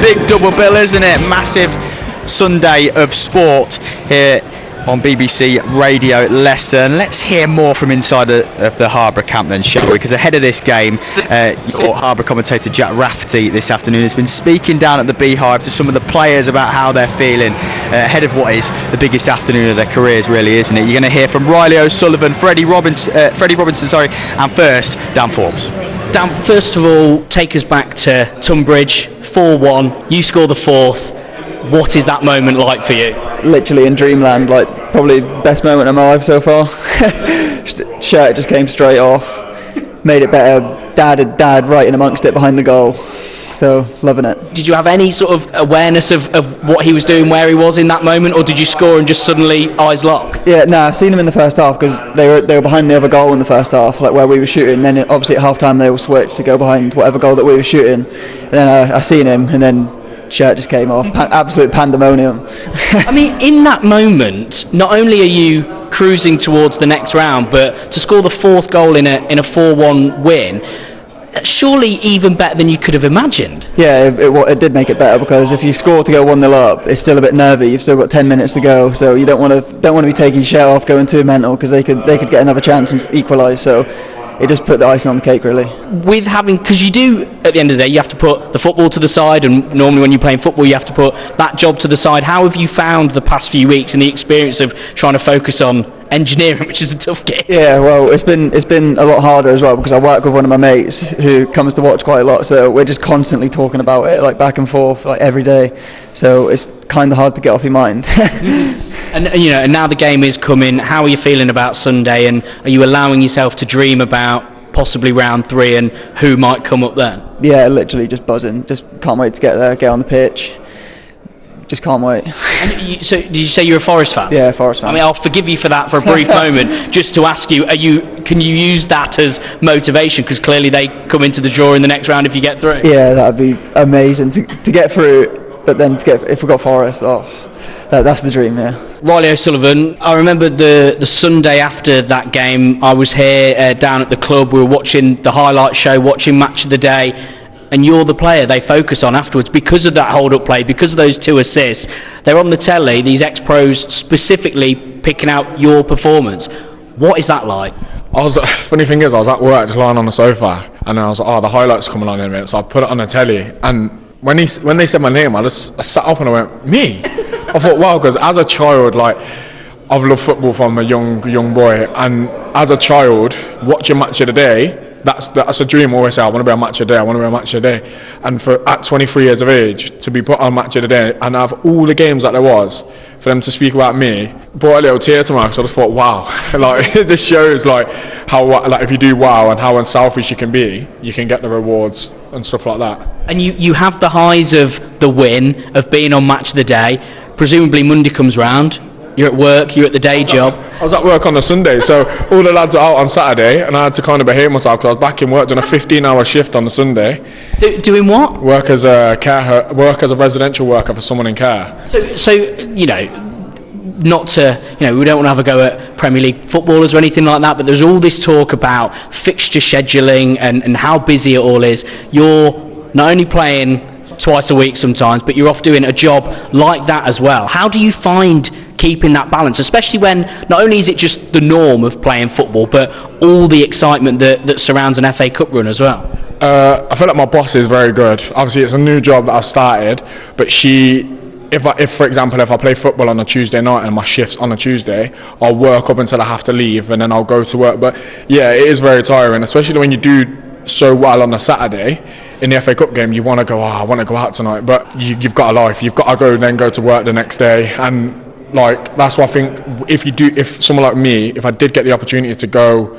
big double bill, isn't it? Massive Sunday of sport here on BBC Radio Leicester, and let's hear more from inside of the Harborough camp then, shall we? Because ahead of this game, Harborough commentator Jack Rafferty this afternoon has been speaking down at the Beehive to some of the players about how they're feeling ahead of what is the biggest afternoon of their careers, really, isn't it? You're going to hear from Riley O'Sullivan, Freddie Robinson, and first, Dan Forbes. Dan, first of all, take us back to Tunbridge, 4-1, you score the fourth. What is that moment like for you? Literally in dreamland, like probably best moment of my life so far. Shirt just came straight off, made it better. Dad right in amongst it behind the goal, so loving it. Did you have any sort of awareness of what he was doing, where he was in that moment, or did you score and just suddenly eyes lock? Yeah, no, I've seen him in the first half because they were behind the other goal in the first half, like where we were shooting. Then obviously at half time they all switched to go behind whatever goal that we were shooting. And then I seen him, and then shirt just came off. Absolute pandemonium. I mean, in that moment, not only are you cruising towards the next round, but to score the fourth goal in a 4-1 win, surely even better than you could have imagined. Yeah, it did make it better, because if you score to go 1-0 up, it's still a bit nervy. You've still got 10 minutes to go, so you don't want to be taking shirt off, going too mental, because they could get another chance and equalise. So it just put the icing on the cake, really. With having, because you do, at the end of the day, you have to put the football to the side, and normally when you're playing football you have to put that job to the side. How have you found the past few weeks and the experience of trying to focus on engineering, which is a tough gig? Yeah, well, it's been a lot harder as well, because I work with one of my mates who comes to watch quite a lot, so we're just constantly talking about it, like back and forth, like every day. So it's kind of hard to get off your mind. And and now the game is coming. How are you feeling about Sunday, and are you allowing yourself to dream about possibly round 3 and who might come up then? Yeah, literally just buzzing. Just can't wait to get there, get on the pitch. Just can't wait. And so did you say you're a Forest fan? Yeah, Forest fan. I mean, I'll forgive you for that for a brief moment, just to ask you, can you use that as motivation? Because clearly they come into the draw in the next round if you get through. Yeah, that'd be amazing to get through, but then if we got Forest, that's the dream, yeah. Riley O'Sullivan, I remember the Sunday after that game, I was here down at the club, we were watching the highlight show, watching Match of the Day, and you're the player they focus on afterwards because of that hold-up play, because of those 2 assists. They're on the telly, these ex-pros specifically picking out your performance. What is that like? Funny thing is, I was at work just lying on the sofa, and I was like, the highlights coming on in a minute, so I put it on the telly, and when they said my name, I sat up and I went, me? I thought, wow, because as a child, like, I've loved football from a young boy, and as a child, watching Match of the Day, that's a dream. I always say, I want to be on Match of the Day, and at 23 years of age, to be put on Match of the Day and have all the games that there was, for them to speak about me, brought a little tear to my eyes. So I just thought, wow, like, this shows like how, like, if you do wow and how unselfish you can be, you can get the rewards and stuff like that. And you have the highs of the win, of being on Match of the Day. Presumably Monday comes round, you're at work, you're at the day job. I was at work on the Sunday, so all the lads are out on Saturday, and I had to kind of behave myself because I was back in work doing a 15-hour shift on the Sunday. Doing what? Work as a residential worker for someone in care. So not to, we don't want to have a go at Premier League footballers or anything like that, but there's all this talk about fixture scheduling and how busy it all is. You're not only playing twice a week sometimes, but you're off doing a job like that as well. How do you find keeping that balance, especially when not only is it just the norm of playing football, but all the excitement that surrounds an FA Cup run as well? I feel like my boss is very good. Obviously it's a new job that I've started, but if for example, if I play football on a Tuesday night and my shift's on a Tuesday, I'll work up until I have to leave and then I'll go to work. But yeah, it is very tiring, especially when you do so well on a Saturday. In the FA Cup game, you want to go, I want to go out tonight, but you've got a life. You've got to go to work the next day, and like, that's why I think if someone like me, if I did get the opportunity to go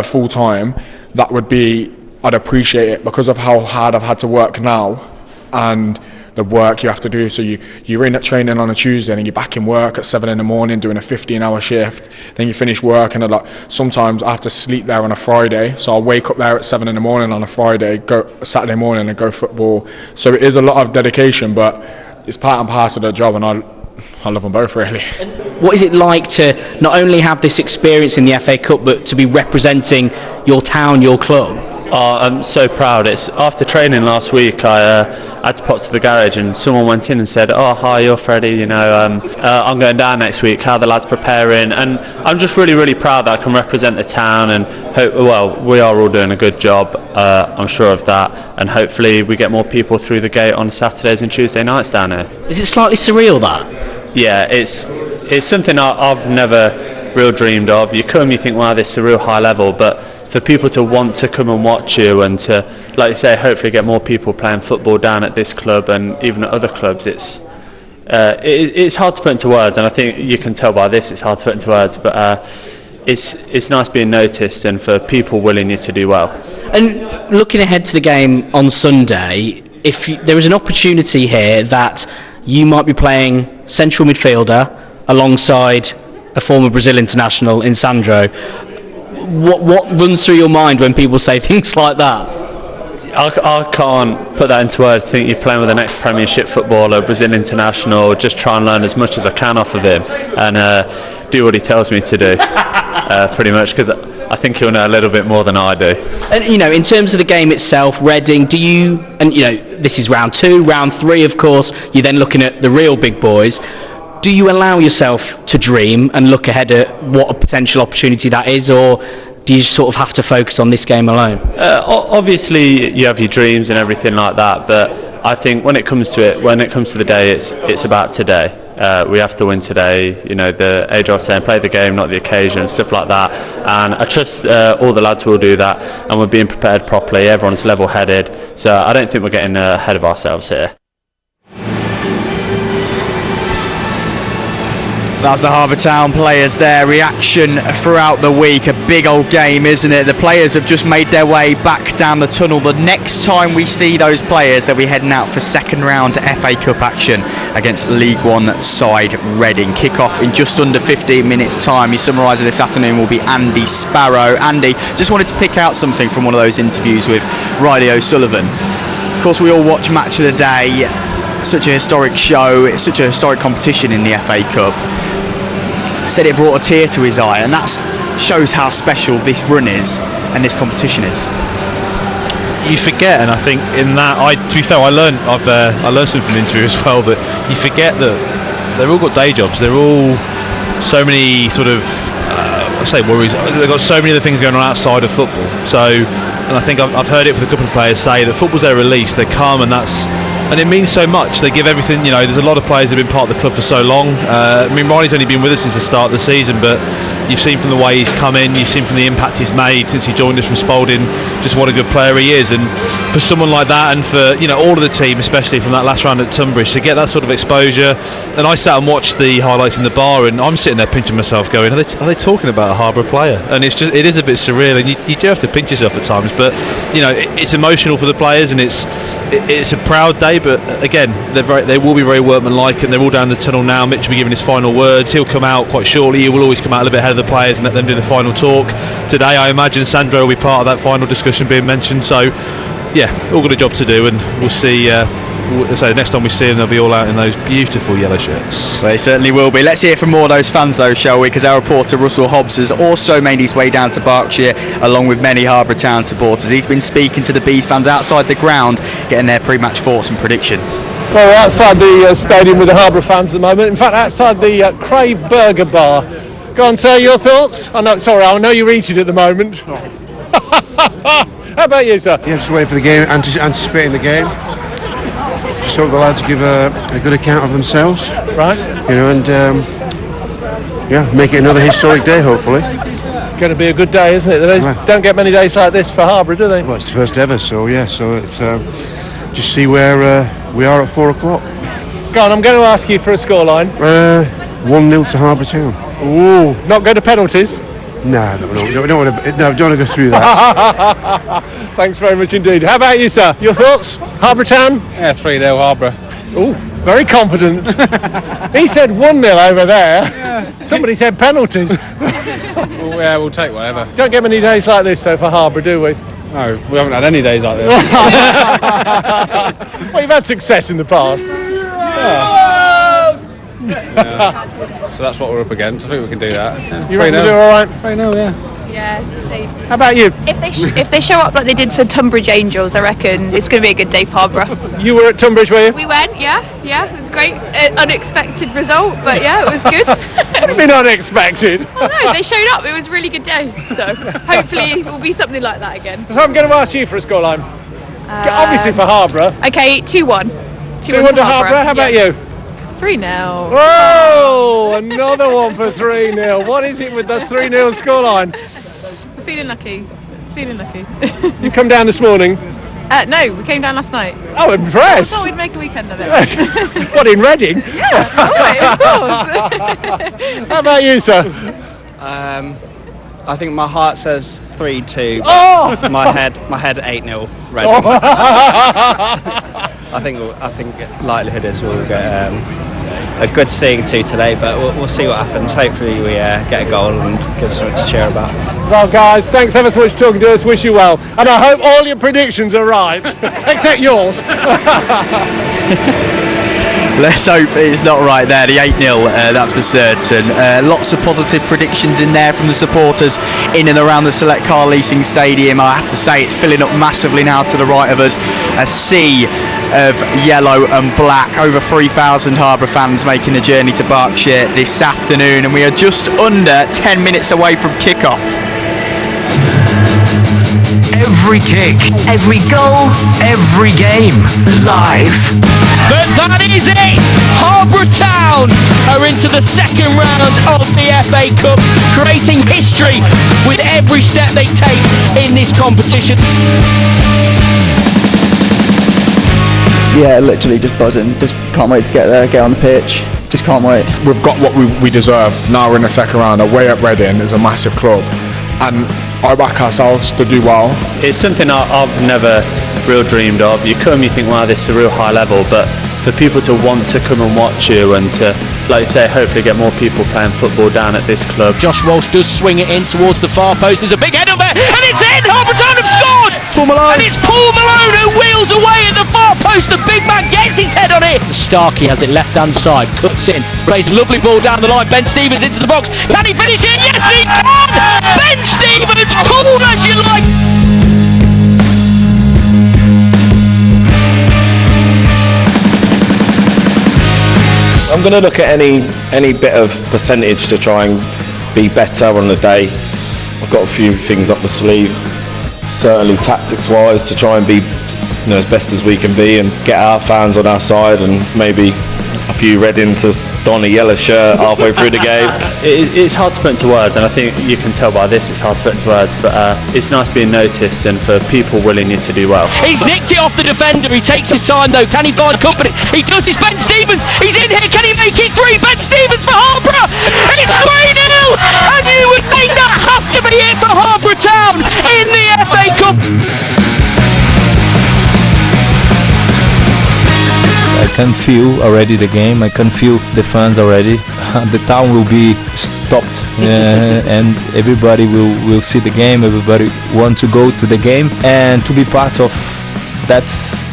full time, that would be, I'd appreciate it because of how hard I've had to work now and the work you have to do. So you're in at training on a Tuesday and you're back in work at 7 a.m. doing a 15-hour shift. Then you finish work and like, sometimes I have to sleep there on a Friday. So I'll wake up there at 7 a.m. on a Friday, go Saturday morning and go football. So it is a lot of dedication, but it's part and parcel of the job, and I love them both, really. What is it like to not only have this experience in the FA Cup, but to be representing your town, your club? Oh, I'm so proud. It's after training last week. I had to pop to the garage, and someone went in and said, "Oh, hi, you're Freddie. I'm going down next week. How are the lads preparing?" And I'm just really, really proud that I can represent the town, and we are all doing a good job. I'm sure of that, and hopefully we get more people through the gate on Saturdays and Tuesday nights down here. Is it slightly surreal, that? Yeah, it's something I've never real dreamed of. You come, you think, wow, this is a real high level, but for people to want to come and watch you, and to, like you say, hopefully get more people playing football down at this club and even at other clubs, it's hard to put into words, and I think you can tell by this it's hard to put into words, but it's nice being noticed and for people willing you to do well. And looking ahead to the game on Sunday, if there was an opportunity here that you might be playing central midfielder alongside a former Brazil international in Sandro, what runs through your mind when people say things like that? I can't put that into words. Think you're playing with the next Premiership footballer, Brazil international. Just try and learn as much as I can off of him, and do what he tells me to do, pretty much, because I think he'll know a little bit more than I do. And in terms of the game itself, Reading, this is round 2, round 3, of course. You're then looking at the real big boys. Do you allow yourself to dream and look ahead at what a potential opportunity that is, or do you sort of have to focus on this game alone? Obviously, you have your dreams and everything like that, but I think when it comes to the day, it's about today. We have to win today. The age I was saying, play the game, not the occasion, stuff like that. And I trust all the lads will do that, and we're being prepared properly. Everyone's level-headed, so I don't think we're getting ahead of ourselves here. That's the Harbour Town players there. Reaction throughout the week. A big old game, isn't it? The players have just made their way back down the tunnel. The next time we see those players, they'll be heading out for second round FA Cup action against League One side Reading. Kick-off in just under 15 minutes time. Your summariser this afternoon will be Andy Sparrow. Andy, just wanted to pick out something from one of those interviews with Riley O'Sullivan. Of course, we all watch Match of the Day. Such a historic show. It's such a historic competition in the FA Cup. Said it brought a tear to his eye, and that shows how special this run is and this competition is. You forget, and I think in that, to be fair, I learned something from the interview as well, that you forget that they've all got day jobs. They're all so many sort of worries. They've got so many other things going on outside of football. So, and I think I've heard it from a couple of players say that football's their release. They come, and it means so much. They give everything. There's a lot of players that have been part of the club for so long. Riley's only been with us since the start of the season, but you've seen from the way he's come in, you've seen from the impact he's made since he joined us from Spalding, just what a good player he is. And for someone like that, and for all of the team, especially from that last round at Tunbridge, to get that sort of exposure. And I sat and watched the highlights in the bar, and I'm sitting there pinching myself, going, are they talking about a Harborough player? And it is a bit surreal, and you do have to pinch yourself at times. But it's emotional for the players, and it's a proud day. But again, they will be very workmanlike, and they're all down the tunnel now. Mitch will be giving his final words. He'll come out quite shortly. He will always come out a little bit ahead of the players and let them do the final talk. Today, I imagine Sandro will be part of that final discussion being mentioned. So, yeah, all got a job to do, and we'll see. So next time we see them, they'll be all out in those beautiful yellow shirts. They certainly will be. Let's hear from more of those fans, though, shall we? Because our reporter Russell Hobbs has also made his way down to Berkshire, along with many Harborough Town supporters. He's been speaking to the Bees fans outside the ground, getting their pre-match thoughts and predictions. Well, we're outside the stadium with the Harborough fans at the moment. In fact, outside the Crave Burger Bar. Go on, sir, your thoughts? I know you're eating at the moment. How about you, sir? Yeah, just waiting for the game, anticipating the game. Just hope the lads give a good account of themselves. Right. And make it another historic day, hopefully. It's going to be a good day, isn't it? They don't get many days like this for Harborough, do they? Well, it's the first ever, so it's just see where we are at 4 o'clock. Go on, I'm going to ask you for a scoreline. 1-0 to Harborough Town. Ooh, not go to penalties? No, don't want to go through that. Thanks very much indeed. How about you, sir? Your thoughts? Harborough Town? Yeah, 3-0 Harborough. Ooh, very confident. He said 1-0 over there. Yeah. Somebody said penalties. Well, yeah, we'll take whatever. Don't get many days like this, though, for Harborough, do we? No, we haven't had any days like this. Well, you've had success in the past. Yeah. So that's what we're up against. I think we can do that. You reckon we'll do all right? 3-0, yeah. Yeah. How about you? If they show up like they did for Tunbridge Angels, I reckon it's going to be a good day for Harborough. You were at Tunbridge, were you? We went, yeah, it was great. Unexpected result, but yeah, it was good. What do you mean unexpected? Oh no, they showed up. It was a really good day. So hopefully it will be something like that again. So I'm going to ask you for a scoreline. Obviously for Harborough. Okay, 2-1. 2-1 to Harborough. How about you? 3-0. Oh, another one for 3-0. What is it with this 3-0 scoreline? Feeling lucky. You come down this morning? No, we came down last night. Oh, impressed. I thought we'd make a weekend of it. What, in Reading? Yeah, alright, of course. How about you, sir? I think my heart says 3-2. Oh! My head 8-0. Reading. Oh. I think likelihood is we'll get a good seeing to today, but we'll see what happens. Hopefully we get a goal and give something to cheer about. Well, guys, thanks ever so much for talking to us. Wish you well, and I hope all your predictions are right, except yours. Let's hope it's not right there, the 8-0, that's for certain. Lots of positive predictions in there from the supporters in and around the Select Car Leasing Stadium. I have to say it's filling up massively now to the right of us. A sea of yellow and black. Over 3,000 Harborough fans making the journey to Berkshire this afternoon, and we are just under 10 minutes away from kick-off. Every kick, every goal, every game, live. But that is it! Harborough Town are into the second round of the FA Cup, creating history with every step they take in this competition. Yeah, literally just buzzing. Just can't wait to get there, get on the pitch. Just can't wait. We've got what we deserve. Now we're in the second round. Away at Reading is a massive club, and I back ourselves to do well. It's something I've never real dreamed of. You come, you think, wow, this is a real high level, but for people to want to come and watch you and to, like you say, hopefully get more people playing football down at this club. Josh Walsh does swing it in towards the far post. There's a big head up there, and it's in! Harborough Town have scored! Paul Malone. And it's Paul Malone who wheels away at the far post. The big man gets his head on it. Starkey has it left-hand side, cuts in, plays a lovely ball down the line. Ben Stevens into the box. Can he finish it? Yes, he can! Ben Stevens, cool as you like. I'm going to look at any bit of percentage to try and be better on the day. I've got a few things up the sleeve, certainly tactics-wise, to try and be as best as we can be and get our fans on our side, and maybe a few Reading to don a yellow shirt halfway through the game. It's hard to put into words, and I think you can tell by this it's hard to put into words, but it's nice being noticed and for people willing you to do well. He's nicked it off the defender. He takes his time though. Can he find company? He does. It's Ben Stevens. He's in here. Can he make it 3? Ben Stevens for Harborough. It's 3-0, and you would think that has to be it for Harborough Town in the FA Cup. I can feel already the game. I can feel the fans already. The town will be stopped, and everybody will see the game. Everybody want to go to the game, and to be part of that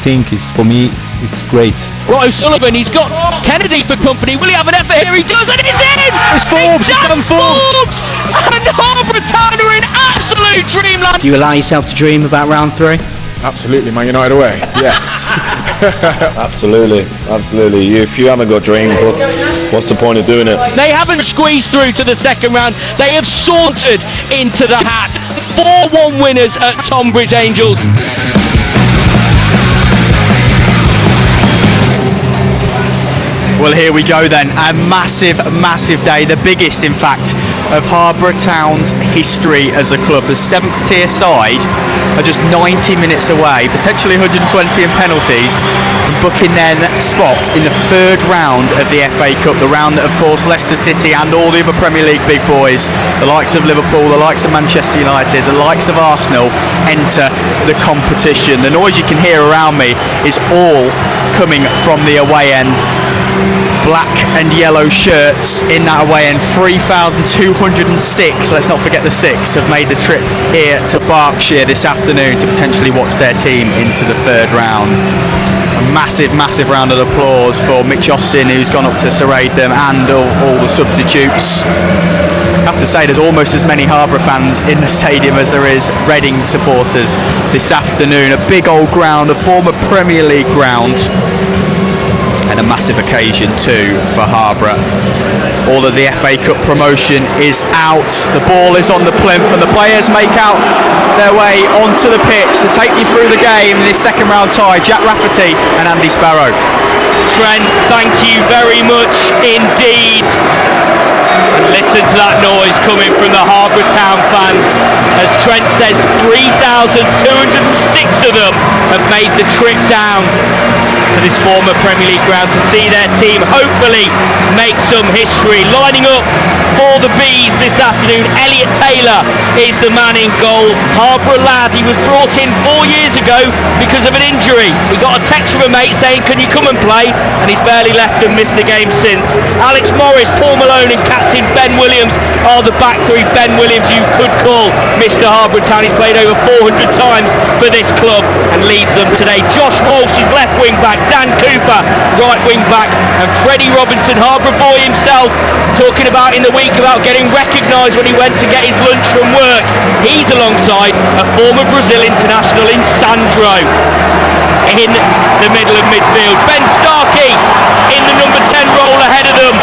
thing is, for me, it's great. Right, O'Sullivan, he's got Kennedy for company. Will he have an effort here? He does, and it's in! It's Forbes, it's done Forbes! And Harborough Town are in absolute dreamland. Do you allow yourself to dream about round 3? Absolutely, Man United away. Yes. Absolutely. If you haven't got dreams, what's the point of doing it? They haven't squeezed through to the second round. They have sauntered into the hat. 4-1 winners at Tunbridge Angels. Well, here we go then. A massive day. The biggest, in fact, of Harborough Town's history as a club. The 7th tier side are just 90 minutes away, potentially 120 in penalties, from booking their spot in the 3rd round of the FA Cup. The round that, of course, Leicester City and all the other Premier League big boys, the likes of Liverpool, the likes of Manchester United, the likes of Arsenal, enter the competition. The noise you can hear around me is all coming from the away end. Black and yellow shirts in that away end. 3,206, let's not forget the 6, have made the trip here to Berkshire this afternoon to potentially watch their team into the 3rd round. A massive round of applause for Mitch Austin, who's gone up to serrade them, and all the substitutes. A have to say there's almost as many Harborough fans in the stadium as there is Reading supporters this afternoon. A big old ground, a former Premier League ground, and a massive occasion too for Harborough. All of the FA Cup promotion is out, the ball is on the plinth, and the players make out their way onto the pitch to take you through the game in this second round tie. Jack Rafferty and Andy Sparrow. Trent, thank you very much indeed. And listen to that noise coming from the Harborough Town fans. As Trent says, 3,206 of them have made the trip down to this former Premier League ground to see their team hopefully make some history. Lining up for the Bees this afternoon, Elliot Taylor is the man in goal. Harborough lad, he was brought in 4 years ago because of an injury. He got a text from a mate saying, can you come and play? And he's barely left and missed the game since. Alex Morris, Paul Malone and captain Ben Williams are the back three. Ben Williams, you could call Mr. Harborough Town. He's played over 400 times for this club and leads them today. Josh Walsh is left wing back, Dan Cooper right wing back, and Freddie Robinson, Harborough boy himself, talking about in the week about getting recognised when he went to get his lunch from work. He's alongside a former Brazil international in Sandro in the middle of midfield. Ben Starkey in the number 10 role ahead of them,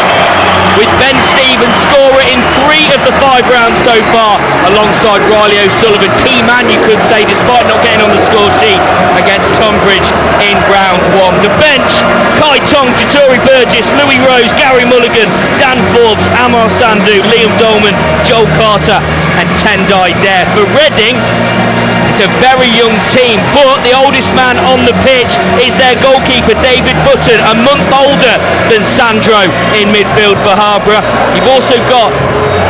with Ben Stevens scorer in 3 of the 5 rounds so far, alongside Riley O'Sullivan, key man you could say, despite not getting on the score sheet against Tonbridge in round 1. The bench: Kai Tong, Jatori Burgess, Louis Rose, Gary Mulligan, Dan Forbes, Amar Sandhu, Liam Dolman, Joel Carter and Tendai Dare. For Reading, it's a very young team, but the oldest man on the pitch is their goalkeeper, David Button, a month older than Sandro in midfield for Harborough. You've also got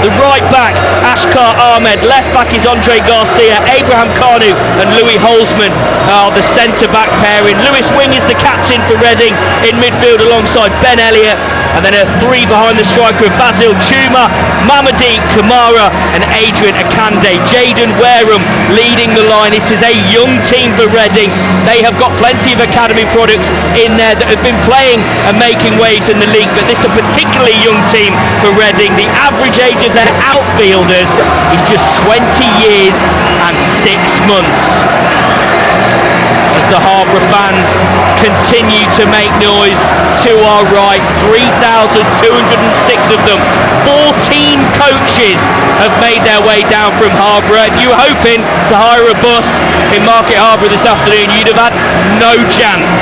the right back, Ashkar Ahmed, left back is Andre Garcia, Abraham Kanu and Louis Holzman are the centre back pairing. Lewis Wing is the captain for Reading in midfield alongside Ben Elliott, and then a 3 behind the striker of Basil Chuma, Mamadi Kamara and Adrian Akande. Jaden Wareham leading the line. It is a young team for Reading. They have got plenty of academy products in there that have been playing and making waves in the league, but this is a particularly young team for Reading. The average age of their outfielders is just 20 years and 6 months. As the Harborough fans continue to make noise to our right, 3,206 of them. 14 coaches have made their way down from Harborough. If you were hoping to hire a bus in Market Harborough this afternoon, you'd have had no chance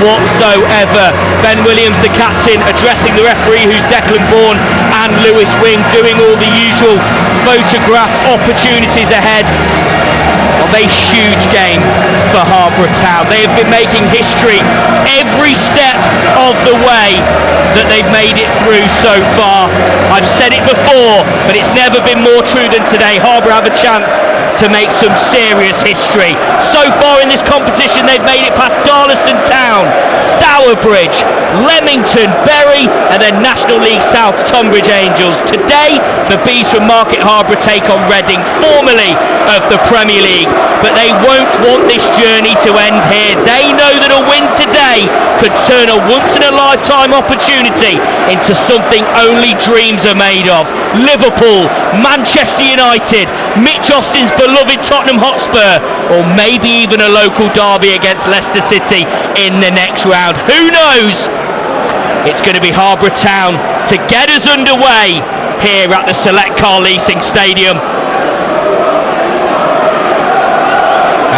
whatsoever. Ben Williams, the captain, addressing the referee, who's Declan Bourne, and Lewis Wing doing all the usual photograph opportunities ahead of a huge game for Harborough Town. They have been making history every step of the way that they've made it through so far. I've said it before, but it's never been more true than today. Harborough have a chance to make some serious history. So far in this competition, they've made it past Darlaston Town, Stourbridge, Leamington, Bury, and then National League South Tonbridge Angels. Today, the Bees from Market Harborough take on Reading, formerly of the Premier League, but they won't want this journey to end here. They know that a win today could turn a once-in-a-lifetime opportunity into something only dreams are made of. Liverpool, Manchester United, Mitch Austin's beloved Tottenham Hotspur, or maybe even a local derby against Leicester City in the next round. Who knows? It's going to be Harborough Town to get us underway here at the Select Car Leasing Stadium,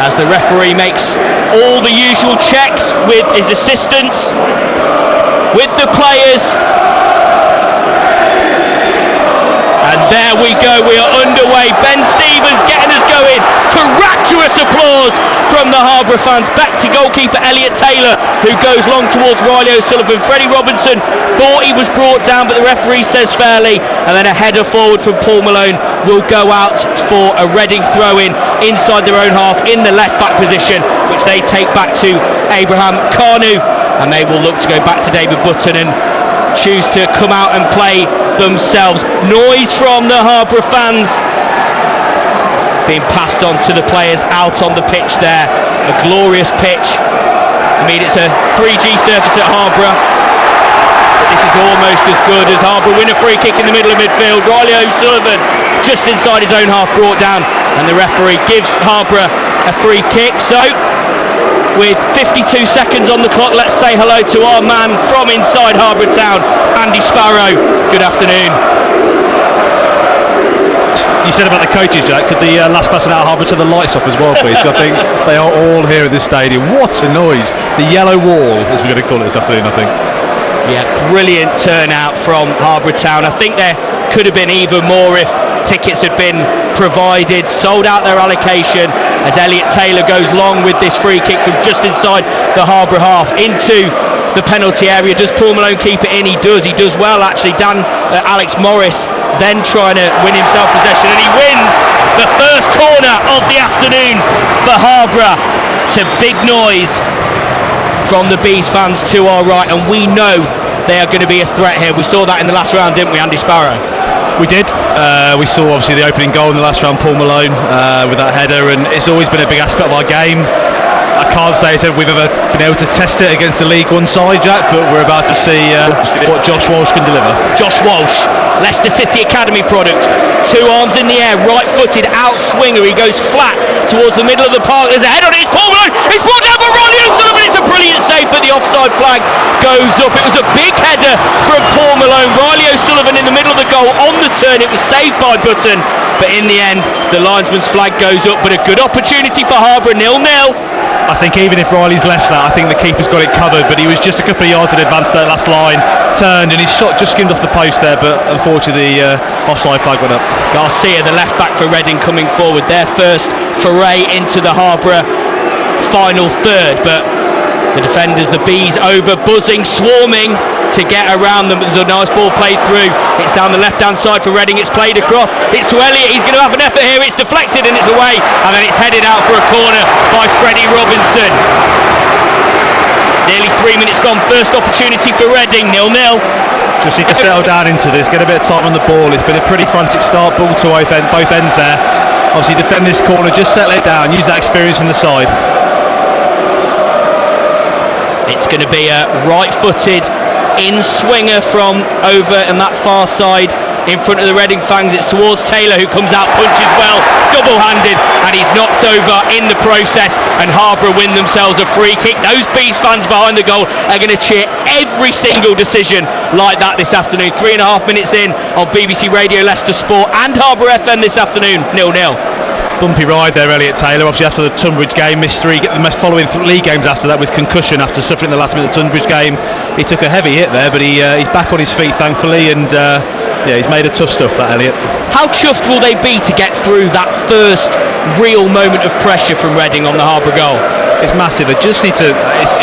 as the referee makes all the usual checks with his assistants, with the players. And there we go, we are underway. Ben Stevens getting us going to rapturous applause from the Harborough fans. Back to goalkeeper Elliot Taylor, who goes long towards Riley O'Sullivan. Freddie Robinson thought he was brought down, but the referee says fairly. And then a header forward from Paul Malone will go out for a Reading throw-in inside their own half in the left-back position, which they take back to Abraham Kanu. And they will look to go back to David Button and choose to come out and play themselves. Noise from the Harborough fans being passed on to the players out on the pitch there. A glorious pitch. I mean, it's a 3G surface at Harborough. This is almost as good as Harborough win a free kick in the middle of midfield. Riley O'Sullivan just inside his own half brought down, and the referee gives Harborough a free kick. So with 52 seconds on the clock, let's say hello to our man from inside Harborough Town, Andy Sparrow. Good afternoon. You said about the coaches, Jack. Could the last person out of Harborough turn the lights off as well, please? I think they are all here at this stadium. What a noise! The yellow wall, as we're going to call it this afternoon, I think. Yeah, brilliant turnout from Harborough Town. I think there could have been even more if tickets had been provided. Sold out their allocation as Elliot Taylor goes long with this free kick from just inside the Harborough half into the penalty area. Does Paul Malone keep it in? He does well actually. Alex Morris then trying to win himself possession, and he wins the first corner of the afternoon for Harborough to big noise from the Bees fans to our right, and we know they are going to be a threat here. We saw that in the last round, didn't we, Andy Sparrow? We did. We saw obviously the opening goal in the last round, Paul Malone with that header, and it's always been a big aspect of our game. I can't say that we've ever been able to test it against the League One side, Jack, but we're about to see what Josh Walsh can deliver. Josh Walsh, Leicester City Academy product. 2 arms in the air, right-footed out swinger. He goes flat towards the middle of the park. There's a head on it. It's Paul Malone. It's brought down by Riley O'Sullivan. It's a brilliant save, but the offside flag goes up. It was a big header from Paul Malone. Riley O'Sullivan in the middle of the goal on the turn. It was saved by Button, but in the end, the linesman's flag goes up. But a good opportunity for Harborough, 0-0. I think even if Riley's left that, I think the keeper's got it covered, but he was just a couple of yards in advance of that last line, turned, and his shot just skimmed off the post there, but unfortunately the offside flag went up. Garcia, the left back for Reading, coming forward, their first foray into the Harborough final third, but the defenders, the Bees, over buzzing, swarming to get around them. There's a nice ball played through. It's down the left-hand side for Reading. It's played across. It's to Elliott. He's going to have an effort here. It's deflected and it's away. And then it's headed out for a corner by Freddie Robinson. Nearly 3 minutes gone. First opportunity for Reading. 0-0. Just need to settle down into this. Get a bit of time on the ball. It's been a pretty frantic start. Ball to both ends there. Obviously defend this corner. Just settle it down. Use that experience on the side. It's going to be a right-footed in swinger from over on that far side in front of the Reading fans. It's towards Taylor, who comes out, punches well, double-handed, and he's knocked over in the process, and Harborough win themselves a free kick. Those Bees fans behind the goal are going to cheer every single decision like that this afternoon. 3.5 minutes in on BBC Radio Leicester Sport and Harborough FM this afternoon, 0-0. Bumpy ride there, Elliot Taylor. Obviously after the Tunbridge game, missed the following league games after that with concussion after suffering the last minute of the Tunbridge game. He took a heavy hit there, but he's back on his feet thankfully, and he's made a tough stuff, that Elliot. How chuffed will they be to get through that first real moment of pressure from Reading on the Harborough goal? It's massive. They just need to.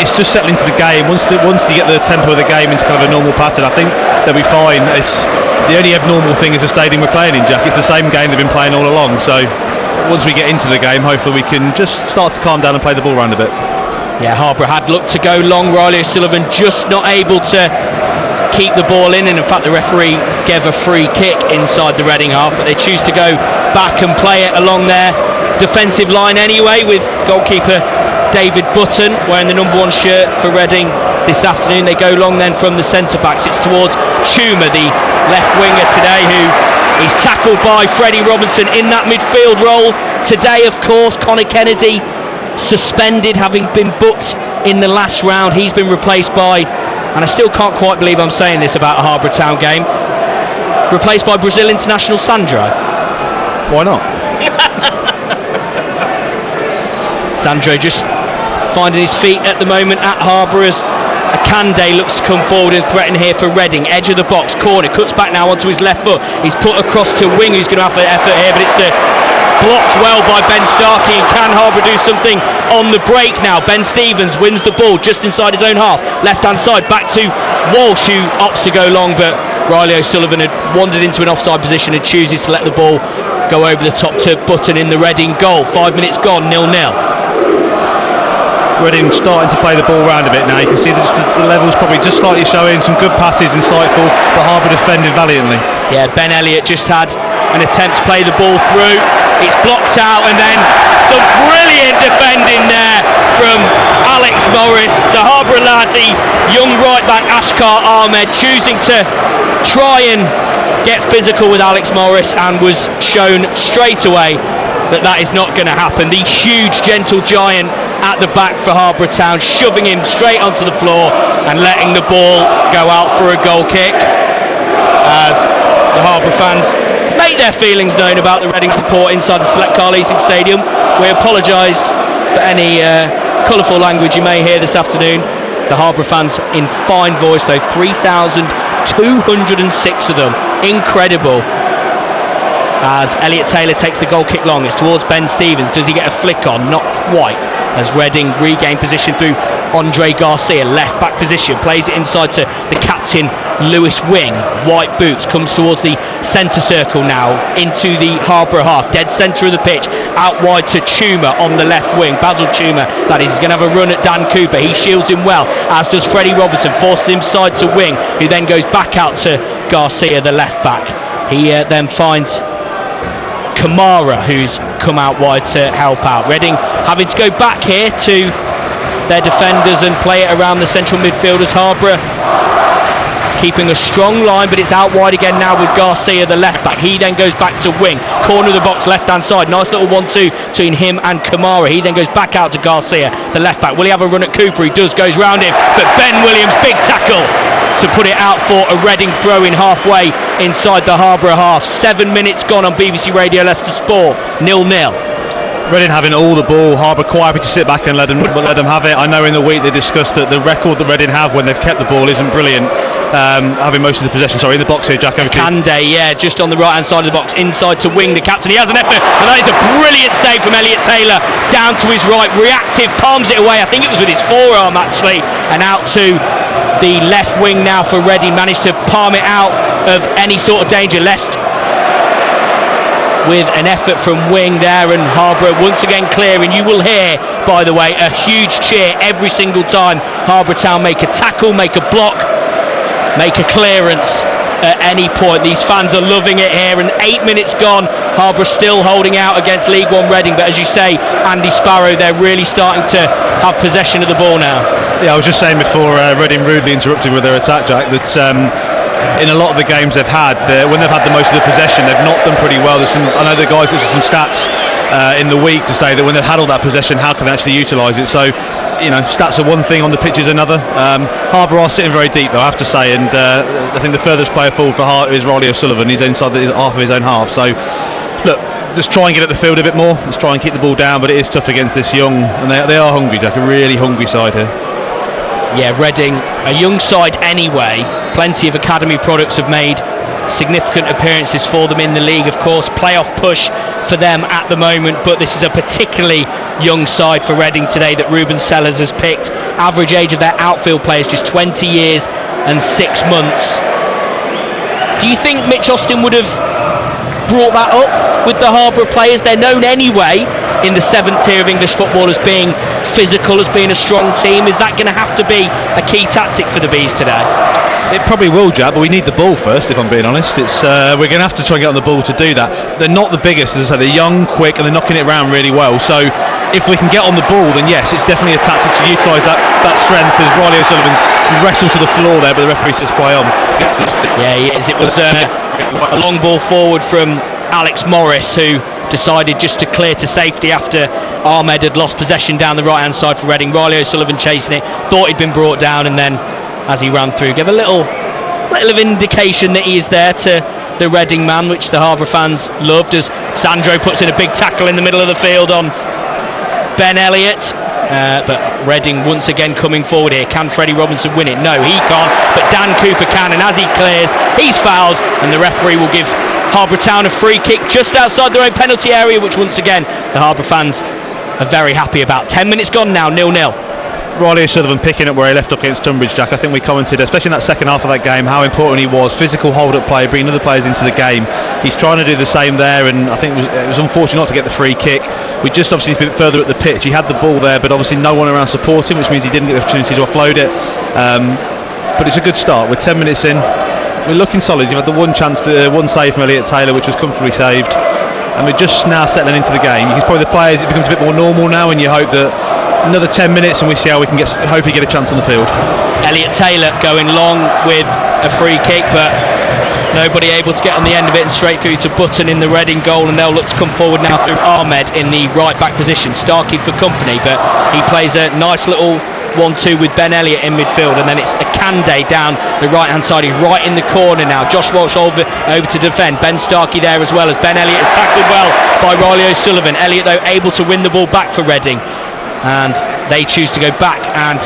It's just settling into the game. Once you get the tempo of the game into kind of a normal pattern, I think they'll be fine. It's the only abnormal thing is the stadium we're playing in, Jack. It's the same game they've been playing all along. So once we get into the game, hopefully we can just start to calm down and play the ball around a bit. Yeah, Harborough had looked to go long. Riley O'Sullivan just not able to keep the ball in, and in fact the referee gave a free kick inside the Reading half, but they choose to go back and play it along their defensive line anyway, with goalkeeper David Button wearing the number 1 shirt for Reading this afternoon. They go long then from the centre backs. It's towards Chuma, the left winger today, who is tackled by Freddie Robinson in that midfield role today. Of course, Conor Kennedy suspended, having been booked in the last round. He's been replaced by, and I still can't quite believe I'm saying this about a Harborough Town game, replaced by Brazil international Sandro. Why not? Sandro just finding his feet at the moment at Harborough's. Akande looks to come forward and threaten here for Reading. Edge of the box, corner, cuts back now onto his left foot. He's put across to Wing, who's going to have an effort here, but it's blocked well by Ben Starkey. And can Harborough do something on the break now? Ben Stevens wins the ball just inside his own half. Left-hand side, back to Walsh, who opts to go long, but Riley O'Sullivan had wandered into an offside position and chooses to let the ball go over the top to Button in the Reading goal. 5 minutes gone, 0-0. Reading starting to play the ball around a bit now. You can see that the levels probably just slightly showing, some good passes, insightful, but Harborough defended valiantly. Yeah, Ben Elliott just had an attempt to play the ball through. It's blocked out, and then some brilliant brilliant defending there from Alex Morris. The Harborough lad, the young right back Ashkar Ahmed, choosing to try and get physical with Alex Morris, and was shown straight away that is not going to happen. The huge gentle giant at the back for Harborough Town, shoving him straight onto the floor and letting the ball go out for a goal kick, as the Harborough fans make their feelings known about the Reading support inside the Select Car Leasing Stadium. We apologise for any colourful language you may hear this afternoon. The Harborough fans in fine voice though, 3,206 of them, incredible. As Elliot Taylor takes the goal kick long, it's towards Ben Stevens. Does he get a flick on? Not quite, as Reading regain position through Andre Garcia, left back position, plays it inside to the captain Lewis Wing. White boots, comes towards the centre circle now, into the Harborough half, dead centre of the pitch, out wide to Chuma on the left wing. Basil Chuma, that is, he's going to have a run at Dan Cooper. He shields him well, as does Freddie Robertson, forces him side to Wing, who then goes back out to Garcia, the left back. He then finds Kamara, who's come out wide to help out. Reading having to go back here to their defenders and play it around the central midfielders. Harborough keeping a strong line, but it's out wide again now with Garcia, the left back. He then goes back to Wing, corner of the box, left hand side. Nice little 1-2 between him and Kamara. He then goes back out to Garcia, the left back. Will he have a run at Cooper? He does, goes round him, but Ben Williams, big tackle to put it out for a Reading throw-in halfway inside the Harborough half. 7 minutes gone on BBC Radio Leicester Sport, 0-0. Reading having all the ball, Harborough quite happy to sit back and let them have it. I know in the week they discussed that the record that Reading have when they've kept the ball isn't brilliant. Having most of the possession. Sorry, in the box here, Jack. Kande, yeah, just on the right hand side of the box, inside to Wing, the captain. He has an effort, and that is a brilliant save from Elliot Taylor, down to his right, reactive, palms it away. I think it was with his forearm actually, and out to the left wing now for Reading. Managed to palm it out of any sort of danger. Left with an effort from Wing there, and Harborough once again clearing. You will hear, by the way, a huge cheer every single time Harborough Town make a tackle, make a block, make a clearance at any point. These fans are loving it here, and 8 minutes gone. Harborough still holding out against League One Reading, but as you say, Andy Sparrow, they're really starting to have possession of the ball now. Yeah, I was just saying before Reading rudely interrupted with their attack, Jack, that in a lot of the games they've had, when they've had the most of the possession, they've not done pretty well. I know the guys looked at some stats in the week to say that when they've had all that possession, how can they actually utilise it? So, you know, stats are one thing, on the pitch is another. Harborough are sitting very deep, though, I have to say, and I think the furthest player forward for Hart is Riley O'Sullivan. He's inside half of his own half. So, look, just try and get at the field a bit more. Let's try and keep the ball down, but it is tough against this young, and they are hungry, Jack, a really hungry side here. Yeah, Reading, a young side anyway. Plenty of academy products have made significant appearances for them in the league, of course. Playoff push for them at the moment, but this is a particularly young side for Reading today that Ruben Sellers has picked. Average age of their outfield players just 20 years and 6 months. Do you think Mitch Austin would have brought that up with the Harborough players? They're known anyway in the 7th tier of English football as being physical, as being a strong team. Is that going to have to be a key tactic for the Bees today? It probably will, Jack, but we need the ball first, if I'm being honest. We're going to have to try and get on the ball to do that. They're not the biggest, as I say, they're young, quick, and they're knocking it around really well. So if we can get on the ball, then yes, it's definitely a tactic to utilise that strength, as Riley O'Sullivan wrestled to the floor there, but the referee says play on. Yeah, he is. It was a long ball forward from Alex Morris, who decided just to clear to safety after Ahmed had lost possession down the right hand side for Reading. Riley O'Sullivan chasing it, thought he'd been brought down, and then as he ran through, gave a little of indication that he is there to the Reading man, which the Harborough fans loved, as Sandro puts in a big tackle in the middle of the field on Ben Elliott. But Reading once again coming forward here. Can Freddie Robinson win it? No, he can't, but Dan Cooper can, and as he clears, he's fouled, and the referee will give Harborough Town a free kick just outside their own penalty area, which once again the Harborough fans are very happy about. 10 minutes gone now, 0-0. Riley O'Sullivan picking up where he left off against Tunbridge, Jack. I think we commented, especially in that second half of that game, how important he was. Physical hold-up play, bringing other players into the game. He's trying to do the same there, and I think it was unfortunate not to get the free kick. We just obviously a bit further at the pitch. He had the ball there, but obviously no one around supporting, which means he didn't get the opportunity to offload it. But it's a good start. We're 10 minutes in. We're looking solid. You've had the one chance, one save from Elliot Taylor, which was comfortably saved. and we're just now settling into the game. You can probably the players, it becomes a bit more normal now, and you hope that another 10 minutes and we see how we can hopefully get a chance on the field. Elliot Taylor going long with a free kick, but nobody able to get on the end of it, and straight through to Button in the Reading goal, and they'll look to come forward now through Ahmed in the right back position. Starkey for company, but he plays a nice little 1-2 with Ben Elliott in midfield, and then it's Akande down the right hand side. He's right in the corner now. Josh Walsh over to defend. Ben Starkey there as well, as Ben Elliott is tackled well by Riley O'Sullivan. Elliott though able to win the ball back for Reading, and they choose to go back and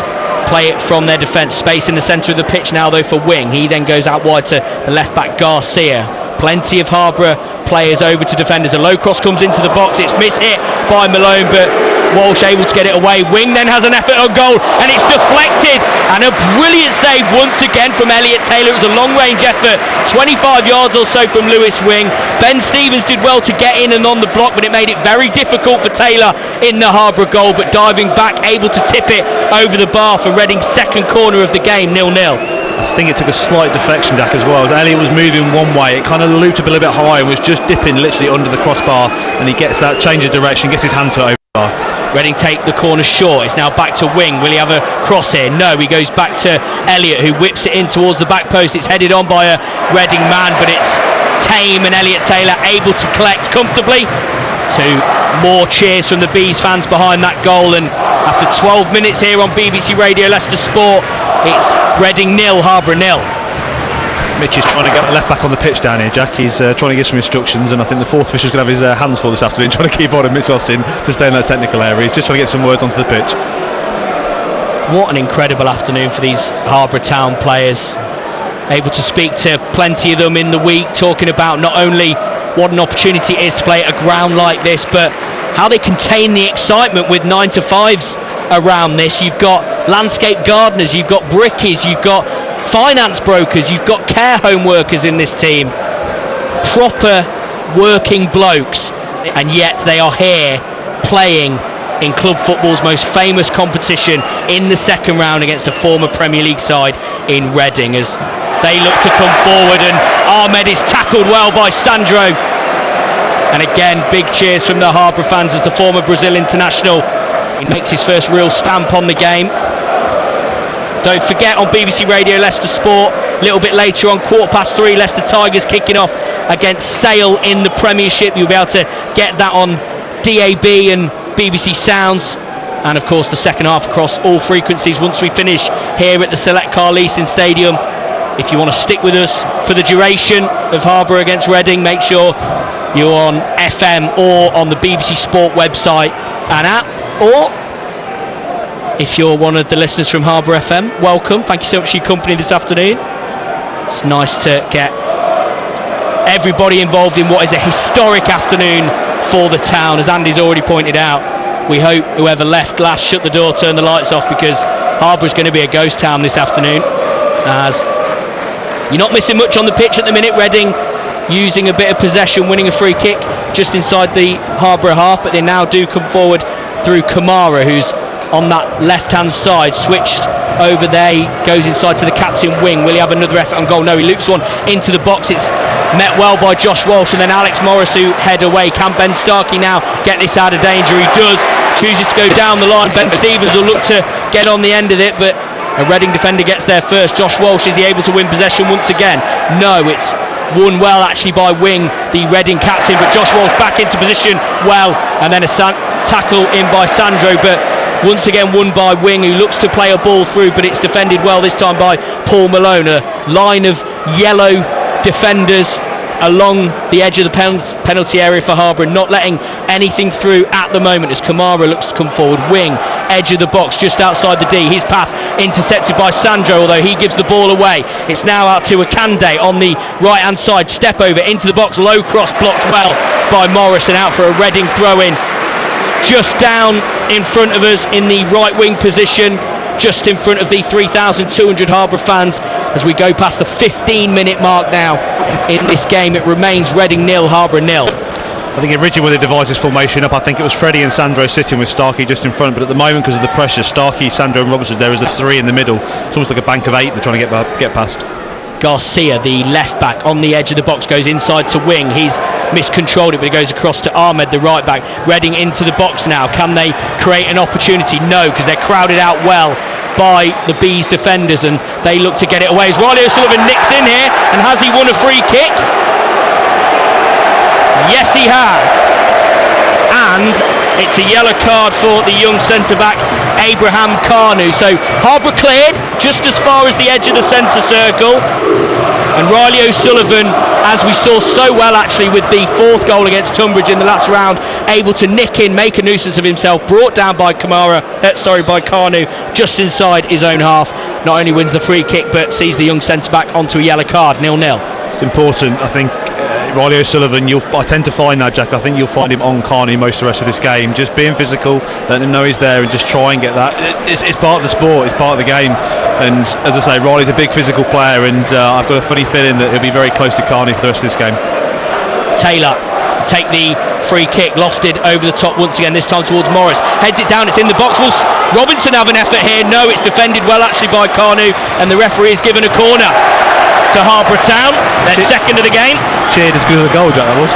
play it from their defence. Space in the centre of the pitch now though for Wing. He then goes out wide to the left back Garcia. Plenty of Harborough players over to defenders. A low cross comes into the box. It's mishit by Malone, but Walsh able to get it away. Wing then has an effort on goal, and it's deflected, and a brilliant save once again from Elliot Taylor. It was a long range effort, 25 yards or so from Lewis Wing. Ben Stevens did well to get in and on the block, but it made it very difficult for Taylor in the Harborough goal, but diving back, able to tip it over the bar for Reading's second corner of the game, 0-0. I think it took a slight deflection, Jack, as well. Elliott was moving one way, it kind of looped up a little bit high and was just dipping literally under the crossbar, and he gets that, changes direction, gets his hand to it over the bar. Reading take the corner short. It's now back to Wing. Will he have a cross here? No, he goes back to Elliott, who whips it in towards the back post. It's headed on by a Reading man, but it's tame, and Elliot Taylor able to collect comfortably. To more cheers from the Bees fans behind that goal, and after 12 minutes here on BBC Radio Leicester Sport, it's Reading 0, Harborough 0. Mitch is trying to get the left back on the pitch down here, Jack. He's trying to give some instructions, and I think the fourth official's going to have his hands full this afternoon trying to keep on Mitch Austin to stay in that technical area. He's just trying to get some words onto the pitch. What an incredible afternoon for these Harborough Town players. Able to speak to plenty of them in the week, talking about not only what an opportunity it is to play at a ground like this, but how they contain the excitement with 9-to-5s around this. You've got landscape gardeners, you've got brickies, you've got finance brokers, you've got care home workers in this team. Proper working blokes, and yet they are here playing in club football's most famous competition in the second round against a former Premier League side in Reading, as they look to come forward, and Ahmed is tackled well by Sandro. And again, big cheers from the Harborough fans as the former Brazil international, he makes his first real stamp on the game. Don't forget, on BBC Radio Leicester Sport, a little bit later on, 3:15, Leicester Tigers kicking off against Sale in the Premiership. You'll be able to get that on DAB and BBC Sounds, and of course the second half across all frequencies once we finish here at the Select Car Leasing Stadium. If you want to stick with us for the duration of Harborough against Reading, make sure you're on FM or on the BBC Sport website and app, or if you're one of the listeners from Harborough FM, welcome. Thank you so much for your company this afternoon. It's nice to get everybody involved in what is a historic afternoon for the town, as Andy's already pointed out. We hope whoever left last shut the door, turn the lights off, because Harborough's going to be a ghost town this afternoon, as you're not missing much on the pitch at the minute. Reading using a bit of possession, winning a free kick just inside the Harborough half, but they now do come forward through Kamara, who's on that left-hand side, switched over there. He goes inside to the captain Wing. Will he have another effort on goal? No, he loops one into the box. It's met well by Josh Walsh, and then Alex Morris, who head away. Can Ben Starkey now get this out of danger? He does. Chooses to go down the line. Ben Stevens will look to get on the end of it, but a Reading defender gets there first. Josh Walsh, is he able to win possession once again? No, it's won well actually by Wing, the Reading captain, but Josh Walsh back into position well, and then a tackle in by Sandro, but once again won by Wing, who looks to play a ball through, but it's defended well this time by Paul Malone. A line of yellow defenders along the edge of the penalty area for Harborough, not letting anything through at the moment as Kamara looks to come forward. Wing, edge of the box just outside the D. His pass intercepted by Sandro, although he gives the ball away. It's now out to Akande on the right hand side. Step over into the box, low cross blocked well by Morris, and out for a Reading throw in. Just down in front of us in the right wing position, just in front of the 3,200 Harborough fans, as we go past the 15-minute mark now in this game. It remains Reading 0, Harborough 0. I think originally when they devised this formation up, I think it was Freddie and Sandro sitting with Starkey just in front, but at the moment, because of the pressure, Starkey, Sandro and Robertson, there is a three in the middle. It's almost like a bank of eight they're trying to get past. Garcia, the left back on the edge of the box, goes inside to Wing. He's miscontrolled it, but it goes across to Ahmed, the right back. Reading into the box now. Can they create an opportunity? No, because they're crowded out well by the Bees defenders, and they look to get it away as Riley O'Sullivan nicks in here. And has he won a free kick? Yes, he has. And it's a yellow card for the young centre-back, Abraham Kanu. So Harborough cleared just as far as the edge of the centre circle. And Riley O'Sullivan, as we saw so well actually with the 4th goal against Tunbridge in the last round, able to nick in, make a nuisance of himself, brought down by by Kanu, just inside his own half. Not only wins the free kick, but sees the young centre-back onto a yellow card, 0-0. It's important, I think. Riley O'Sullivan, I tend to find that, Jack. I think you'll find him on Carney most of the rest of this game, just being physical, letting him know he's there, and just try and get that. It's part of the sport, it's part of the game, and as I say, Riley's a big physical player, and I've got a funny feeling that he'll be very close to Carney for the rest of this game. Taylor to take the free kick, lofted over the top once again, this time towards Morris, heads it down, it's in the box. Will Robinson have an effort here? No, it's defended well actually by Kanu, and the referee is given a corner to Harborough Town, their second of the game. Cheered as good as a goal, Jack, that was.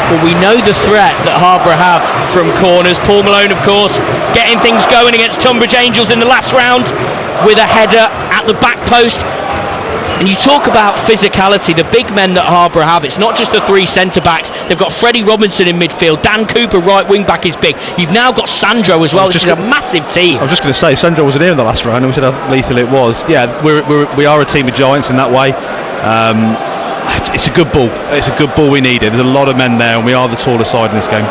Well, we know the threat that Harborough have from corners. Paul Malone, of course, getting things going against Tunbridge Angels in the last round with a header at the back post. And you talk about physicality, the big men that Harborough have, it's not just the 3 centre-backs. They've got Freddie Robinson in midfield, Dan Cooper, right wing-back, is big. You've now got Sandro as well. This is a massive team. I was just going to say, Sandro wasn't here in the last round, and we said how lethal it was. Yeah, we are a team of giants in that way. It's a good ball. It's a good ball we needed. There's a lot of men there, and we are the taller side in this game.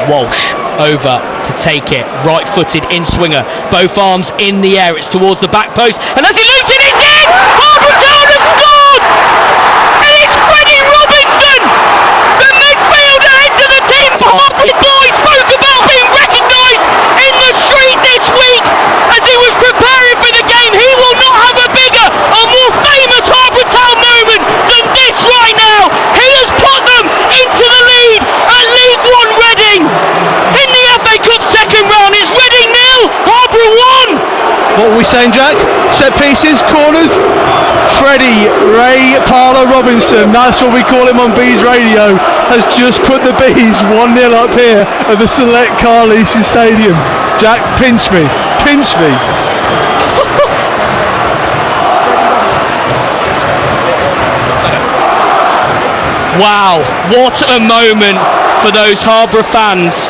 Walsh over to take it, right-footed in swinger, both arms in the air, it's towards the back post, and as he looped it, it's in! Harborough Town have scored! And it's Freddie Robinson, the midfielder into the team for Harborough. Boy spoke about being recognised in the street this week as he was preparing for the game. He will not have a bigger or more famous Harborough Town moment than this right now. He has put them into the lead at League One Reading. In the FA Cup second round, it's Reading 0, Harborough 1. What are we saying, Jack? Set pieces, corners. Freddie Ray Parler Robinson, that's what we call him on Bees Radio, has just put the Bees 1-0 up here at the Select Car Leasing Stadium. Jack, pinch me, pinch me. Wow, what a moment for those Harborough fans.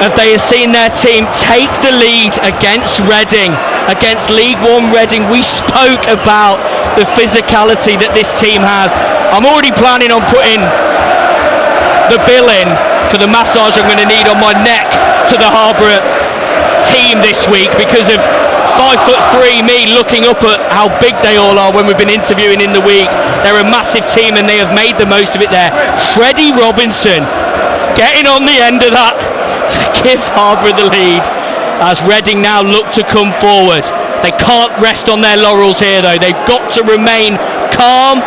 If they have seen their team take the lead against Reading, against League One Reading. We spoke about the physicality that this team has. I'm already planning on putting the bill in for the massage I'm going to need on my neck to the Harborough team this week because of 5'3" me looking up at how big they all are when we've been interviewing in the week. They're a massive team and they have made the most of it there. Freddie Robinson getting on the end of that to give Harborough the lead as Reading now look to come forward. They can't rest on their laurels here though. They've got to remain calm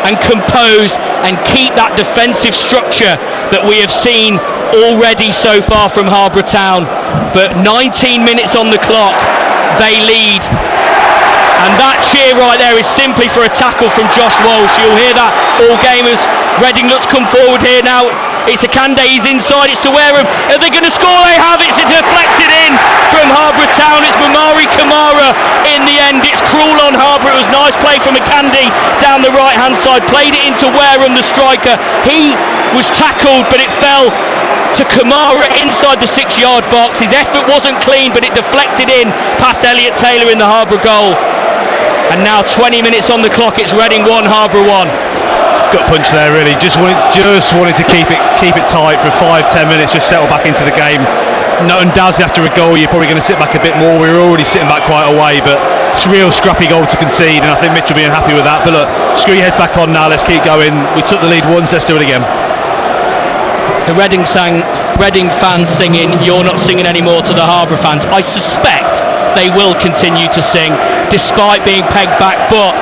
and composed and keep that defensive structure that we have seen already so far from Harborough Town. But 19 minutes on the clock, they lead. And that cheer right there is simply for a tackle from Josh Walsh. You'll hear that all game as Reading looks come forward here now. It's Akande, he's inside, it's to Wareham. Are they going to score? They have. It's deflected in from Harborough Town. It's Mamari Kamara in the end. It's cruel on Harborough. It was nice play from Akande down the right hand side. Played it into Wareham, the striker. He was tackled, but it fell to Kamara inside the 6-yard box. His effort wasn't clean, but it deflected in past Elliot Taylor in the Harborough goal. And now 20 minutes on the clock. It's Reading 1, Harborough 1. Gut punch there, really. Just wanted to keep it tight for 5-10 minutes. Just settle back into the game. No, undoubtedly after a goal, you're probably going to sit back a bit more. We were already sitting back quite a way, but it's a real scrappy goal to concede, and I think Mitch will be unhappy with that. But look, screw your heads back on now. Let's keep going. We took the lead once. Let's do it again. The Reading fans singing "You're Not Singing Anymore" to the Harborough fans. I suspect they will continue to sing despite being pegged back, but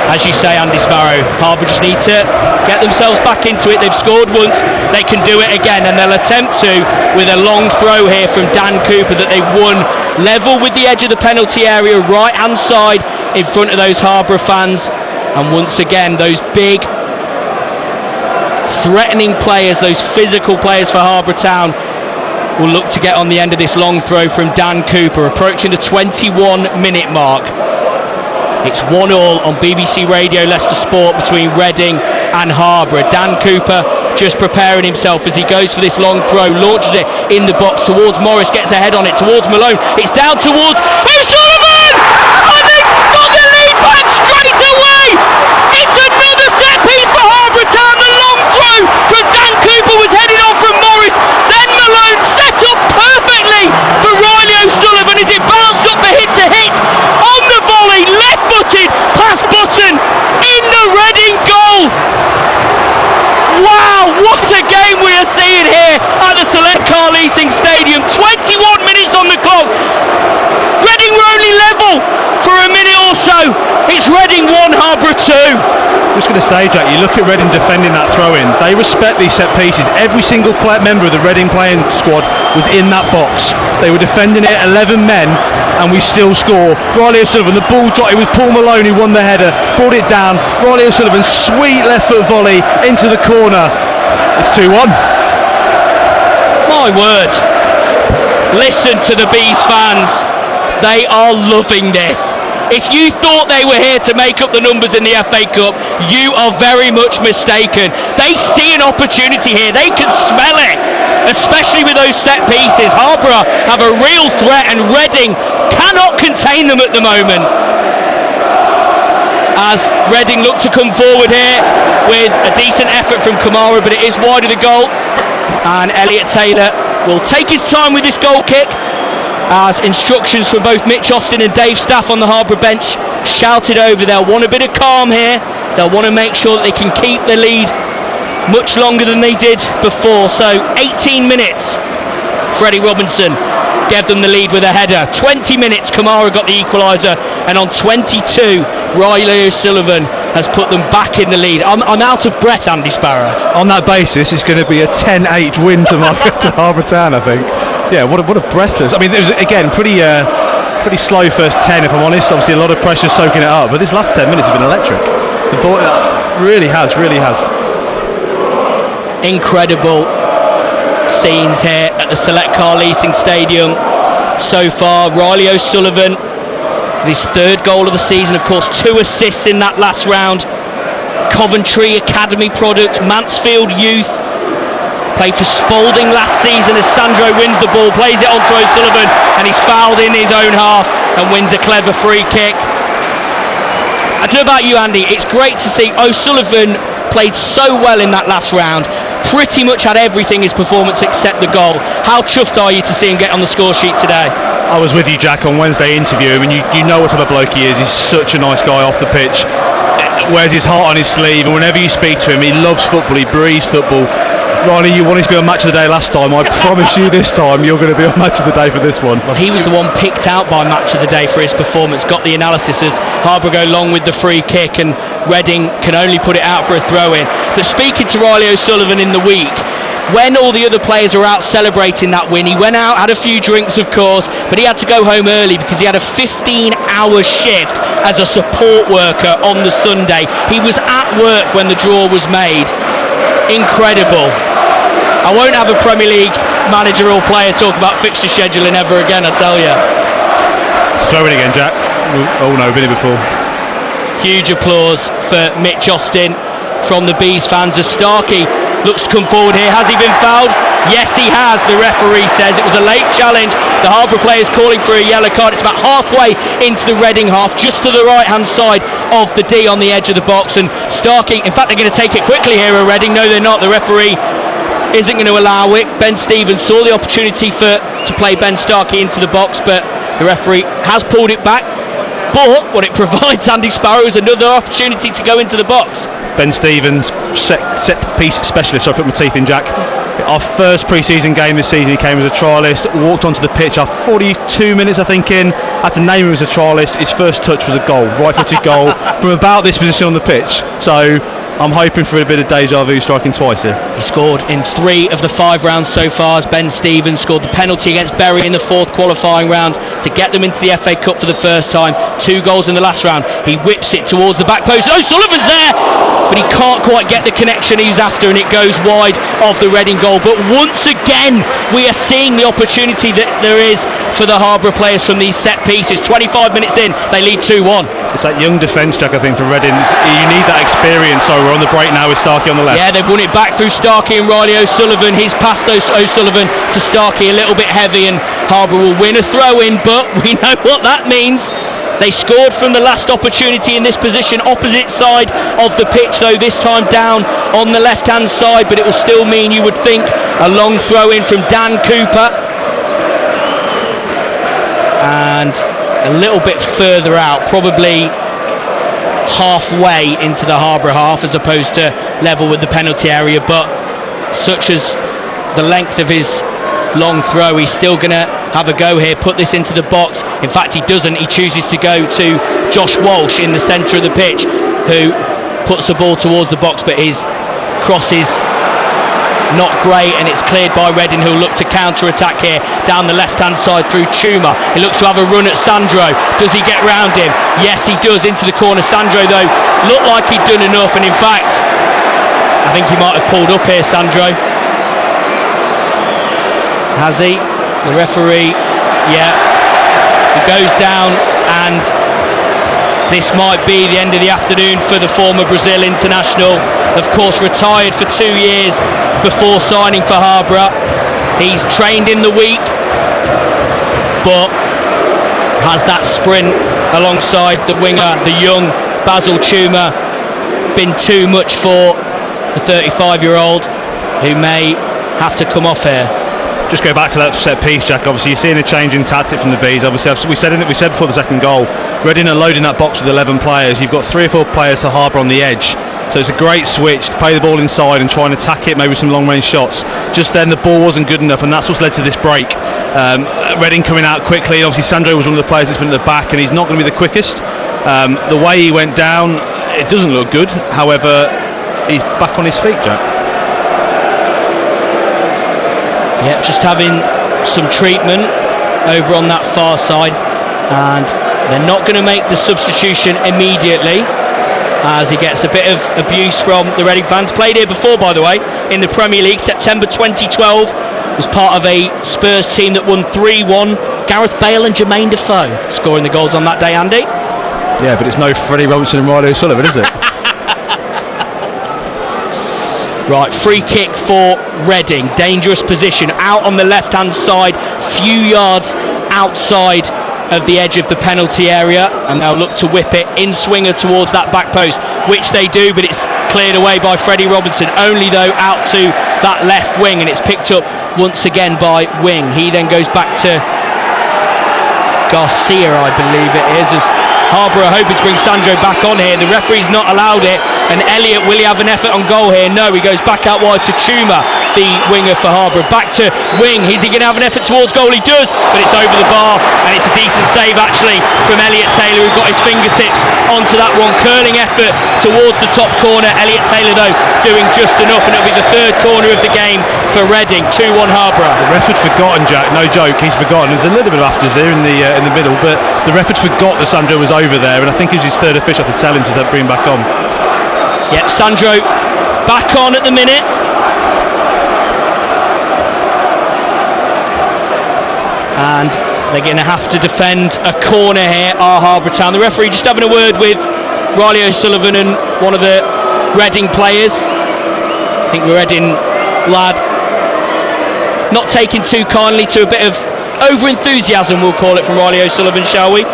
as you say, Andy Sparrow, Harborough just need to get themselves back into it. They've scored once, they can do it again, and they'll attempt to with a long throw here from Dan Cooper that they've won level with the edge of the penalty area, right hand side in front of those Harborough fans. And once again, those big, threatening players, those physical players for Harborough Town, will look to get on the end of this long throw from Dan Cooper, approaching the 21-minute mark. It's 1-1 on BBC Radio Leicester Sport between Reading and Harborough. Dan Cooper just preparing himself as he goes for this long throw, launches it in the box towards Morris, gets a head on it towards Malone. It's down towards O'Sullivan! And they've got the lead back straight away! It's another set piece for Harborough Town. The long throw from Dan Cooper was headed on from Morris. Then Malone set up perfectly for Riley O'Sullivan as it bounced up for him to hit on the volley, left-footed past Button in the Reading goal. Wow, what a game we are seeing here at the Select Car Leasing Stadium. 21 minutes on the clock. Reading were only level for a minute or so. It's Reading 1, Harborough 2. I'm just going to say, Jack, you look at Reading defending that throw-in. They respect these set pieces. Every single member of the Reading playing squad was in that box. They were defending it, 11 men, and we still score. Riley O'Sullivan, the ball dropped. It was Paul Malone who won the header, brought it down. Riley O'Sullivan, sweet left foot volley into the corner. It's 2-1. My word. Listen to the Bees fans. They are loving this. If you thought they were here to make up the numbers in the FA Cup, you are very much mistaken. They see an opportunity here. They can smell it, especially with those set pieces. Harborough have a real threat and Reading cannot contain them at the moment. As Reading look to come forward here with a decent effort from Kamara, but it is wide of the goal. And Elliot Taylor will take his time with this goal kick, as instructions from both Mitch Austin and Dave Staff on the Harborough bench shouted over. They'll want a bit of calm here. They'll want to make sure that they can keep the lead much longer than they did before. So 18 minutes, Freddie Robinson gave them the lead with a header. 20 minutes, Kamara got the equaliser, and on 22, Riley O'Sullivan has put them back in the lead. I'm out of breath, Andy Sparrow. On that basis, it's going to be a 10-8 win to Harborough Town, I think. Yeah, what a breathless. I mean, it was, again, pretty slow first 10, if I'm honest. Obviously, a lot of pressure soaking it up, but this last 10 minutes have been electric. The ball really has. Incredible scenes here at the Select Car Leasing Stadium so far. Riley O'Sullivan, his third goal of the season, of course, 2 assists in that last round. Coventry Academy product, Mansfield Youth. Played for Spalding last season as Sandro wins the ball, plays it onto O'Sullivan, and he's fouled in his own half and wins a clever free kick. I don't know about you, Andy, it's great to see O'Sullivan played so well in that last round. Pretty much had everything his performance except the goal. How chuffed are you to see him get on the score sheet today? I was with you, Jack, on Wednesday interview. I mean, you know what type of bloke he is. He's such a nice guy off the pitch. Wears his heart on his sleeve, and whenever you speak to him, he loves football, he breathes football. Riley, you wanted to be on Match of the Day last time. I promise you this time you're going to be on Match of the Day for this one. Well, he was the one picked out by Match of the Day for his performance, got the analysis as Harborough go long with the free kick and Reading can only put it out for a throw-in. But speaking to Riley O'Sullivan in the week, when all the other players were out celebrating that win, he went out, had a few drinks of course, but he had to go home early because he had a 15-hour shift as a support worker on the Sunday. He was at work when the draw was made. Incredible. I won't have a Premier League manager or player talk about fixture scheduling ever again, I tell you. Throw it again, Jack. Oh no, been here before. Huge applause for Mitch Austin from the Bees fans as Starkey looks to come forward here. Has he been fouled? Yes, he has, the referee says. It was a late challenge. The Harborough player is calling for a yellow card. It's about halfway into the Reading half, just to the right-hand side of the D on the edge of the box. And Starkey, in fact, they're going to take it quickly here at Reading. No, they're not. The referee isn't going to allow it. Ben Stevens saw the opportunity to play Ben Starkey into the box, but the referee has pulled it back. But what it provides Andy Sparrow is another opportunity to go into the box. Ben Stevens, set piece specialist. So I put my teeth in, Jack. Our first pre-season game this season, he came as a trialist, walked onto the pitch after 42 minutes, I think, had to name him as a trialist. His first touch was a goal, right-footed goal from about this position on the pitch. So I'm hoping for a bit of deja vu, striking twice here. He scored in 3 of the 5 rounds so far as Ben Stevens scored the penalty against Bury in the 4th qualifying round to get them into the FA Cup for the first time. 2 goals in the last round. He whips it towards the back post. O'Sullivan's there, but he can't quite get the connection he was after, and it goes wide of the Reading goal. But once again, we are seeing the opportunity that there is for the Harborough players from these set pieces. 25 minutes in, they lead 2-1. It's that young defence, Jack, I think, for Reading. You need that experience. So we're on the break now with Starkey on the left. Yeah, they've won it back through Starkey and Riley O'Sullivan. He's passed O'Sullivan to Starkey, a little bit heavy, and Harborough will win a throw-in, but we know what that means. They scored from the last opportunity in this position, opposite side of the pitch, though this time down on the left-hand side, but it will still mean, you would think, a long throw-in from Dan Cooper. And a little bit further out, probably halfway into the Harborough half as opposed to level with the penalty area, but such as the length of his long throw, he's still going to have a go here, put this into the box. In fact, he doesn't. He chooses to go to Josh Walsh in the centre of the pitch, who puts the ball towards the box, but his cross is not great, and it's cleared by Reading, who'll look to counter-attack here down the left-hand side through Chuma. He looks to have a run at Sandro. Does he get round him? Yes, he does, into the corner. Sandro, though, looked like he'd done enough, and in fact, I think he might have pulled up here, Sandro. Has he? The referee, yeah. He goes down, and this might be the end of the afternoon for the former Brazil international. Of course, retired for 2 years before signing for Harborough. He's trained in the week, but has that sprint alongside the winger, the young Basil Chuma, been too much for the 35-year-old, who may have to come off here. Just go back to that set piece, Jack. Obviously, you're seeing a change in tactic from the Bees. Obviously, we said before the second goal, Reading are loading that box with 11 players. You've got 3 or 4 players to Harborough on the edge, so it's a great switch to play the ball inside and try and attack it, maybe some long-range shots. Just then, the ball wasn't good enough, and that's what's led to this break. Reading coming out quickly. Obviously, Sandro was one of the players that's been at the back, and he's not going to be the quickest. The way he went down, it doesn't look good. However, he's back on his feet, Jack. Yep, just having some treatment over on that far side, and they're not going to make the substitution immediately as he gets a bit of abuse from the Reading fans. Played here before, by the way, in the Premier League, September 2012. Was part of a Spurs team that won 3-1. Gareth Bale and Jermaine Defoe scoring the goals on that day, Andy. Yeah, but it's no Freddie Robinson and Riley O'Sullivan, is it? Right, free kick for Reading. Dangerous position out on the left-hand side, few yards outside of the edge of the penalty area, and they'll look to whip it in swinger towards that back post, which they do, but it's cleared away by Freddie Robinson, only though out to that left wing, and it's picked up once again by Wing. He then goes back to Garcia, I believe it is, as Harborough hoping to bring Sandro back on here. The referee's not allowed it, and Elliott, will he have an effort on goal here? No, he goes back out wide to Chuma, the winger for Harborough. Back to Wing, is he going to have an effort towards goal? He does, but it's over the bar, and it's a decent save actually from Elliott Taylor, who got his fingertips onto that one. Curling effort towards the top corner. Elliott Taylor, though, doing just enough, and it'll be the 3rd corner of the game for Reading. 2-1 Harborough. The ref had forgotten, Jack, no joke, he's forgotten. There's a little bit of afters here in the middle, but the ref had forgot that Sandro was over there, and I think it was his 3rd official to tell him to bring him back on. Yep, Sandro back on at the minute. And they're going to have to defend a corner here, our Harborough Town. The referee just having a word with Riley O'Sullivan and one of the Reading players. I think the Reading lad not taking too kindly to a bit of over-enthusiasm, we'll call it, from Riley O'Sullivan, shall we?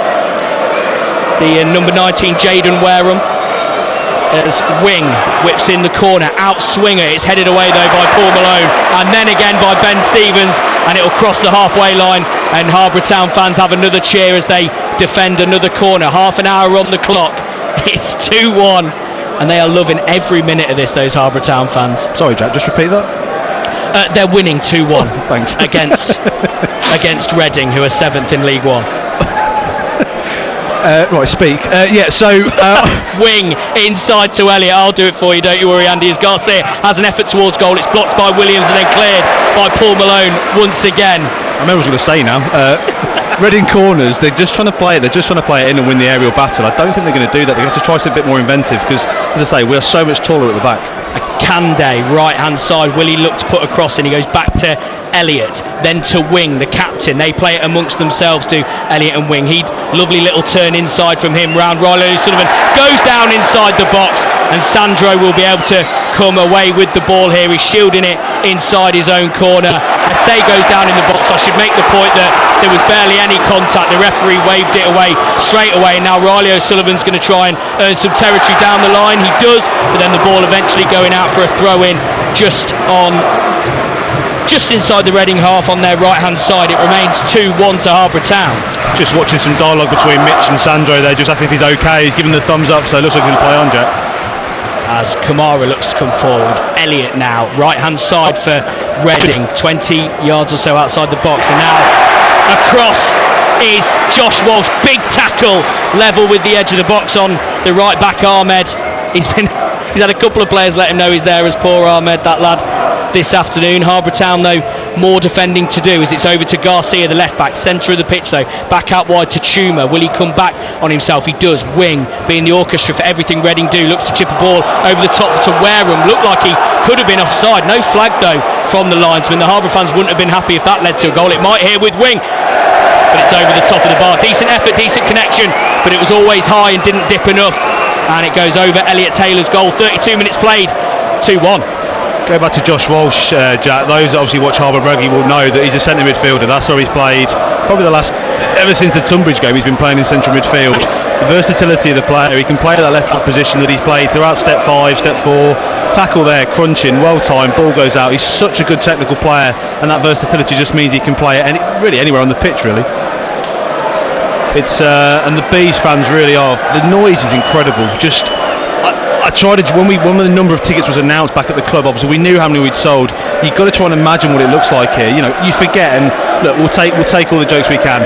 The number 19, Jaden Wareham, as Wing whips in the corner, out swinger. It's headed away though by Paul Malone, and then again by Ben Stevens, and it'll cross the halfway line, and Harborough Town fans have another cheer as they defend another corner. Half an hour on the clock. It's 2-1, and they are loving every minute of this, those Harborough Town fans. Sorry, Jack, just repeat that. They're winning 2-1 thanks. against Reading, who are 7th in League One. Wing inside to Elliott. I'll do it for you, don't you worry, Andy. As Garcia has an effort towards goal, it's blocked by Williams and then cleared by Paul Malone once again. I remember what I was going to say now. Reading corners, they're just trying to play it. They're just trying to play it in and win the aerial battle. I don't think they're going to do that. They're going to have to try something a bit more inventive because, as I say, we are so much taller at the back. Kande, right hand side. Willie looked to put a cross in. He goes back to Elliott, then to Wing, the captain. They play it amongst themselves, do Elliott and Wing. Lovely little turn inside from him round Riley Sullivan. Goes down inside the box, and Sandro will be able to come away with the ball here. He's shielding it inside his own corner. I say goes down in the box. I should make the point that there was barely any contact. The referee waved it away straight away. Now Riley O'Sullivan's going to try and earn some territory down the line. He does, but then the ball eventually going out for a throw-in just inside the Reading half on their right-hand side. It remains 2-1 to Harborough Town. Just watching some dialogue between Mitch and Sandro there, just asking if he's okay. He's giving the thumbs up, so it looks like he's going to play on, Jack. As Kamara looks to come forward. Elliott now, right-hand side for Reading, 20 yards or so outside the box. And now across is Josh Walsh. Big tackle, level with the edge of the box on the right-back Ahmed. He's had a couple of players let him know he's there as poor Ahmed, that lad, this afternoon. Harborough Town, though, more defending to do as it's over to Garcia, the left back, centre of the pitch though, back out wide to Chuma. Will he come back on himself? He does. Wing, being the orchestra for everything Reading do, looks to chip a ball over the top to Wareham. Looked like he could have been offside. No flag though from the linesman. The Harborough fans wouldn't have been happy if that led to a goal. It might here with Wing, but it's over the top of the bar. Decent effort, decent connection, but it was always high and didn't dip enough, and it goes over Elliott Taylor's goal. 32 minutes played, 2-1. Go back to Josh Walsh, Jack. Those that obviously watch Harborough Rugby will know that he's a centre midfielder. That's where he's played probably ever since the Tunbridge game. He's been playing in central midfield. The versatility of the player, he can play at that left back position that he's played throughout step 5, step 4. Tackle there, crunching, well timed, ball goes out. He's such a good technical player, and that versatility just means he can play really anywhere on the pitch, really. It's and the Bees fans really are. The noise is incredible. I tried to, when the number of tickets was announced back at the club, obviously we knew how many we'd sold. You've got to try and imagine what it looks like here. You know, you forget, and look, we'll take all the jokes we can.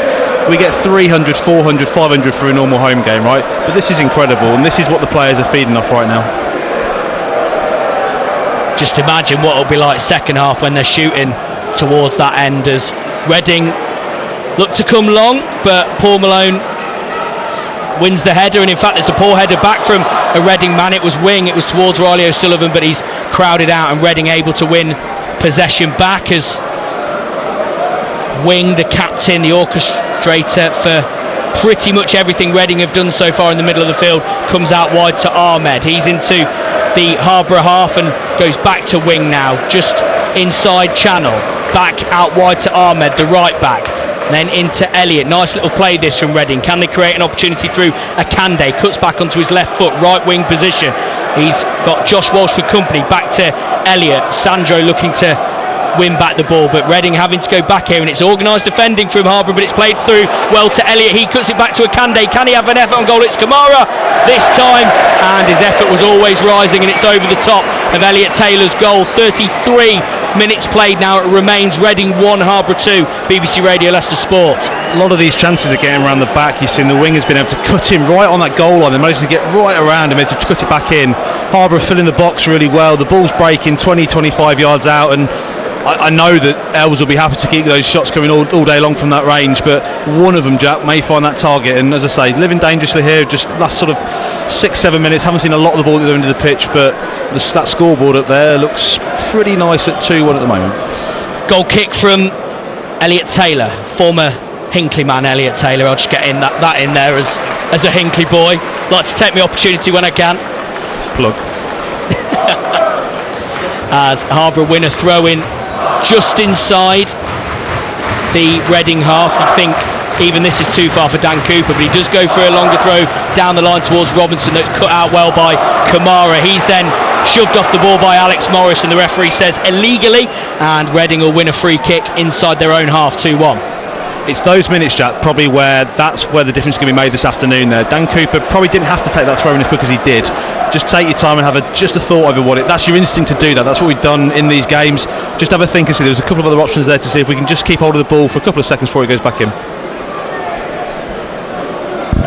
We get 300, 400, 500 for a normal home game, right? But this is incredible, and this is what the players are feeding off right now. Just imagine what it'll be like second half when they're shooting towards that end, as Reading look to come long, but Paul Malone wins the header, and in fact it's a poor header back from a Reading man. It was Wing, it was towards Riley O'Sullivan, but he's crowded out, and Reading able to win possession back as Wing, the captain, the orchestrator for pretty much everything Reading have done so far in the middle of the field, comes out wide to Ahmed. He's into the Harborough half and goes back to Wing now, just inside channel, back out wide to Ahmed, the right back. Then into Elliott. Nice little play this from Reading. Can they create an opportunity through Akande? Cuts back onto his left foot, right wing position. He's got Josh Walsh for company. Back to Elliott. Sandro looking to win back the ball, but Reading having to go back here, and it's organised defending from Harborough, but it's played through well to Elliott. He cuts it back to Akande. Can he have an effort on goal? It's Kamara this time, and his effort was always rising, and it's over the top of Elliott Taylor's goal. 33 minutes played now. It remains Reading 1, Harborough 2. BBC Radio Leicester Sport. A lot of these chances are getting around the back. You've seen the wing has been able to cut him right on that goal line. They managed to get right around him, able to cut it back in. Harborough filling the box really well. The ball's breaking 20-25 yards out, and I know that Els will be happy to keep those shots coming all day long from that range, but one of them, Jack, may find that target. And as I say, living dangerously here, just last sort of 6-7 minutes. Haven't seen a lot of the ball at the end of the pitch, but that scoreboard up there looks pretty nice at 2-1 at the moment. Goal kick from Elliott Taylor, former Hinckley man Elliott Taylor. I'll just get in that in there as a Hinckley boy. Like to take my opportunity when I can. Plug. As Harborough win a throw in just inside the Reading half. You'd think even this is too far for Dan Cooper, but he does go for a longer throw down the line towards Robinson. That's cut out well by Kamara. He's then shoved off the ball by Alex Morris, and the referee says illegally, and Reading will win a free kick inside their own half, 2-1. It's those minutes, Jack, probably where the difference is going to be made this afternoon there. Dan Cooper probably didn't have to take that throw in as quick as he did. Just take your time and have just a thought over that's your instinct to do that. That's what we've done in these games. Just have a think and see. There's a couple of other options there to see if we can just keep hold of the ball for a couple of seconds before it goes back in.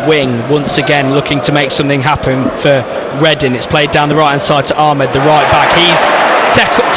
Wing once again looking to make something happen for Reading. It's played down the right hand side to Ahmed, the right back. He's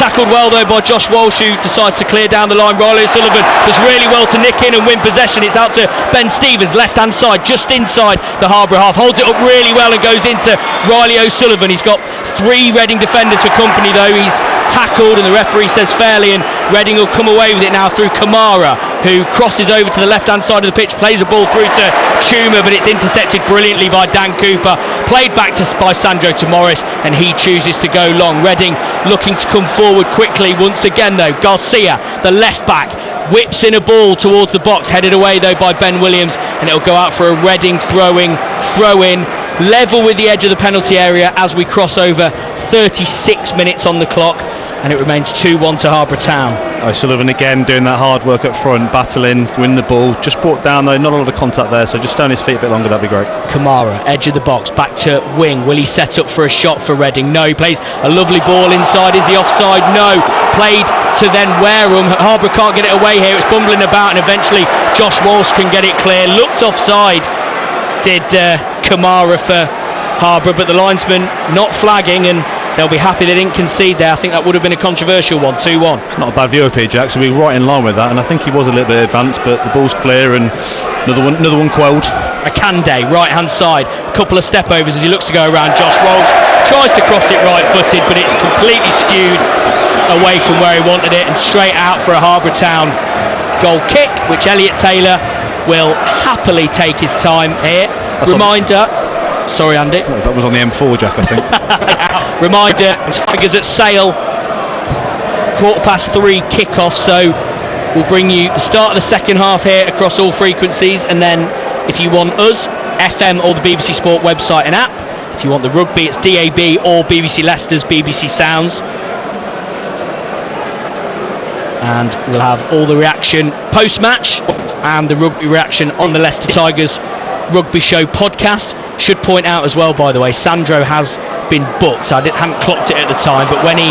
tackled well though by Josh Walsh, who decides to clear down the line. Riley O'Sullivan does really well to nick in and win possession. It's out to Ben Stevens, left hand side, just inside the Harborough half, holds it up really well and goes into Riley O'Sullivan. He's got 3 Reading defenders for company though. He's tackled and the referee says fairly, and Reading will come away with it now through Kamara, who crosses over to the left hand side of the pitch, plays a ball through to Chuma, but it's intercepted brilliantly by Dan Cooper, played back by Sandro to Morris, and he chooses to go long. Reading looking to come forward quickly once again though. Garcia, the left back, whips in a ball towards the box, headed away though by Ben Williams, and it'll go out for a Reading throw in, level with the edge of the penalty area as we cross over 36 minutes on the clock, and it remains 2-1 to Harborough Town. O'Sullivan again doing that hard work up front, battling, winning the ball, just brought down though, not a lot of contact there, so just stay on his feet a bit longer, that'd be great. Kamara, Edge of the box, back to Wing. Will he set up for a shot for Reading? No, he plays a lovely ball inside. Is he offside? No. Played to then Wareham. Harborough can't get it away here, it's bumbling about, and eventually Josh Walsh can get it clear. Looked offside, did Kamara for Harborough, but the linesman not flagging, and they'll be happy they didn't concede there. I think that would have been a controversial one. 2-1. Not a bad view of P. Jack, so we're right in line with that, and I think he was a little bit advanced, but the ball's clear and another one quelled. Akande, right hand side, a couple of step overs as he looks to go around Josh Walsh, tries to cross it right footed, but it's completely skewed away from where he wanted it and straight out for a Harborough Town goal kick, which Elliot Taylor will happily take his time here. Reminder, sorry Andy. That was on the M4, Jack, I think. Reminder, Tigers at Sale, 3:15 kick-off, so we'll bring you the start of the second half here across all frequencies, and then if you want us, FM or the BBC Sport website and app. If you want the rugby, it's DAB or BBC Leicester's BBC Sounds. And we'll have all the reaction post-match and the rugby reaction on the Leicester Tigers Rugby Show podcast. Should point out as well, by the way, Sandro has been booked. I hadn't clocked it at the time, but when he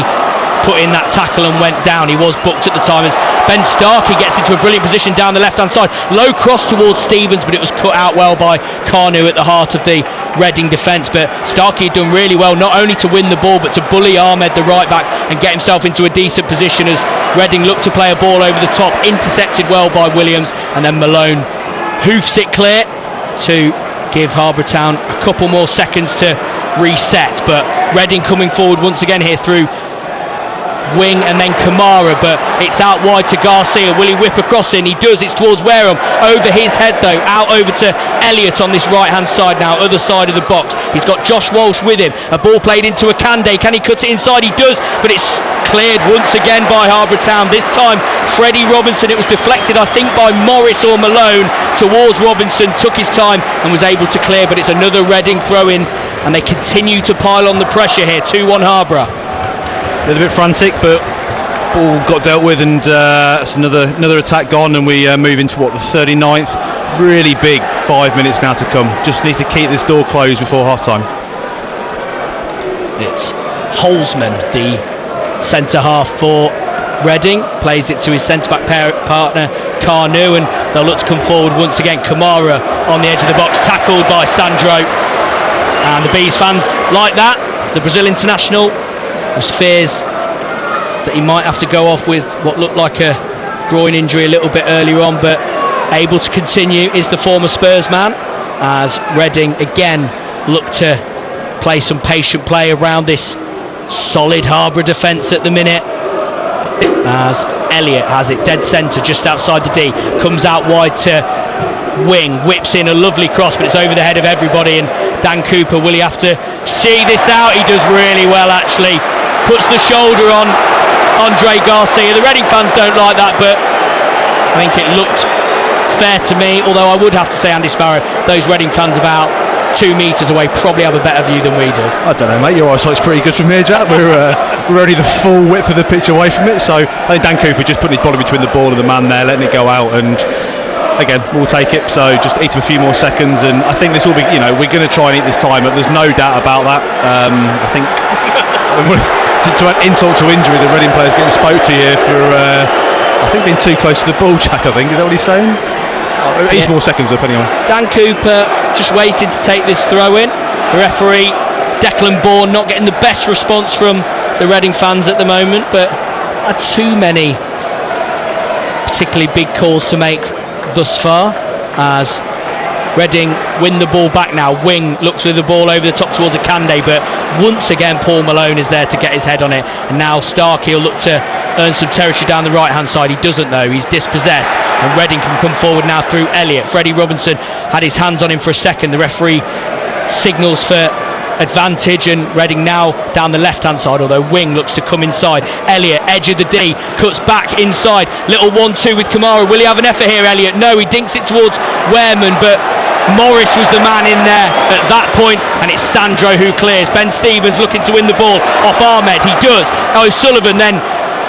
put in that tackle and went down, he was booked at the time, as Ben Starkey gets into a brilliant position down the left hand side. Low cross towards Stevens, but it was cut out well by Carnu at the heart of the Reading defence. But Starkey had done really well, not only to win the ball, but to bully Ahmed, the right back, and get himself into a decent position as Reading looked to play a ball over the top, intercepted well by Williams, and then Malone hoofs it clear to give Harborough Town a couple more seconds to reset. But Reading coming forward once again here through Wing and then Kamara, but it's out wide to Garcia. Will he whip across in? He does. It's towards Wareham, over his head though, out over to Elliott on this right hand side now, other side of the box. He's got Josh Walsh with him, a ball played into Akande. Can he cut it inside? He does, but it's cleared once again by Harborough Town. This time Freddie Robinson. It was deflected, I think, by Morris or Malone towards Robinson, took his time and was able to clear, but it's another Reading throw in, and they continue to pile on the pressure here. 2-1 Harborough. A little bit frantic, but ball got dealt with, and it's another attack gone, and we move into the 39th. Really big 5 minutes now to come. Just need to keep this door closed before half time. It's Holzman, the centre half for Reading, plays it to his centre back partner Carnu, and they'll look to come forward once again. Kamara on the edge of the box, tackled by Sandro, and the Bees fans like that. The Brazil international, there's fears that he might have to go off with what looked like a groin injury a little bit earlier on, but able to continue is the former Spurs man, as Reading again look to play some patient play around this solid Harborough defence at the minute, as Elliott has it dead centre just outside the D, comes out wide to Wing, whips in a lovely cross, but it's over the head of everybody, and Dan Cooper, will he have to see this out? He does really well actually, puts the shoulder on Andre Garcia. The Reading fans don't like that, but I think it looked fair to me, although I would have to say, Andy Sparrow, those Reading fans about 2 metres away probably have a better view than we do. I don't know, mate, your eyesight's pretty good from here, Jack. We're already the full width of the pitch away from it, so I think Dan Cooper just putting his body between the ball and the man there, letting it go out, and again, we'll take it, so just eat him a few more seconds, and I think this will be, we're going to try and eat this time, but there's no doubt about that. I think to add insult to injury, the Reading players getting spoke to here for I think being too close to the ball, Jack. I think, is that what he's saying? He's more seconds depending on. Dan Cooper just waited to take this throw in. The referee, Declan Bourne, not getting the best response from the Reading fans at the moment, but had too many particularly big calls to make thus far, as Reading win the ball back now. Wing looks with the ball over the top towards Akande, but once again Paul Malone is there to get his head on it, and now Starkey will look to earn some territory down the right hand side. He doesn't though, he's dispossessed, and Reading can come forward now through Elliott. Freddie Robinson had his hands on him for a second. The referee signals for advantage, and Reading now down the left hand side, although Wing looks to come inside. Elliott, edge of the D, cuts back inside, little 1-2 with Kamara. Will he have an effort here, Elliott? No, he dinks it towards Wehrman, but Morris was the man in there at that point, and it's Sandro who clears. Ben Stevens looking to win the ball off Ahmed, he does. O'Sullivan then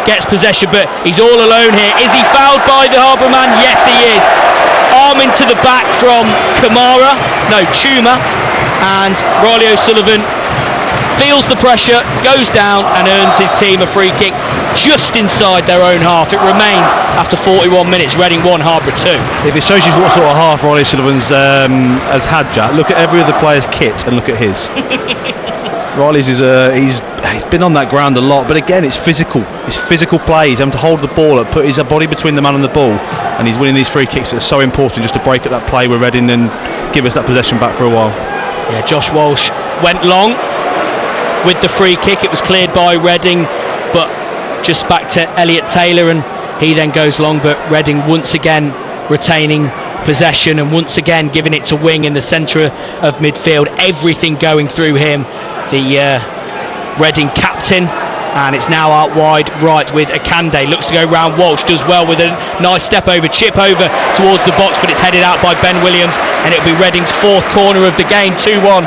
gets possession, but he's all alone here. Is he fouled by the Harborough man? Yes, he is. Arm into the back from Kamara, no, Chuma, and Riley O'Sullivan feels the pressure, goes down and earns his team a free kick just inside their own half. It remains after 41 minutes, Reading 1, Harborough 2. If it shows you what sort of half Riley Sullivan's has had, Jack, look at every other player's kit and look at his. Riley's is he's been on that ground a lot, but again it's physical. It's physical play. He's having to hold the ball up, put his body between the man and the ball, and he's winning these free kicks that are so important just to break up that play with Reading and give us that possession back for a while. Yeah, Josh Walsh went long with the free kick. It was cleared by Reading, but just back to Elliott Taylor, and he then goes long, but Reading once again retaining possession and once again giving it to Wing in the centre of midfield. Everything going through him, the Reading captain, and it's now out wide right with Akande. Looks to go round Walsh, does well with a nice step over, chip over towards the box, but it's headed out by Ben Williams, and it'll be Reading's fourth corner of the game, 2-1.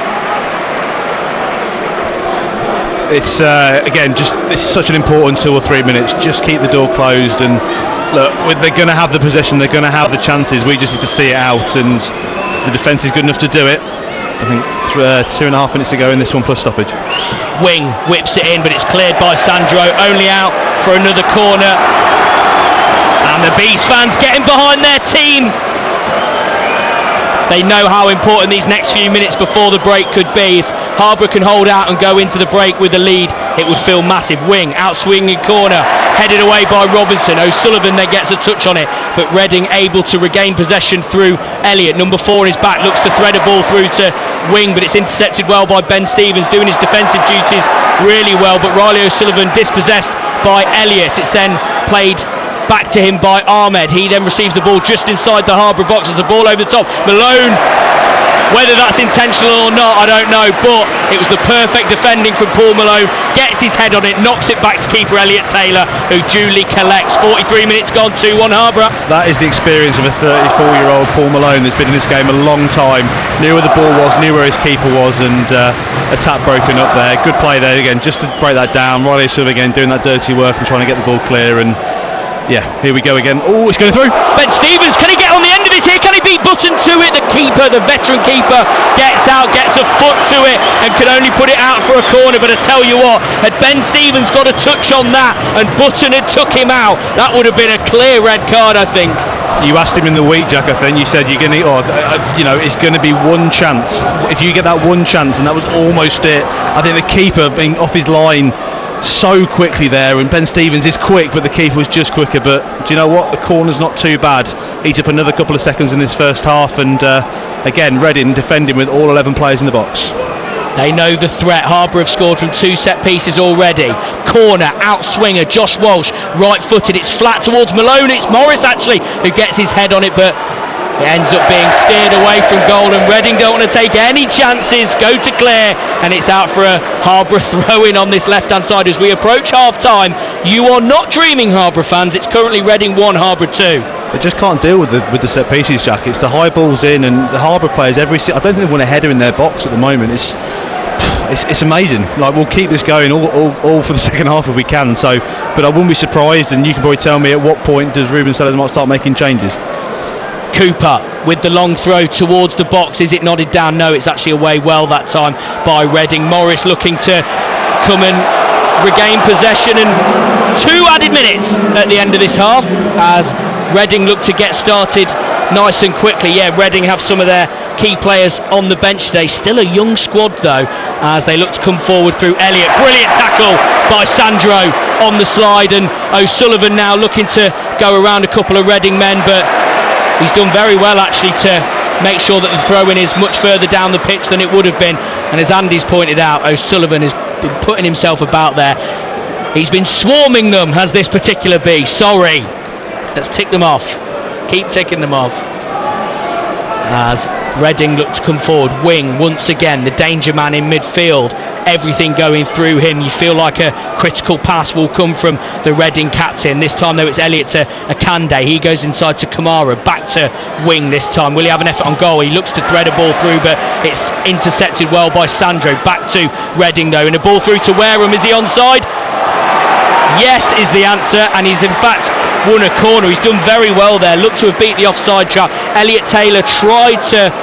It's again, just it's such an important 2 or 3 minutes. Just keep the door closed, and look, they're going to have the possession, they're going to have the chances. We just need to see it out, and the defence is good enough to do it. I think 2.5 minutes to go in this one plus stoppage. Wing whips it in, but it's cleared by Sandro, only out for another corner, and the Bees fans getting behind their team. They know how important these next few minutes before the break could be. If Harborough can hold out and go into the break with a lead, it would feel massive. Wing out swinging corner, headed away by Robinson. O'Sullivan then gets a touch on it, but Reading able to regain possession through Elliott. Number 4 on his back, looks to thread a ball through to Wing, but it's intercepted well by Ben Stevens, doing his defensive duties really well, but Riley O'Sullivan dispossessed by Elliott. It's then played back to him by Ahmed. He then receives the ball just inside the Harborough box. There's a ball over the top. Malone, whether that's intentional or not, I don't know, but it was the perfect defending from Paul Malone. Gets his head on it, knocks it back to keeper Elliott Taylor, who duly collects. 43 minutes gone, 2-1 Harborough. That is the experience of a 34-year-old Paul Malone that's been in this game a long time. Knew where the ball was, knew where his keeper was, and a tap broken up there. Good play there again, just to break that down. Riley Sullivan again doing that dirty work and trying to get the ball clear, and yeah, here we go again. Oh, it's going through. Ben Stevens, can he get on the end of this here? Can he beat Button to it? The keeper, the veteran keeper, gets out, gets a foot to it, and can only put it out for a corner. But I tell you what, had Ben Stevens got a touch on that and Button had took him out, that would have been a clear red card, I think. You asked him in the week, Jack, I think. You said you're going to, it's going to be one chance. If you get that one chance, and that was almost it. I think the keeper being off his line so quickly there, and Ben Stevens is quick, but the keeper was just quicker. But do you know what? The corner's not too bad. Eats up another couple of seconds in this first half, and again, Reading defending with all 11 players in the box. They know the threat. Harborough have scored from 2 set pieces already. Corner, outswinger, Josh Walsh, right-footed. It's flat towards Malone. It's Morris, actually, who gets his head on it, but it ends up being steered away from goal, and Reading don't want to take any chances. Go to clear, and it's out for a Harborough throw-in on this left-hand side as we approach half-time. You are not dreaming, Harborough fans. It's currently Reading 1, Harborough 2. They just can't deal with the set pieces, Jack. It's the high balls in, and the Harborough players I don't think they want a header in their box at the moment. It's amazing. Like, we'll keep this going all for the second half if we can. So, but I wouldn't be surprised, and you can probably tell me at what point does Ruben Sellers might start making changes. Cooper with the long throw towards the box. Is it nodded down? No, it's actually away well that time by Reading. Morris looking to come and regain possession, and 2 added minutes at the end of this half as Reading look to get started nice and quickly. Yeah, Reading have some of their key players on the bench today. Still a young squad though, as they look to come forward through Elliott. Brilliant tackle by Sandro on the slide, and O'Sullivan now looking to go around a couple of Reading men, but he's done very well actually to make sure that the throw-in is much further down the pitch than it would have been. And as Andy's pointed out, O'Sullivan has been putting himself about there. He's been swarming them, has this particular bee. Sorry, let's tick them off. Keep ticking them off. As Reading look to come forward, Wing once again, the danger man in midfield, everything going through him. You feel like a critical pass will come from the Reading captain. This time though it's Elliott to Akande, he goes inside to Kamara, back to Wing this time. Will he have an effort on goal? He looks to thread a ball through, but it's intercepted well by Sandro. Back to Reading though, and a ball through to Wareham. Is he onside? Yes is the answer, and he's in fact won a corner. He's done very well there, looked to have beat the offside trap. Elliot Taylor tried to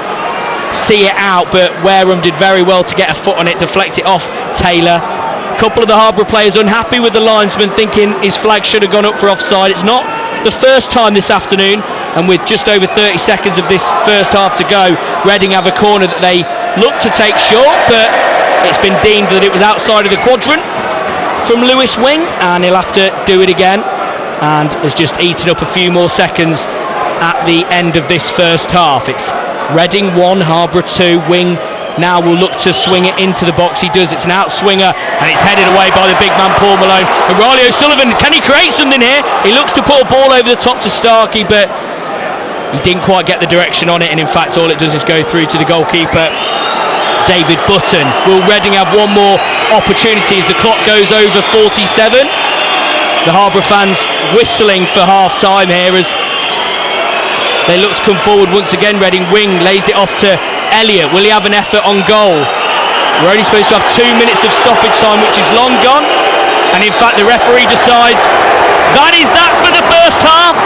see it out, but Wareham did very well to get a foot on it, deflect it off Taylor. A couple of the Harborough players unhappy with the linesman, thinking his flag should have gone up for offside. It's not the first time this afternoon, and with just over 30 seconds of this first half to go, Reading have a corner that they look to take short, but it's been deemed that it was outside of the quadrant from Lewis Wing, and he'll have to do it again, and has just eaten up a few more seconds at the end of this first half. It's Reading 1, Harborough 2. Wing now will look to swing it into the box. He does. It's an outswinger, and it's headed away by the big man Paul Malone. And Riley O'Sullivan, can he create something here? He looks to put a ball over the top to Starkey, but he didn't quite get the direction on it, and in fact all it does is go through to the goalkeeper David Button. Will Reading have one more opportunity as the clock goes over 47? The Harborough fans whistling for half time here as they look to come forward once again. Reading. Wing lays it off to Elliott. Will he have an effort on goal? We're only supposed to have 2 minutes of stoppage time, which is long gone, and in fact the referee decides that is that for the first half.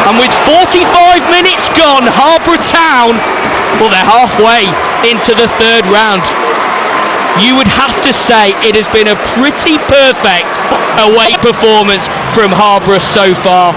And with 45 minutes gone, Harborough Town, well, they're halfway into the third round. You would have to say it has been a pretty perfect away performance from Harborough so far.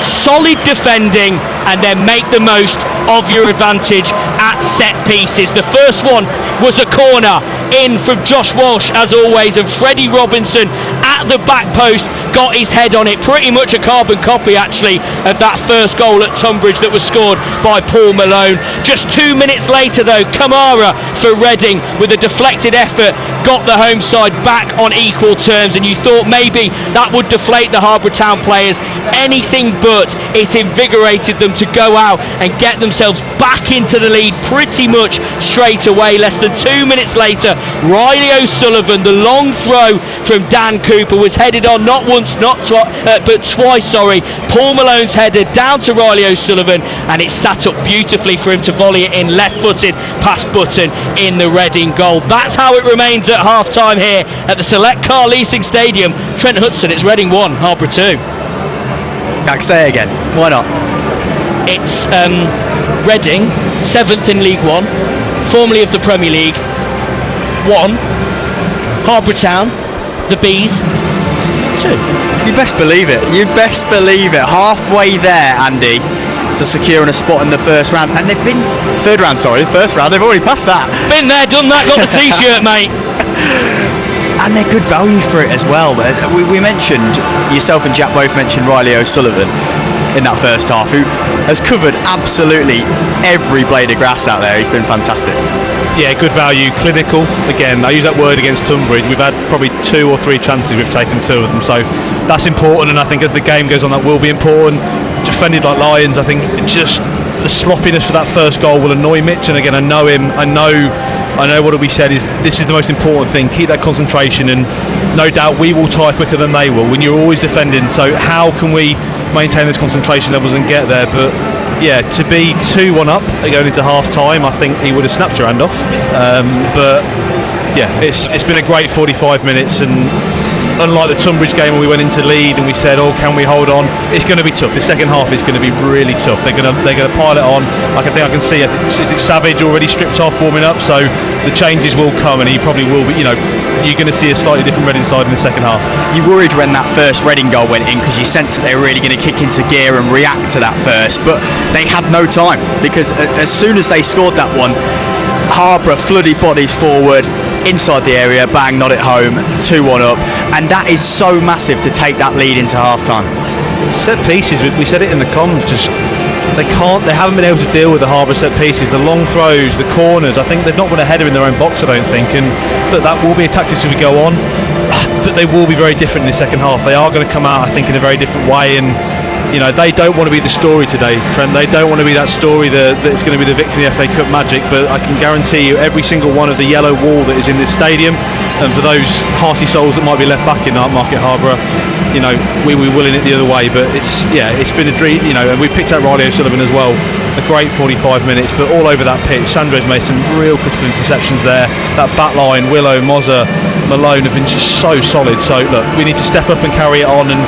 Solid defending, and then make the most of your advantage at set pieces. The first one was a corner in from Josh Walsh as always, and Freddie Robinson at the back post got his head on it. Pretty much a carbon copy actually of that first goal at Tunbridge that was scored by Paul Malone. Just 2 minutes later though, Kamara for Reading with a deflected effort got the home side back on equal terms, and you thought maybe that would deflate the Harborough Town players. Anything but. It invigorated them to go out and get themselves back into the lead pretty much straight away. Less than 2 minutes later, Riley O'Sullivan, the long throw from Dan Cooper was headed on not once, but twice. Paul Malone's header down to Riley O'Sullivan, and it sat up beautifully for him to volley it in left-footed past Button in the Reading goal. That's how it remains at half-time here at the Select Car Leasing Stadium. Trent Hudson, it's Reading 1, Harborough 2. Jack, say it again. Why not? It's Reading, 7th in League 1, formerly of the Premier League, 1. Harborough Town, the Bees, 2. You best believe it. You best believe it. Halfway there, Andy, to securing a spot in the first round. And they've been... Third round, sorry. The first round. They've already passed that. Been there, done that, got the T-shirt, mate. And they're good value for it as well. We mentioned, yourself and Jack both mentioned Riley O'Sullivan in that first half, who has covered absolutely every blade of grass out there. He's been fantastic. Yeah, good value, clinical. Again, I use that word against Tunbridge. We've had probably 2 or 3 chances, we've taken 2 of them, so that's important, and I think as the game goes on that will be important. Defended like lions. I think just the sloppiness for that first goal will annoy Mitch, and again I know him, I know what we said is this is the most important thing, keep that concentration, and no doubt we will tie quicker than they will when you're always defending, so how can we maintain those concentration levels and get there? But yeah, to be 2-1 up going into half time, I think he would have snapped your hand off, but yeah, it's been a great 45 minutes, and unlike the Tunbridge game where we went into lead and we said, oh, can we hold on? It's going to be tough. The second half is going to be really tough. They're going to pile it on. I can see it. Is it Savage already stripped off warming up? So the changes will come, and he probably will be. You're going to see a slightly different Reading side in the second half. You worried when that first Reading goal went in because you sensed that they were really going to kick into gear and react to that first, but they had no time because as soon as they scored that one, Harborough flooded bodies forward inside the area, bang, not it home, 2-1 up, and that is so massive to take that lead into half-time. Set pieces, we said it in the comms, they haven't been able to deal with the Harborough set pieces, the long throws, the corners. I think they've not won a header in their own box, I don't think, and that will be a tactic as we go on, but they will be very different in the second half. They are going to come out, I think, in a very different way, and they don't want to be the story today, Trent. They don't want to be that story that's going to be the victim of the FA Cup magic, but I can guarantee you every single one of the yellow wall that is in this stadium, and for those hearty souls that might be left back in Market Harborough, we were willing it the other way, but it's been a dream, and we picked out Riley O'Sullivan as well. A great 45 minutes, but all over that pitch. Sandro's made some real critical interceptions there. That back line, Willow, Mozza, Malone have been just so solid. So look, we need to step up and carry it on, and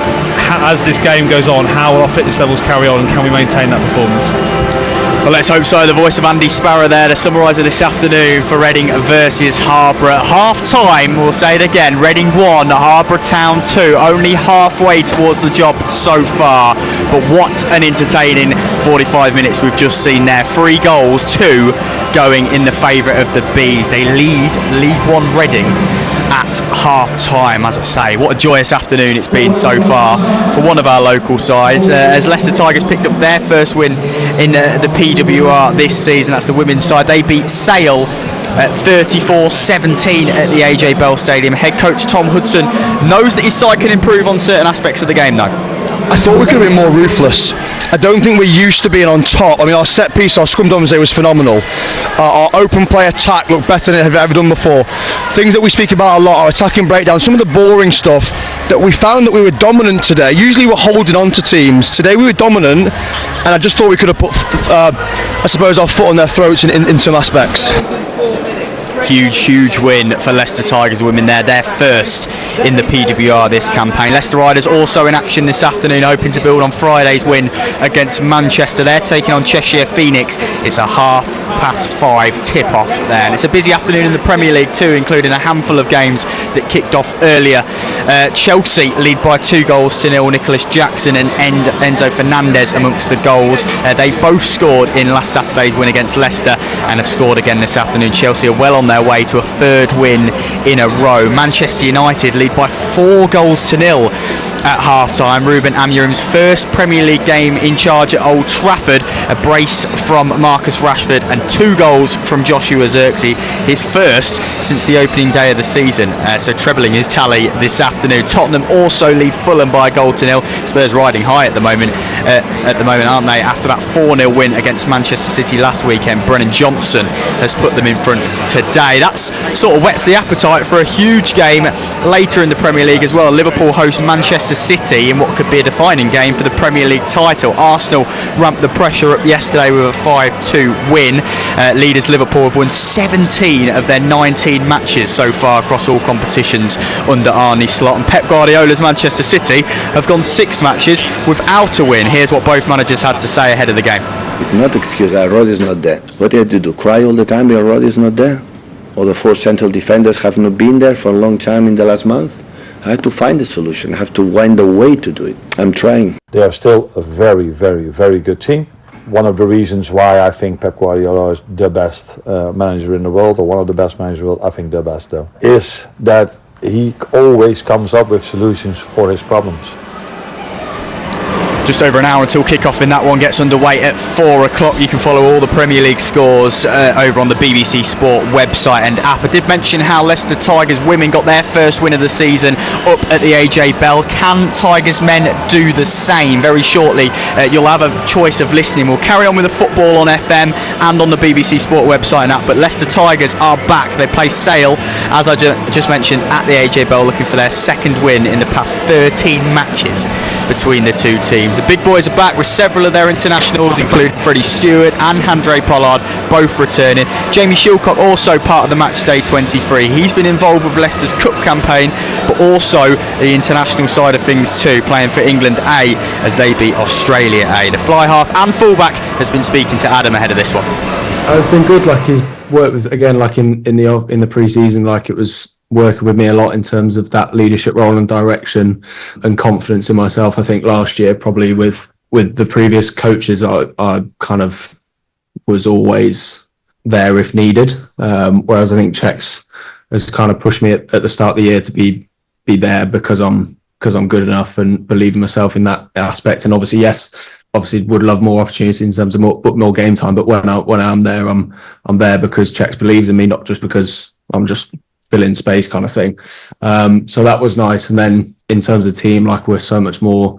as this game goes on, how will our fitness levels carry on, and can we maintain that performance? Well, let's hope so. The voice of Andy Sparrow there, the summariser this afternoon for Reading versus Harborough. Half-time, we'll say it again, Reading 1, Harborough Town 2, only halfway towards the job so far. But what an entertaining 45 minutes we've just seen there. 3 goals, 2 going in the favour of the Bees. They lead League One Reading at half-time. As I say, what a joyous afternoon it's been so far for one of our local sides, as Leicester Tigers picked up their first win in the PWR this season. That's the women's side. They beat Sale at 34-17 at the AJ Bell Stadium. Head coach Tom Hudson knows that his side can improve on certain aspects of the game though. I thought we could have been more ruthless. I don't think we're used to being on top. I mean, our set piece, our scrum dominance was phenomenal. Our open play attack looked better than I've ever done before. Things that we speak about a lot, our attacking breakdown, some of the boring stuff that we found that we were dominant today. Usually we're holding on to teams. Today we were dominant, and I just thought we could have put, I suppose, our foot on their throats in some aspects. Huge win for Leicester Tigers women there, their first in the PWR this campaign. Leicester Riders also in action this afternoon, hoping to build on Friday's win against Manchester. They're taking on Cheshire Phoenix. It's a 5:30 tip-off there, and it's a busy afternoon in the Premier League too, including a handful of games that kicked off earlier. Chelsea lead by 2-0. Nicholas Jackson and Enzo Fernandez amongst the goals. They both scored in last Saturday's win against Leicester and have scored again this afternoon. Chelsea are well on their way to a 3rd win in a row. Manchester United lead by 4-0 at half-time. Ruben Amorim's first Premier League game in charge at Old Trafford, a brace from Marcus Rashford and 2 goals from Joshua Zirkzee, his first since the opening day of the season, so trebling his tally this afternoon. Tottenham also lead Fulham by 1-0. Spurs riding high at the moment, aren't they, after that 4-0 win against Manchester City last weekend. Brennan Johnson has put them in front today. That's sort of whets the appetite for a huge game later in the Premier League as well. Liverpool host Manchester City in what could be a defining game for the Premier League title. Arsenal ramped the pressure up yesterday with a 5-2 win. Leaders Liverpool have won 17 of their 19 matches so far across all competitions under Arne Slot, and Pep Guardiola's Manchester City have gone 6 matches without a win. Here's what both managers had to say ahead of the game. It's not excuse, Rod is not there. What do you have to do? Cry all the time because Rod is not there? Or the 4 central defenders have not been there for a long time in the last month? I have to find a solution. I have to find a way to do it. I'm trying. They are still a very, very, very good team. One of the reasons why I think Pep Guardiola is the best manager in the world, or one of the best managers in the world, I think the best though, is that he always comes up with solutions for his problems. Just over an hour until kick-off in that one gets underway at 4 o'clock. You can follow all the Premier League scores over on the BBC Sport website and app. I did mention how Leicester Tigers women got their first win of the season up at the AJ Bell. Can Tigers men do the same? Very shortly you'll have a choice of listening. We'll carry on with the football on FM and on the BBC Sport website and app, but Leicester Tigers are back. They play Sale, as I just mentioned, at the AJ Bell, looking for their 2nd win in the past 13 matches between the two teams. The big boys are back with several of their internationals, including Freddie Stewart and Handré Pollard, both returning. Jamie Shilcock also part of the match day 23. He's been involved with Leicester's cup campaign, but but also the international side of things too, playing for England A as they beat Australia A. The fly half and fullback has been speaking to Adam ahead of this one. It's been good. Like his work was again, like in the pre-season, like it was working with me a lot in terms of that leadership role and direction and confidence in myself. I think last year, probably with the previous coaches, I kind of was always there if needed. Whereas I think Czechs has kind of pushed me at the start of the year to be there because I'm good enough and believe in myself in that aspect. And obviously would love more opportunities in terms of more game time. But when I'm there, I'm there because Czechs believes in me, not just because I'm just filling space kind of thing. So that was nice. And then in terms of team, like we're so much more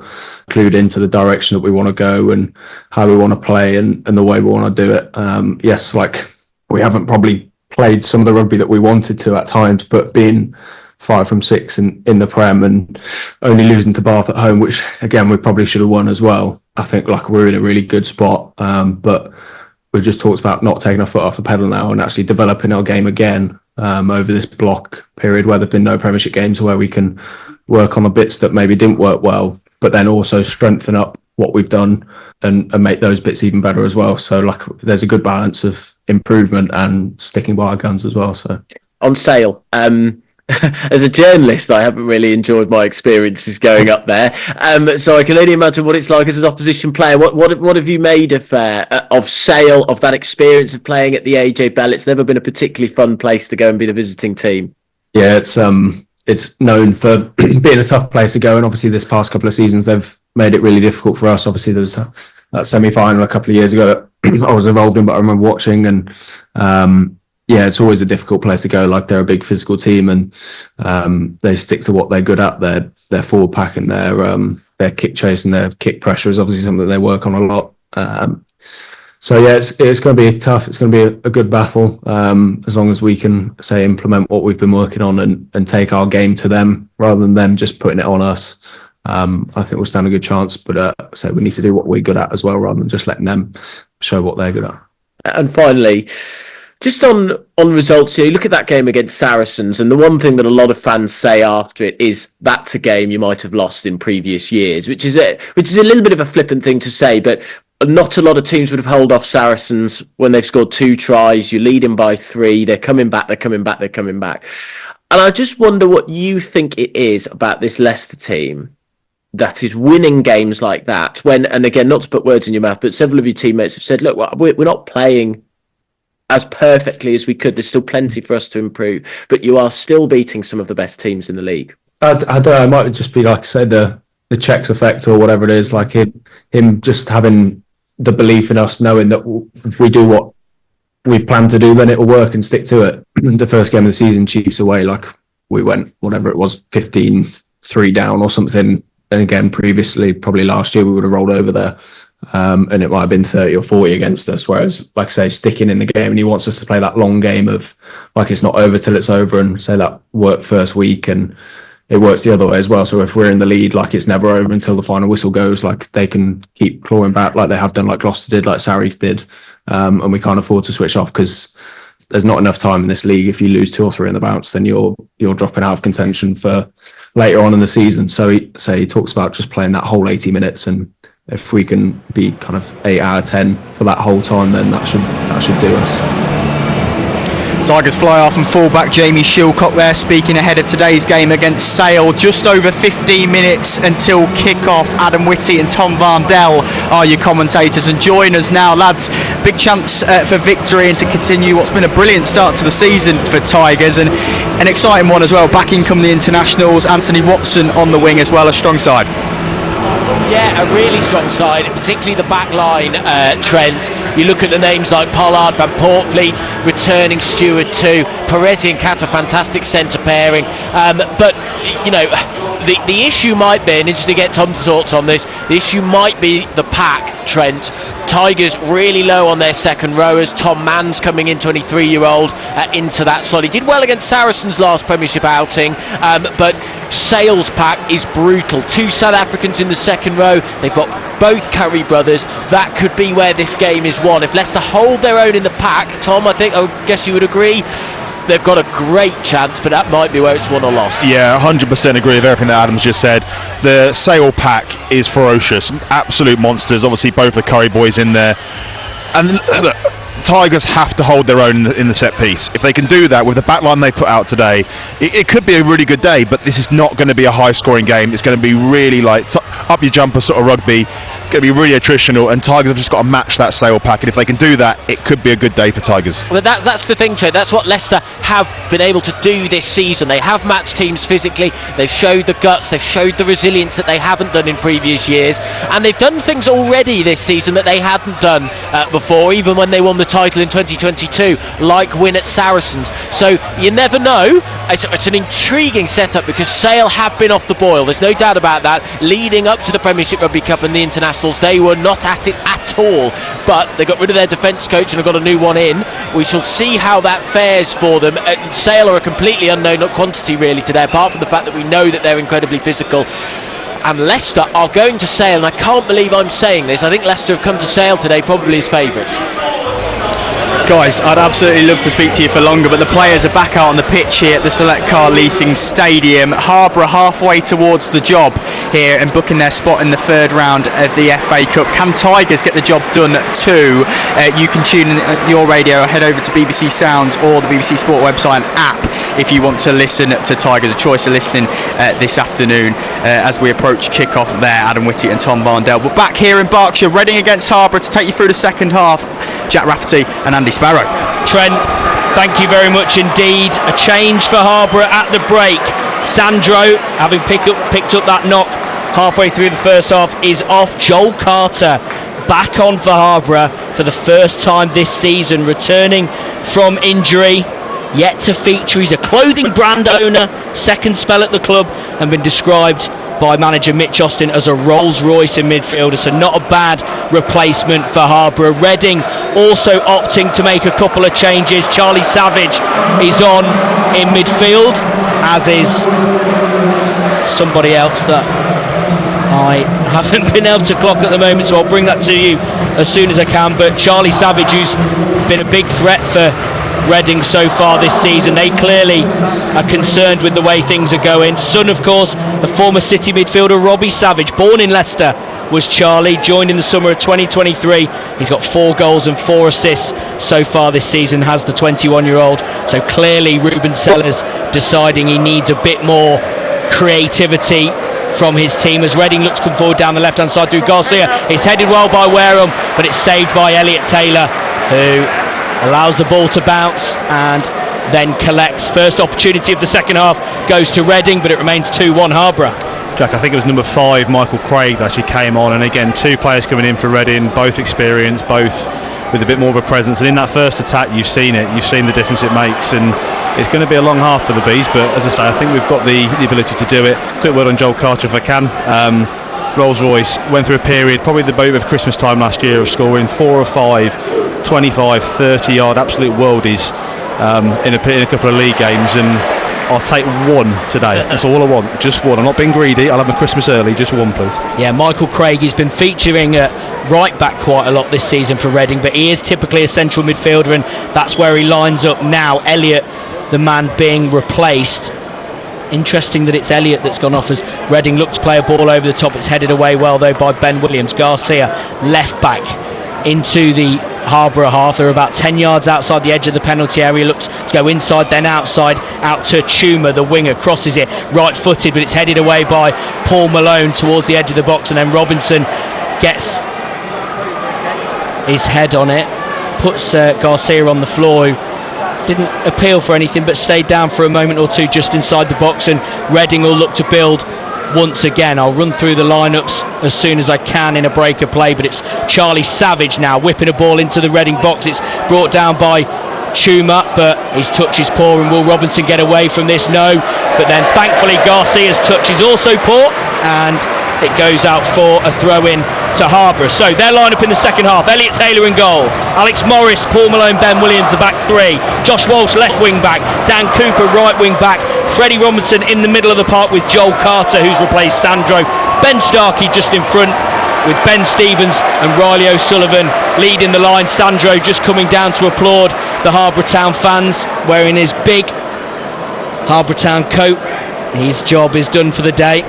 clued into the direction that we want to go and how we want to play and the way we want to do it. Yes, like we haven't probably played some of the rugby that we wanted to at times, but being 5 from 6 in the Prem and only losing to Bath at home, which again we probably should have won as well. I think like we're in a really good spot, but we've just talked about not taking our foot off the pedal now and actually developing our game again over this block period where there've been no Premiership games, where we can work on the bits that maybe didn't work well, but then also strengthen up what we've done and make those bits even better as well. So like there's a good balance of improvement and sticking by our guns as well. So on Sale, as a journalist, I haven't really enjoyed my experiences going up there. So I can only imagine what it's like as an opposition player. What have you made of Sale, of that experience of playing at the AJ Bell? It's never been a particularly fun place to go and be the visiting team. Yeah, it's known for being a tough place to go, and obviously this past couple of seasons they've made it really difficult for us. Obviously there was that semi-final a couple of years ago that I was involved in, but I remember watching, and yeah, it's always a difficult place to go. Like they're a big physical team, and they stick to what they're good at. Their forward pack and their kick chase and their kick pressure is obviously something that they work on a lot. So yeah, it's going to be tough. It's going to be a good battle as long as we can implement what we've been working on and take our game to them rather than them just putting it on us. I think we'll stand a good chance, but we need to do what we're good at as well rather than just letting them show what they're good at. And finally, just on results here, you look at that game against Saracens, and the one thing that a lot of fans say after it is that's a game you might have lost in previous years, which is a little bit of a flippant thing to say, but not a lot of teams would have held off Saracens when they've scored 2 tries. You're leading by 3. They're coming back. And I just wonder what you think it is about this Leicester team that is winning games like that. And again, not to put words in your mouth, but several of your teammates have said, look, we're not playing as perfectly as we could. There's still plenty for us to improve, but you are still beating some of the best teams in the league. I don't know. It might just be like I say, the Czechs effect or whatever it is. Like him just having the belief in us, knowing that if we do what we've planned to do, then it'll work and stick to it. The first game of the season, Chiefs away, like we went, whatever it was, 15-3 down or something. And again, previously, probably last year, we would have rolled over there. And it might have been 30 or 40 against us. Whereas, like I say, sticking in the game, and he wants us to play that long game of like it's not over till it's over, and say that worked first week and it works the other way as well. So if we're in the lead, like it's never over until the final whistle goes, like they can keep clawing back like they have done, like Gloucester did, like Sarries did. And we can't afford to switch off because there's not enough time in this league. If you lose 2 or 3 in the bounce, then you're dropping out of contention for later on in the season. So he talks about just playing that whole 80 minutes, and if we can be kind of 8 out of 10 for that whole time, then that should do us. Tigers fly off and fullback Jamie Shilcock there speaking ahead of today's game against Sale. Just over 15 minutes until kick-off. Adam Whitty and Tom Varndell are your commentators, and join us now, lads. Big chance for victory and to continue what's been a brilliant start to the season for Tigers, and an exciting one as well. Back in come the internationals. Anthony Watson on the wing as well, a strong side. Yeah, a really strong side, particularly the back line, Trent. You look at the names like Pollard, Van Portfleet, returning Stewart too. Perez and Cat, a fantastic centre pairing. But, you know, the issue might be, and interesting to get Tom's thoughts on this, the issue might be the pack, Trent. Tigers really low on their second rowers. Tom Mann's coming in, 23-year-old, into that slot. He did well against Saracens' last Premiership outing, but Sale's pack is brutal. 2 South Africans in the second row. They've got both Curry brothers. That could be where this game is won. If Leicester hold their own in the pack, Tom, I guess you would agree, they've got a great chance, but that might be where it's won or lost. Yeah, 100% agree with everything that Adam's just said. The Sale pack is ferocious, absolute monsters. Obviously, both the Curry boys in there. And look, Tigers have to hold their own in the set piece. If they can do that with the back line they put out today, it could be a really good day, but this is not going to be a high-scoring game. It's going to be really like up your jumper sort of rugby. Going to be really attritional, and Tigers have just got to match that Sale pack, and if they can do that, it could be a good day for Tigers. But that's the thing, Joe. That's what Leicester have been able to do this season. They have matched teams physically, they've showed the guts, they've showed the resilience that they haven't done in previous years, and they've done things already this season that they hadn't done before, even when they won the title in 2022, like win at Saracens. So you never know. It's an intriguing setup because Sale have been off the boil, there's no doubt about that. Leading up to the Premiership Rugby Cup and the Internationals, they were not at it at all, but they got rid of their defence coach and have got a new one in. We shall see how that fares for them. Sale are a completely unknown quantity really today, apart from the fact that we know that they're incredibly physical. And Leicester are going to Sale, and I can't believe I'm saying this, I think Leicester have come to Sale today probably as favourites. Guys, I'd absolutely love to speak to you for longer, but the players are back out on the pitch here at the Select Car Leasing Stadium. Harborough halfway towards the job here and booking their spot in the third round of the FA Cup. Can Tigers get the job done too? You can tune in your radio, head over to BBC Sounds or the BBC Sport website and app if you want to listen to Tigers. A choice of listening this afternoon as we approach kick-off there. Adam Whitty and Tom Barndell. We're back here in Berkshire, Reading against Harborough to take you through the second half. Jack Rafferty and Andy Sparrow. Trent, thank you very much indeed. A change for Harborough at the break. Sandro, having picked up that knock halfway through the first half, is off. Joel Carter back on for Harborough for the first time this season, returning from injury. Yet to feature. He's a clothing brand owner, second spell at the club, and been described by manager Mitch Austin as a Rolls Royce in midfielder, so not a bad replacement for Harborough. Reading also opting to make a couple of changes. Charlie Savage is on in midfield, as is somebody else that I haven't been able to clock at the moment, so I'll bring that to you as soon as I can. But Charlie Savage, who's been a big threat for Reading so far this season, they clearly are concerned with the way things are going. Son, of course, the former City midfielder Robbie Savage, born in Leicester, was Charlie, joined in the summer of 2023. He's got 4 goals and 4 assists so far this season, has the 21-year-old. So clearly Ruben Sellers deciding he needs a bit more creativity from his team as Reading looks to come forward down the left-hand side through Garcia. It's headed well by Wareham, but it's saved by Elliot Taylor, who allows the ball to bounce and then collects. First opportunity of the second half goes to Reading, but it remains 2-1 Harborough. Jack, I think it was number 5, Michael Craig, that actually came on, and again 2 players coming in for Reading, both experienced, both with a bit more of a presence, and in that first attack you've seen the difference it makes, and it's going to be a long half for the Bees, but as I say, I think we've got the ability to do it. Quick word on Joel Carter if I can. Rolls Royce went through a period, probably the boat of Christmas time last year, of scoring 4 or 5 25, 30 yard absolute worldies in a couple of league games, and I'll take 1 today. That's all I want, just 1. I'm not being greedy, I'll have my Christmas early, just 1 please. Yeah, Michael Craig, he's been featuring at right back quite a lot this season for Reading, but he is typically a central midfielder, and that's where he lines up now. Elliot, the man being replaced. Interesting that it's Elliot that's gone off as Reading look to play a ball over the top. It's headed away well though by Ben Williams. Garcia left back into the Harborough half. They're about 10 yards outside the edge of the penalty area. Looks to go inside, then outside, out to Chuma, the winger, crosses it right footed, but it's headed away by Paul Malone towards the edge of the box, and then Robinson gets his head on it, puts Garcia on the floor, who didn't appeal for anything but stayed down for a moment or two just inside the box, and Reading will look to build once again. I'll run through the lineups as soon as I can in a break of play, but it's Charlie Savage now whipping a ball into the Reading box. It's brought down by Chuma, but his touch is poor, and will Robinson get away from this? No, but then thankfully Garcia's touch is also poor, and it goes out for a throw-in to Harborough. So their line-up in the second half: Elliot Taylor in goal, Alex Morris, Paul Malone, Ben Williams the back 3, Josh Walsh left wing back, Dan Cooper right wing back, Freddie Robinson in the middle of the park with Joel Carter, who's replaced Sandro, Ben Starkey just in front with Ben Stevens and Riley O'Sullivan leading the line. Sandro just coming down to applaud the Harborough Town fans wearing his big Harborough Town coat. His job is done for the day.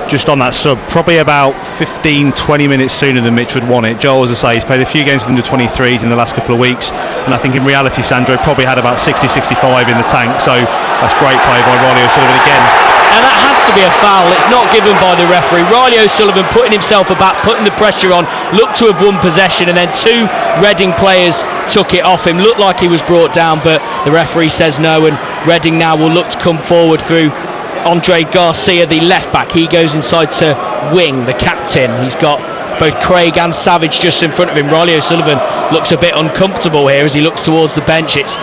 Just on that sub, probably about 15-20 minutes sooner than Mitch would want it. Joel, as I say, he's played a few games with the 23s in the last couple of weeks, and I think in reality Sandro probably had about 60-65 in the tank, so that's great play by Riley O'Sullivan again. And that has to be a foul. It's not given by the referee. Riley O'Sullivan putting himself about, putting the pressure on, looked to have won possession, and then two Reading players took it off him. Looked like he was brought down, but the referee says no, and Reading now will look to come forward through Andre Garcia, the left back. He goes inside to Wing, the captain. He's got both Craig and Savage just in front of him. Riley O'Sullivan looks a bit uncomfortable here as he looks towards the bench. It's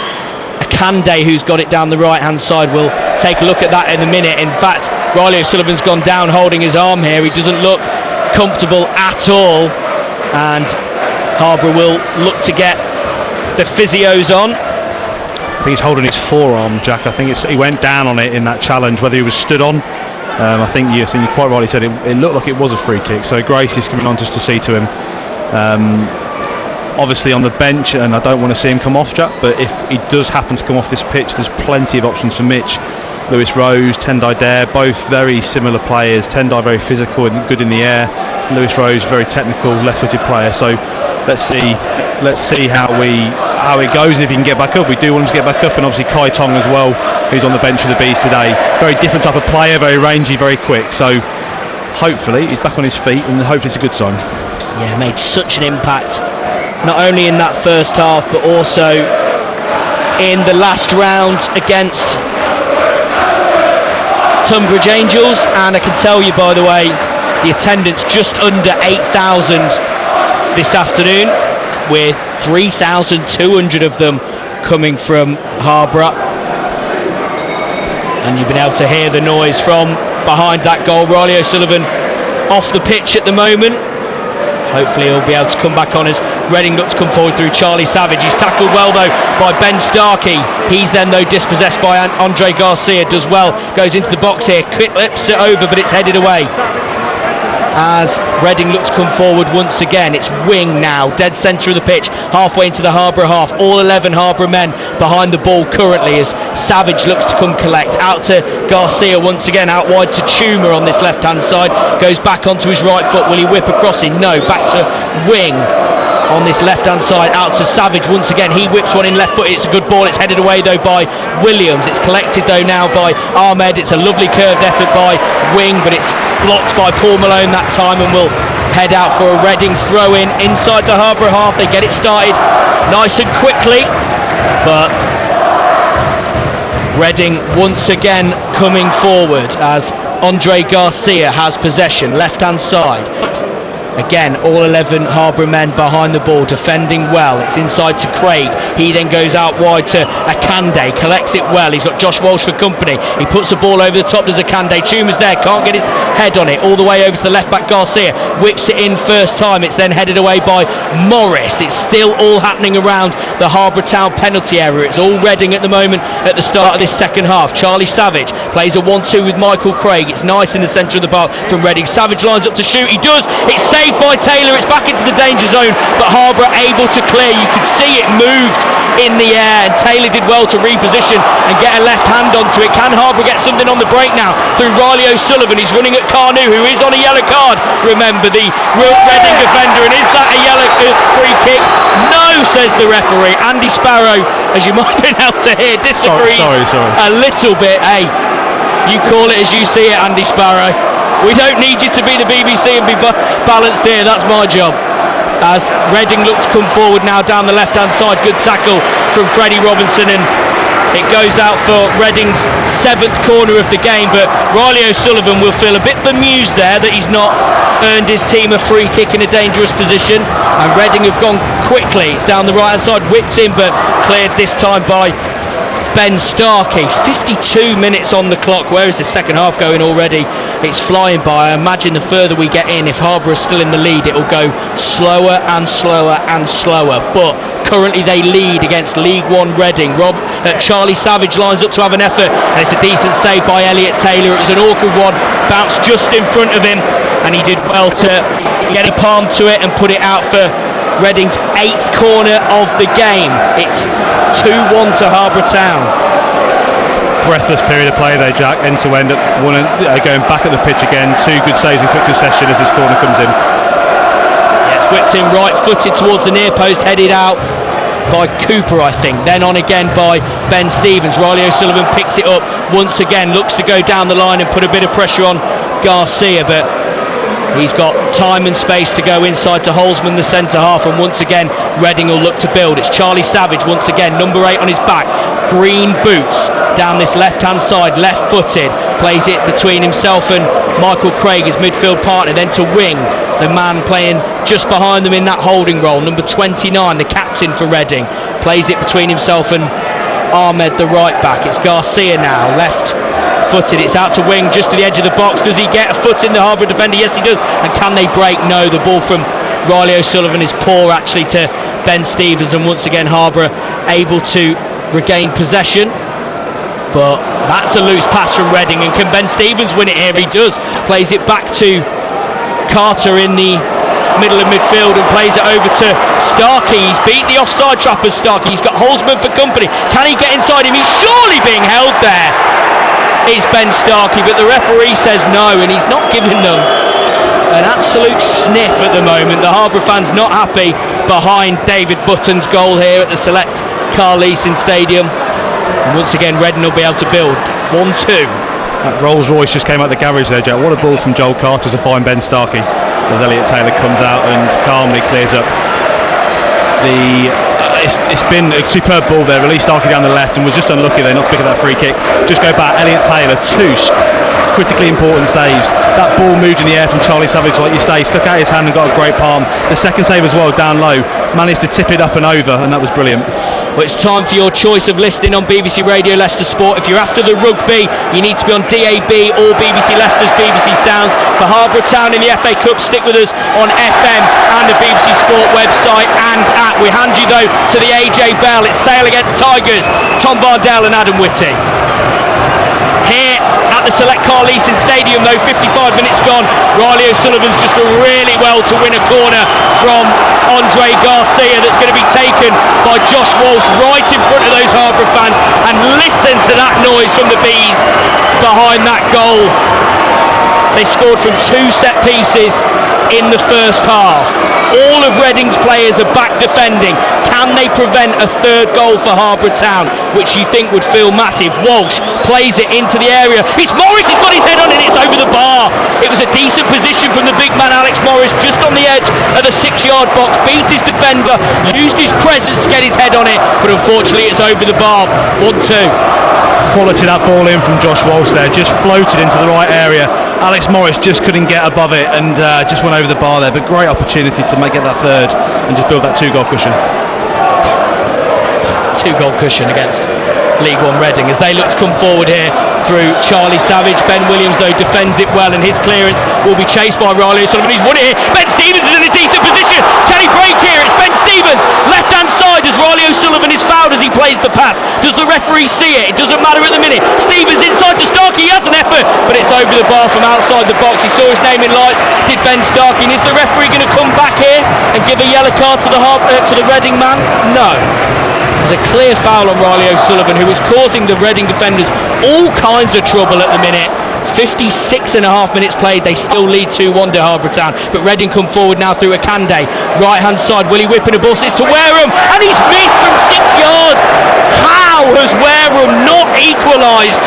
Akande who's got it down the right hand side. We'll take a look at that in a minute. In fact, Riley O'Sullivan's gone down holding his arm here. He doesn't look comfortable at all, and Harborough will look to get the physios on. I think he's holding his forearm, Jack. I think he went down on it in that challenge, whether he was stood on. I think you quite rightly said it looked like it was a free kick, so Grace is coming on just to see to him. Obviously on the bench, and I don't want to see him come off, Jack, but if he does happen to come off this pitch, there's plenty of options for Mitch. Lewis Rose, Tendai Dare, both very similar players. Tendai very physical and good in the air. Lewis Rose, very technical, left-footed player. So let's see how it goes, and if he can get back up. We do want him to get back up, and obviously Kai Tong as well, who's on the bench for the Bees today. Very different type of player, very rangy, very quick. So hopefully he's back on his feet, and hopefully it's a good sign. Yeah, made such an impact, not only in that first half, but also in the last round against Tunbridge Angels. And I can tell you, by the way, the attendance just under 8,000 this afternoon, with 3,200 of them coming from Harborough. And you've been able to hear the noise from behind that goal. Riley O'Sullivan off the pitch at the moment. Hopefully he'll be able to come back on as Reading look to come forward through Charlie Savage. He's tackled well though by Ben Starkey. He's then though dispossessed by Andre Garcia. Does well, goes into the box here, clips it over, but it's headed away. As Reading look to come forward once again. It's Wing now, dead centre of the pitch, halfway into the Harborough half. All 11 Harborough men behind the ball currently as Savage looks to come collect. Out to Garcia once again, out wide to Tuma on this left hand side. Goes back onto his right foot. Will he whip across him? No, back to Wing on this left hand side. Out to Savage once again. He whips one in left foot. It's a good ball. It's headed away though by Williams. It's collected though now by Ahmed. It's a lovely curved effort by Wing, but it's blocked by Paul Malone that time, and will head out for a Reading throw in inside the Harborough half. They get it started nice and quickly, but Reading once again coming forward as Andre Garcia has possession, left hand side. Again, all 11 Harborough men behind the ball, defending well. It's inside to Craig. He then goes out wide to Akande, collects it well. He's got Josh Walsh for company. He puts the ball over the top. There's Akande. Tuma's there, can't get his head on it. All the way over to the left back, Garcia whips it in first time. It's then headed away by Morris. It's still all happening around the Harborough Town penalty area. It's all Reading at the moment at the start of this second half. Charlie Savage plays a 1-2 with Michael Craig. It's nice in the centre of the park from Reading. Savage lines up to shoot. He does. It's saved by Taylor. It's back into the danger zone, but Harborough able to clear. You could see it moved in the air, and Taylor did well to reposition and get a left hand onto it. Can Harborough get something on the break now through Riley O'Sullivan? He's running at Carnu, who is on a yellow card. Remember, the Reading defender, and is that a yellow free kick? No, says the referee. Andy Sparrow, as you might have been able to hear, disagrees sorry. a little bit. Hey, you call it as you see it, Andy Sparrow. We don't need you to be the BBC and be balanced here. That's my job. As Reading look to come forward now down the left-hand side. Good tackle from Freddie Robinson, and it goes out for Reading's 7th corner of the game. But Riley O'Sullivan will feel a bit bemused there that he's not earned his team a free kick in a dangerous position. And Reading have gone quickly. It's down the right-hand side, whipped in, but cleared this time by Ben Starkey. 52 minutes on the clock. Where is the second half going already? It's flying by. I imagine the further we get in, if Harborough is still in the lead, it will go slower and slower and slower. But currently they lead against League One Reading. Charlie Savage lines up to have an effort, and it's a decent save by Elliot Taylor. It was an awkward one, bounced just in front of him, and he did well to get a palm to it and put it out for Reading's 8th corner of the game. It's 2-1 to Harborough Town. Breathless period of play there, Jack, end to end, going back at the pitch again. 2 good saves in quick succession as this corner comes in. Yeah, it's whipped in right-footed towards the near post, headed out by Cooper, I think. Then on again by Ben Stevens. Riley O'Sullivan picks it up once again, looks to go down the line and put a bit of pressure on Garcia, but he's got time and space to go inside to Holzman, the centre half, and once again Reading will look to build. It's Charlie Savage once again, number 8 on his back, green boots down this left hand side, left footed, plays it between himself and Michael Craig, his midfield partner, then to Wing, the man playing just behind them in that holding role, number 29, the captain for Reading, plays it between himself and Ahmed, the right back. It's Garcia now, left footed, it's out to Wing, just to the edge of the box. Does he get a foot in the Harborough defender? Yes he does. And can they break? No. The ball from Riley O'Sullivan is poor actually to Ben Stevens, and once again Harborough able to regain possession, but that's a loose pass from Reading. And can Ben Stevens win it here? He does. Plays it back to Carter in the middle of midfield and plays it over to Starkey. He's beat the offside trap as Starkey. He's got Holzman for company. Can he get inside him? He's surely being held there. It's Ben Starkey, but the referee says no, and he's not giving them an absolute sniff at the moment. The Harborough fans not happy behind David Button's goal here at the Select Car Leasing Stadium. And once again, Reading will be able to build 1-2. That Rolls Royce just came out the garage there, Jack. What a ball from Joel Carter to find Ben Starkey, as Elliot Taylor comes out and calmly clears up the. It's been a superb ball there. Released Starkey down the left and was just unlucky there not to pick up that free kick. Just go back. Elliot Taylor, 2 critically important saves. That ball moved in the air from Charlie Savage, like you say, stuck out his hand and got a great palm. The second save as well, down low, managed to tip it up and over, and that was brilliant. Well, it's time for your choice of listening on BBC Radio Leicester Sport. If you're after the rugby, you need to be on DAB or BBC Leicester's BBC Sounds. For Harborough Town in the FA Cup, stick with us on FM and the BBC Sport website and app. We hand you though to the AJ Bell. It's Sale against Tigers, Tom Bardell and Adam Whitty. Here at the Select Car Leasing Stadium though, 55 minutes gone. Riley O'Sullivan's just done really well to win a corner from Andre Garcia that's going to be taken by Josh Walsh right in front of those Harborough fans, and listen to that noise from the Bees behind that goal. They scored from 2 set pieces in the first half. All of Reading's players are back defending. Can they prevent a 3rd goal for Harborough Town, which you think would feel massive? Walsh plays it into the area. It's Morris, he's got his head on it, it's over the bar. It was a decent position from the big man Alex Morris, just on the edge of the 6-yard box, beat his defender, used his presence to get his head on it, but unfortunately it's over the bar. 1-2. Quality that ball in from Josh Walsh there, just floated into the right area. Alex Morris just couldn't get above it and just went over the bar there, but great opportunity to make it that 3rd and just build that 2-goal cushion. 2-goal cushion against League One Reading as they look to come forward here through Charlie Savage. Ben Williams though defends it well, and his clearance will be chased by Riley O'Sullivan. He's won it here. Ben Stevens is in a decent position. Can he break here? It's Ben Stevens, left hand side, as Riley O'Sullivan is fouled as he plays the pass. Does the referee see it? It doesn't matter at the minute. Stevens inside to Starkey. He has an effort, but it's over the bar from outside the box. He saw his name in lights, did Ben Starkey, and is the referee going to come back here and give a yellow card to the Reading man? No. There's a clear foul on Riley O'Sullivan, who is causing the Reading defenders all kinds of trouble at the minute. 56.5 minutes played, they still lead 2-1 to Harborough Town, but Reading come forward now through Akande. Right hand side, Willie whipping a ball, it's to Wareham, and he's missed from 6 yards. How has Wareham not equalised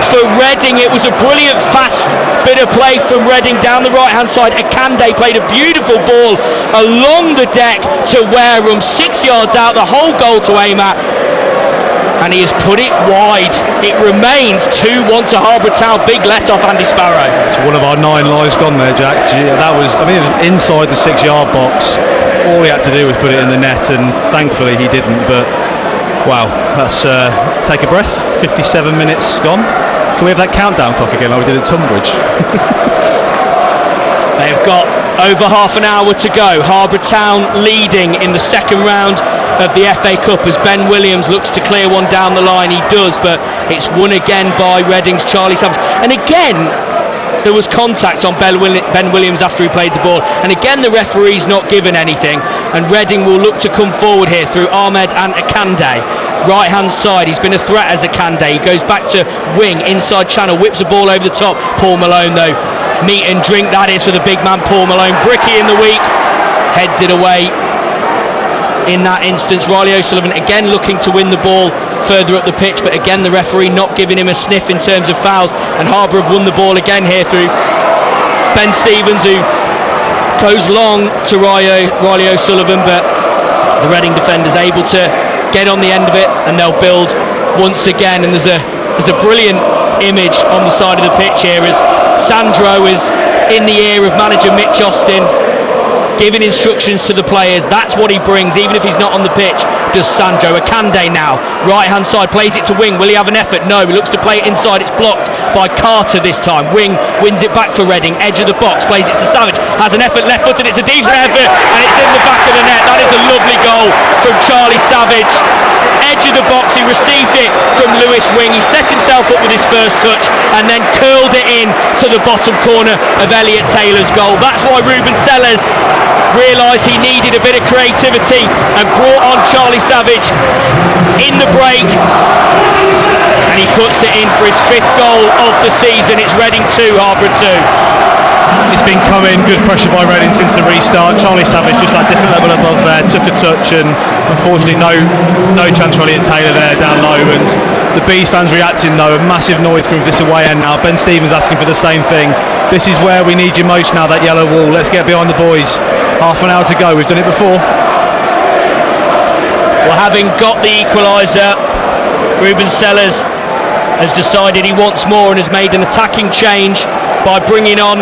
for Reading? It was a brilliant fast bit of play from Reading down the right hand side. Akande played a beautiful ball along the deck to Wareham, 6 yards out, the whole goal to aim at, and he has put it wide. It remains 2-1 to Harborough Town. Big let off Andy Sparrow. It's one of our 9 lives gone there, Jack. That was, I mean, it was inside the 6-yard box. All he had to do was put it in the net, and thankfully he didn't. But wow, that's take a breath. 57 minutes gone. Can we have that countdown clock again like we did at Tunbridge? They've got over half an hour to go. Harborough Town leading in the 2nd round of the FA Cup as Ben Williams looks to clear one down the line. He does, but it's won again by Reading's Charlie Savage. And again, there was contact on Ben Williams after he played the ball, and again the referee's not given anything. and Reading will look to come forward here through Ahmed and Akande. Right hand side, he's been a threat as Akande. He goes back to wing, inside channel, whips the ball over the top. Paul Malone though, meat and drink that is for the big man Paul Malone. Bricky in the week, heads it away. In that instance, Riley O'Sullivan again looking to win the ball further up the pitch, but again the referee not giving him a sniff in terms of fouls, and Harborough have won the ball again here through Ben Stevens, who goes long to Riley O'Sullivan, but the Reading defender's able to get on the end of it, and they'll build once again. And there's a brilliant image on the side of the pitch here as Sandro is in the ear of manager Mitch Austin, giving instructions to the players. That's what he brings, even if he's not on the pitch, does Sandro. Akande now, right hand side, plays it to Wing. Will he have an effort? No, he looks to play it inside. It's blocked by Carter this time. Wing wins it back for Reading, edge of the box, plays it to Savage, has an effort, left footed, it's a decent effort, and it's in the back of the net. That is a lovely goal from Charlie Savage. Edge of the box, he received it from Lewis Wing. He set himself up with his first touch and then curled it in to the bottom corner of Elliot Taylor's goal. That's why Ruben Sellers realised he needed a bit of creativity and brought on Charlie Savage in the break, and he puts it in for his 5th goal of the season. It's Reading 2, Harborough 2. It's been coming, good pressure by Reading since the restart. Charlie Savage just that different level above there, took a touch, and unfortunately no chance for Elliot Taylor there down low. And the Bees fans reacting though, a massive noise coming from this away end now. Ben Stevens asking for the same thing. This is where we need you most now, that yellow wall. Let's get behind the boys. Half an hour to go, we've done it before. Well, having got the equaliser, Ruben Sellers has decided he wants more and has made an attacking change by bringing on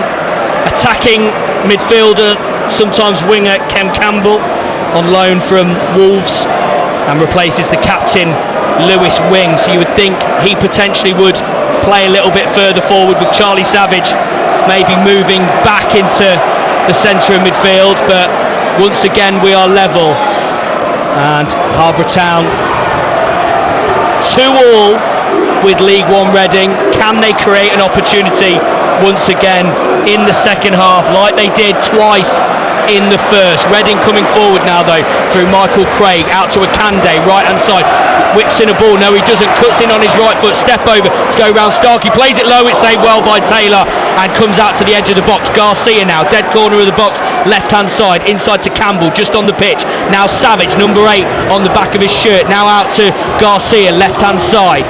attacking midfielder, sometimes winger Kem Campbell, on loan from Wolves, and replaces the captain Lewis Wing. So you would think he potentially would play a little bit further forward, with Charlie Savage maybe moving back into the centre of midfield. But once again we are level, and Harborough Town 2-2 with League One Reading. Can they create an opportunity once again in the second half, like they did twice in the first? Reading coming forward now though through Michael Craig, out to Akande, right hand side, whips in a ball, no he doesn't, cuts in on his right foot, step over to go round Starkey, plays it low, it's saved well by Taylor, and comes out to the edge of the box. Garcia now, dead corner of the box, left hand side, inside to Campbell, just on the pitch. Now Savage, number 8 on the back of his shirt, now out to Garcia, left hand side.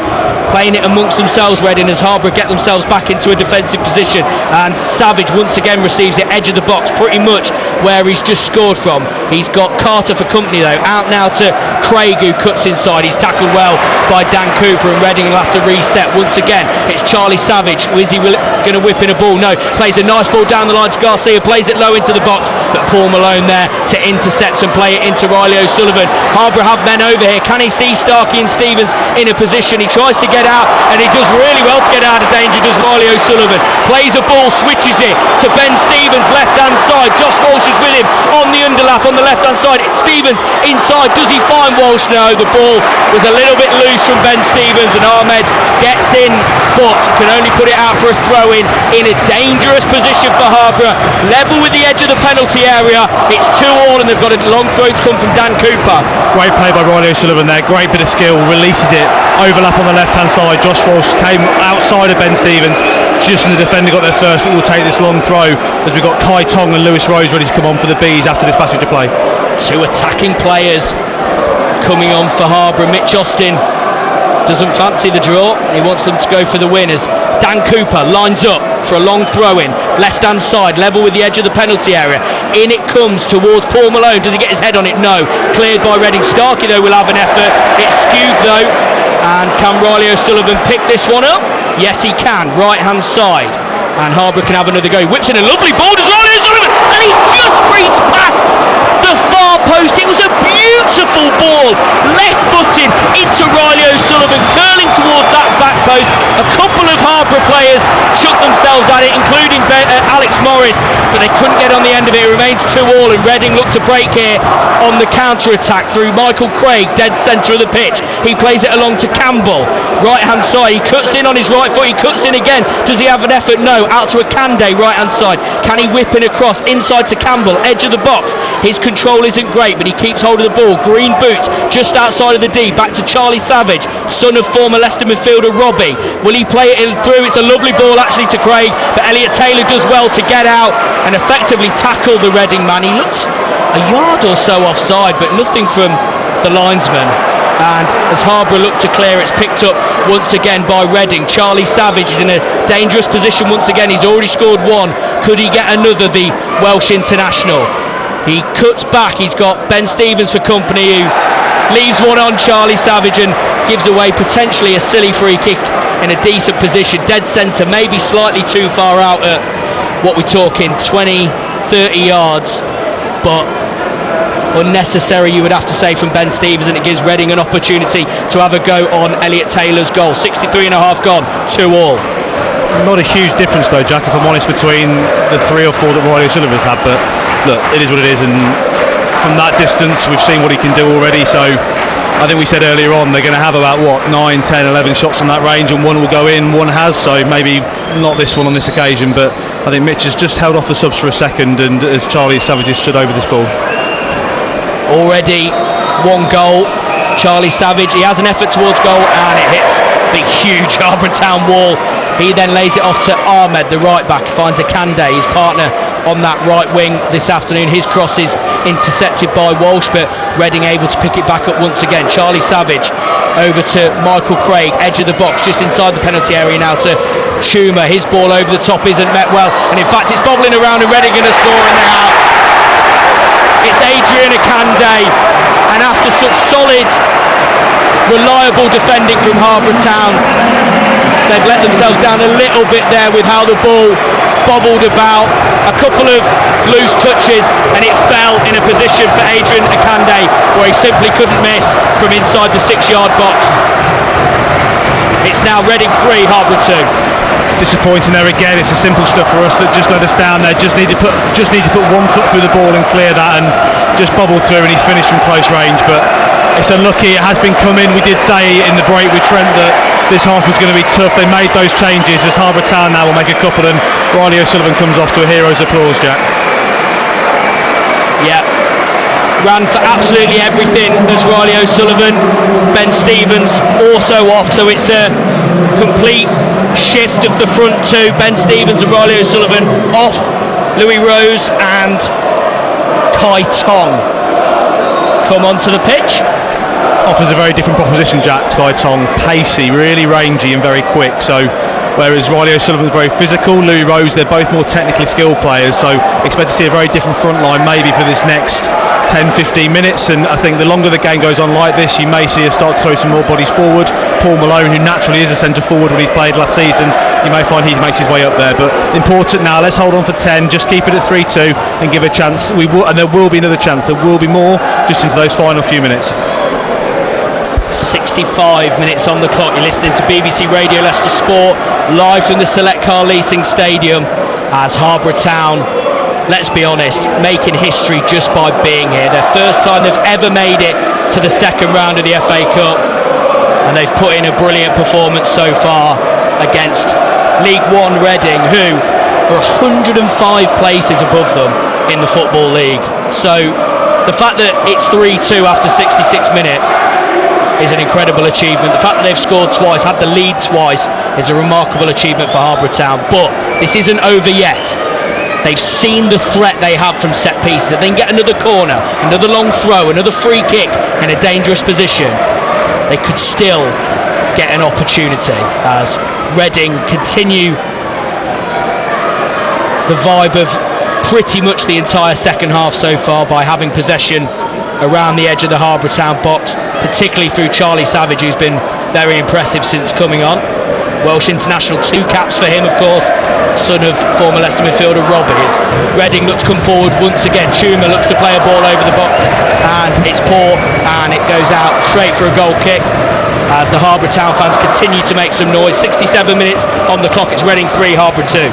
Playing it amongst themselves, Reading, as Harborough get themselves back into a defensive position, and Savage once again receives it, edge of the box, pretty much where he's just scored from. He's got Carter for company though, out now to Craig, who cuts inside. He's tackled well by Dan Cooper, and Reading will have to reset once again. It's Charlie Savage. Is he going to whip in a ball? No, plays a nice ball down the line to Garcia, plays it low into the box, but Paul Malone there to intercept and play it into Riley O'Sullivan. Harborough have men over here. Can he see Starkey and Stevens in a position? He tries to get out, and he does really well to get out of danger, does Riley O'Sullivan. Plays a ball, switches it to Ben Stevens, left hand side. Josh Walsh is with him on the underlap on the left hand side. Stevens inside, does he find Walsh? No, the ball was a little bit loose from Ben Stevens, and Ahmed gets in, but can only put it out for a throw in a dangerous position for Harborough. Level with the edge of the penalty area. It's 2-2, and they've got a long throw to come from Dan Cooper. Great play by Riley O'Sullivan there, great bit of skill, releases it, overlap on the left hand side. Josh Walsh came outside of Ben Stevens, just as the defender got there first, but we'll take this long throw as we've got Kai Tong and Lewis Rose ready to come on for the Bees after this passage of play. 2 attacking players coming on for Harborough. Mitch Austin doesn't fancy the draw, he wants them to go for the win, as Dan Cooper lines up for a long throw in, left hand side, level with the edge of the penalty area. In it comes towards Paul Malone. Does he get his head on it? No. Cleared by Reading. Starkey though will have an effort. It's skewed though, and can Riley O'Sullivan pick this one up? Yes he can, right hand side, and Harborough can have another go. Whips in a lovely ball, does Riley O'Sullivan, and he just creeps past the far post. It was a beautiful ball, left footed into Riley O'Sullivan, curling towards that back post. A couple of Harborough players shook themselves at it, including Alex Morris, but they couldn't get on the end of it. It remains 2-2, and Reading look to break here on the counter-attack through Michael Craig, dead centre of the pitch. He plays it along to Campbell, right-hand side. He cuts in on his right foot, he cuts in again. Does he have an effort? No. Out to Akande, right-hand side. Can he whip in across? Inside to Campbell, edge of the box. His control isn't great, but he keeps hold of the ball. Green boots, just outside of the D. Back to Charlie Savage, son of former Leicester midfielder Robbie. Will he play it in through? It's a lovely ball actually to Craig, but Elliot Taylor does well to get out and effectively tackle the Reading man. He looked a yard or so offside, but nothing from the linesman. And as Harborough look to clear, it's picked up once again by Reading. Charlie Savage is in a dangerous position once again. He's already scored one. Could he get another, the Welsh international? He cuts back. He's got Ben Stevens for company, who leaves one on Charlie Savage and gives away potentially a silly free kick in a decent position. Dead centre, maybe slightly too far out at what we're talking 20, 30 yards, but unnecessary, you would have to say, from Ben Stevens, and it gives Reading an opportunity to have a go on Elliot Taylor's goal. 63 and a half gone, 2-2. Not a huge difference though, Jack, if I'm honest, between the 3 or 4 that Riley O'Sullivan's had, but look, it is what it is, and from that distance we've seen what he can do already. So I think we said earlier on they're going to have about 9, 10, 11 shots on that range, and one will go in, one has, so maybe not this one on this occasion, but I think Mitch has just held off the subs for a second, and as Charlie Savage has stood over this ball. Already 1 goal. Charlie Savage, he has an effort towards goal and it hits the huge Harborough Town wall. He then lays it off to Ahmed, the right back, finds Akande, his partner on that right wing this afternoon. His cross is intercepted by Walsh, but Reading able to pick it back up once again. Charlie Savage over to Michael Craig, edge of the box, just inside the penalty area now to Chuma. His ball over the top isn't met well, and in fact it's bobbling around, and Reading going to score, and they have. It's Adrian Akande, and after such solid, reliable defending from Harborough Town, they've let themselves down a little bit there with how the ball bobbled about. A couple of loose touches and it fell in a position for Adrian Akande where he simply couldn't miss from inside the 6-yard box. It's now Reading 3, Harborough 2. Disappointing there again. It's the simple stuff for us that just let us down there. Just need to put 1 foot through the ball and clear that, and just bobble through, and he's finished from close range. But it's unlucky. It has been coming. We did say in the break with Trent that this half was going to be tough. They made those changes as Harborough Town now will make a couple, and Riley O'Sullivan comes off to a hero's applause, Jack. Yeah, ran for absolutely everything as Riley O'Sullivan. Ben Stevens also off, so it's a complete shift of the front two. Ben Stevens and Riley O'Sullivan off. Louis Rose and Kai Tong come onto the pitch. Offers a very different proposition, Jack. Kai Tong, pacey, really rangy and very quick. So whereas Riley O'Sullivan is very physical, Louis Rose, they're both more technically skilled players. So expect to see a very different front line maybe for this next 10-15 minutes, and I think the longer the game goes on like this, you may see us start to throw some more bodies forward. Paul Malone, who naturally is a centre forward when he's played last season, you may find he makes his way up there, but important now, let's hold on for 10, just keep it at 3-2 and give a chance. We will, and there will be another chance, there will be more just into those final few minutes. 65 minutes on the clock. You're listening to BBC Radio Leicester Sport live from the Select Car Leasing Stadium as Harborough Town, let's be honest, making history just by being here. Their first time they've ever made it to the second round of the FA Cup, and they've put in a brilliant performance so far against League One Reading, who are 105 places above them in the Football League. So the fact that it's 3-2 after 66 minutes is an incredible achievement. The fact that they've scored twice, had the lead twice, is a remarkable achievement for Harborough Town. But this isn't over yet. They've seen the threat they have from set pieces. If they can get another corner, another long throw, another free kick in a dangerous position, they could still get an opportunity as Reading continue the vibe of pretty much the entire second half so far by having possession around the edge of the Harborough Town box, particularly through Charlie Savage, who's been very impressive since coming on. Welsh international, 2 caps for him, of course, son of former Leicester midfielder Robbie. As Reading looks to come forward once again. Chuma looks to play a ball over the box, and it's poor, and it goes out straight for a goal kick as the Harborough Town fans continue to make some noise. 67 minutes on the clock. It's Reading 3, Harborough 2.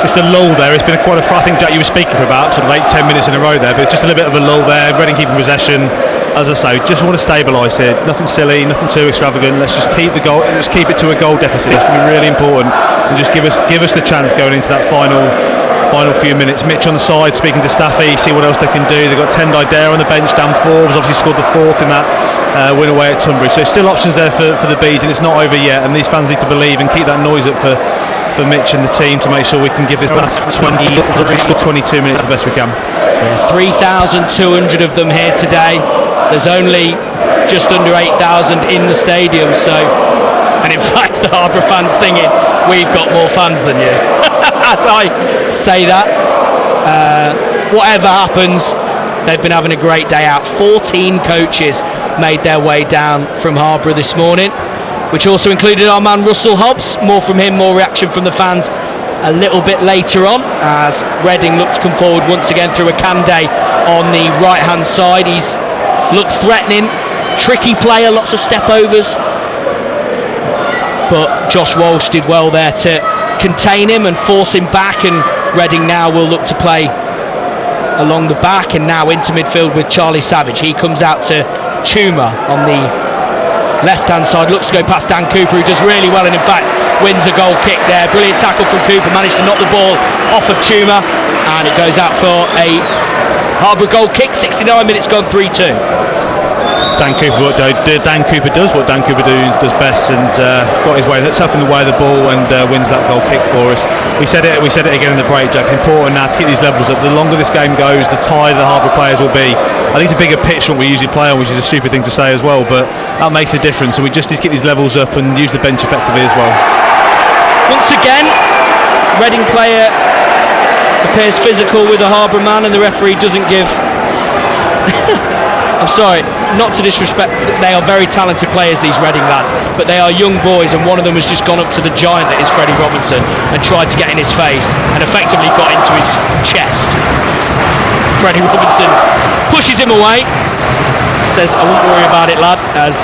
just a lull there. It's been quite a, I think, Jack, you were speaking for about sort of 8-10 minutes in a row there, but just a little bit of a lull there. Reading keeping possession. As I say, just want to stabilise it. Nothing silly, nothing too extravagant. Let's just keep the goal. Let's keep it to a goal deficit. That's going to be really important, and just give us the chance going into that final few minutes. Mitch on the side speaking to Staffy, see what else they can do. They've got Tendai Dare on the bench. Dan Forbes obviously scored the 4th in that win away at Tunbridge. So still options there for the Bees, and it's not over yet. And these fans need to believe and keep that noise up for Mitch and the team to make sure we can give this last 22 minutes the best we can. 3,200 of them here today. There's only just under 8,000 in the stadium, so, and in fact the Harborough fans singing, "We've got more fans than you." As I say that, whatever happens, they've been having a great day out. 14 coaches made their way down from Harborough this morning, which also included our man Russell Hobbs. More from him, more reaction from the fans a little bit later on, as Reading look to come forward once again through Akande on the right hand side. He's looked threatening, tricky player, lots of step overs, but Josh Walsh did well there to contain him and force him back, and Reading now will look to play along the back and now into midfield with Charlie Savage. He comes out to Chuma on the left hand side, looks to go past Dan Cooper, who does really well and in fact wins a goal kick there. Brilliant tackle from Cooper, managed to knock the ball off of Chuma, and it goes out for a Harborough goal kick. 69 minutes gone, 3-2. Dan Cooper does what Dan Cooper does best, and got his way, himself in the way of the ball, and wins that goal kick for us. We said it again in the break, Jack. It's important now to keep these levels up. The longer this game goes, the tighter the Harborough players will be. I think it's a bigger pitch than we usually play on, which is a stupid thing to say as well, but that makes a difference, and we just need to keep these levels up and use the bench effectively as well. Once again, Reading player appears physical with a Harborough man, and the referee doesn't give I'm sorry, not to disrespect, they are very talented players, these Reading lads, but they are young boys, and one of them has just gone up to the giant that is Freddie Robinson and tried to get in his face and effectively got into his chest. Freddie Robinson pushes him away, says, "I won't worry about it, lad," as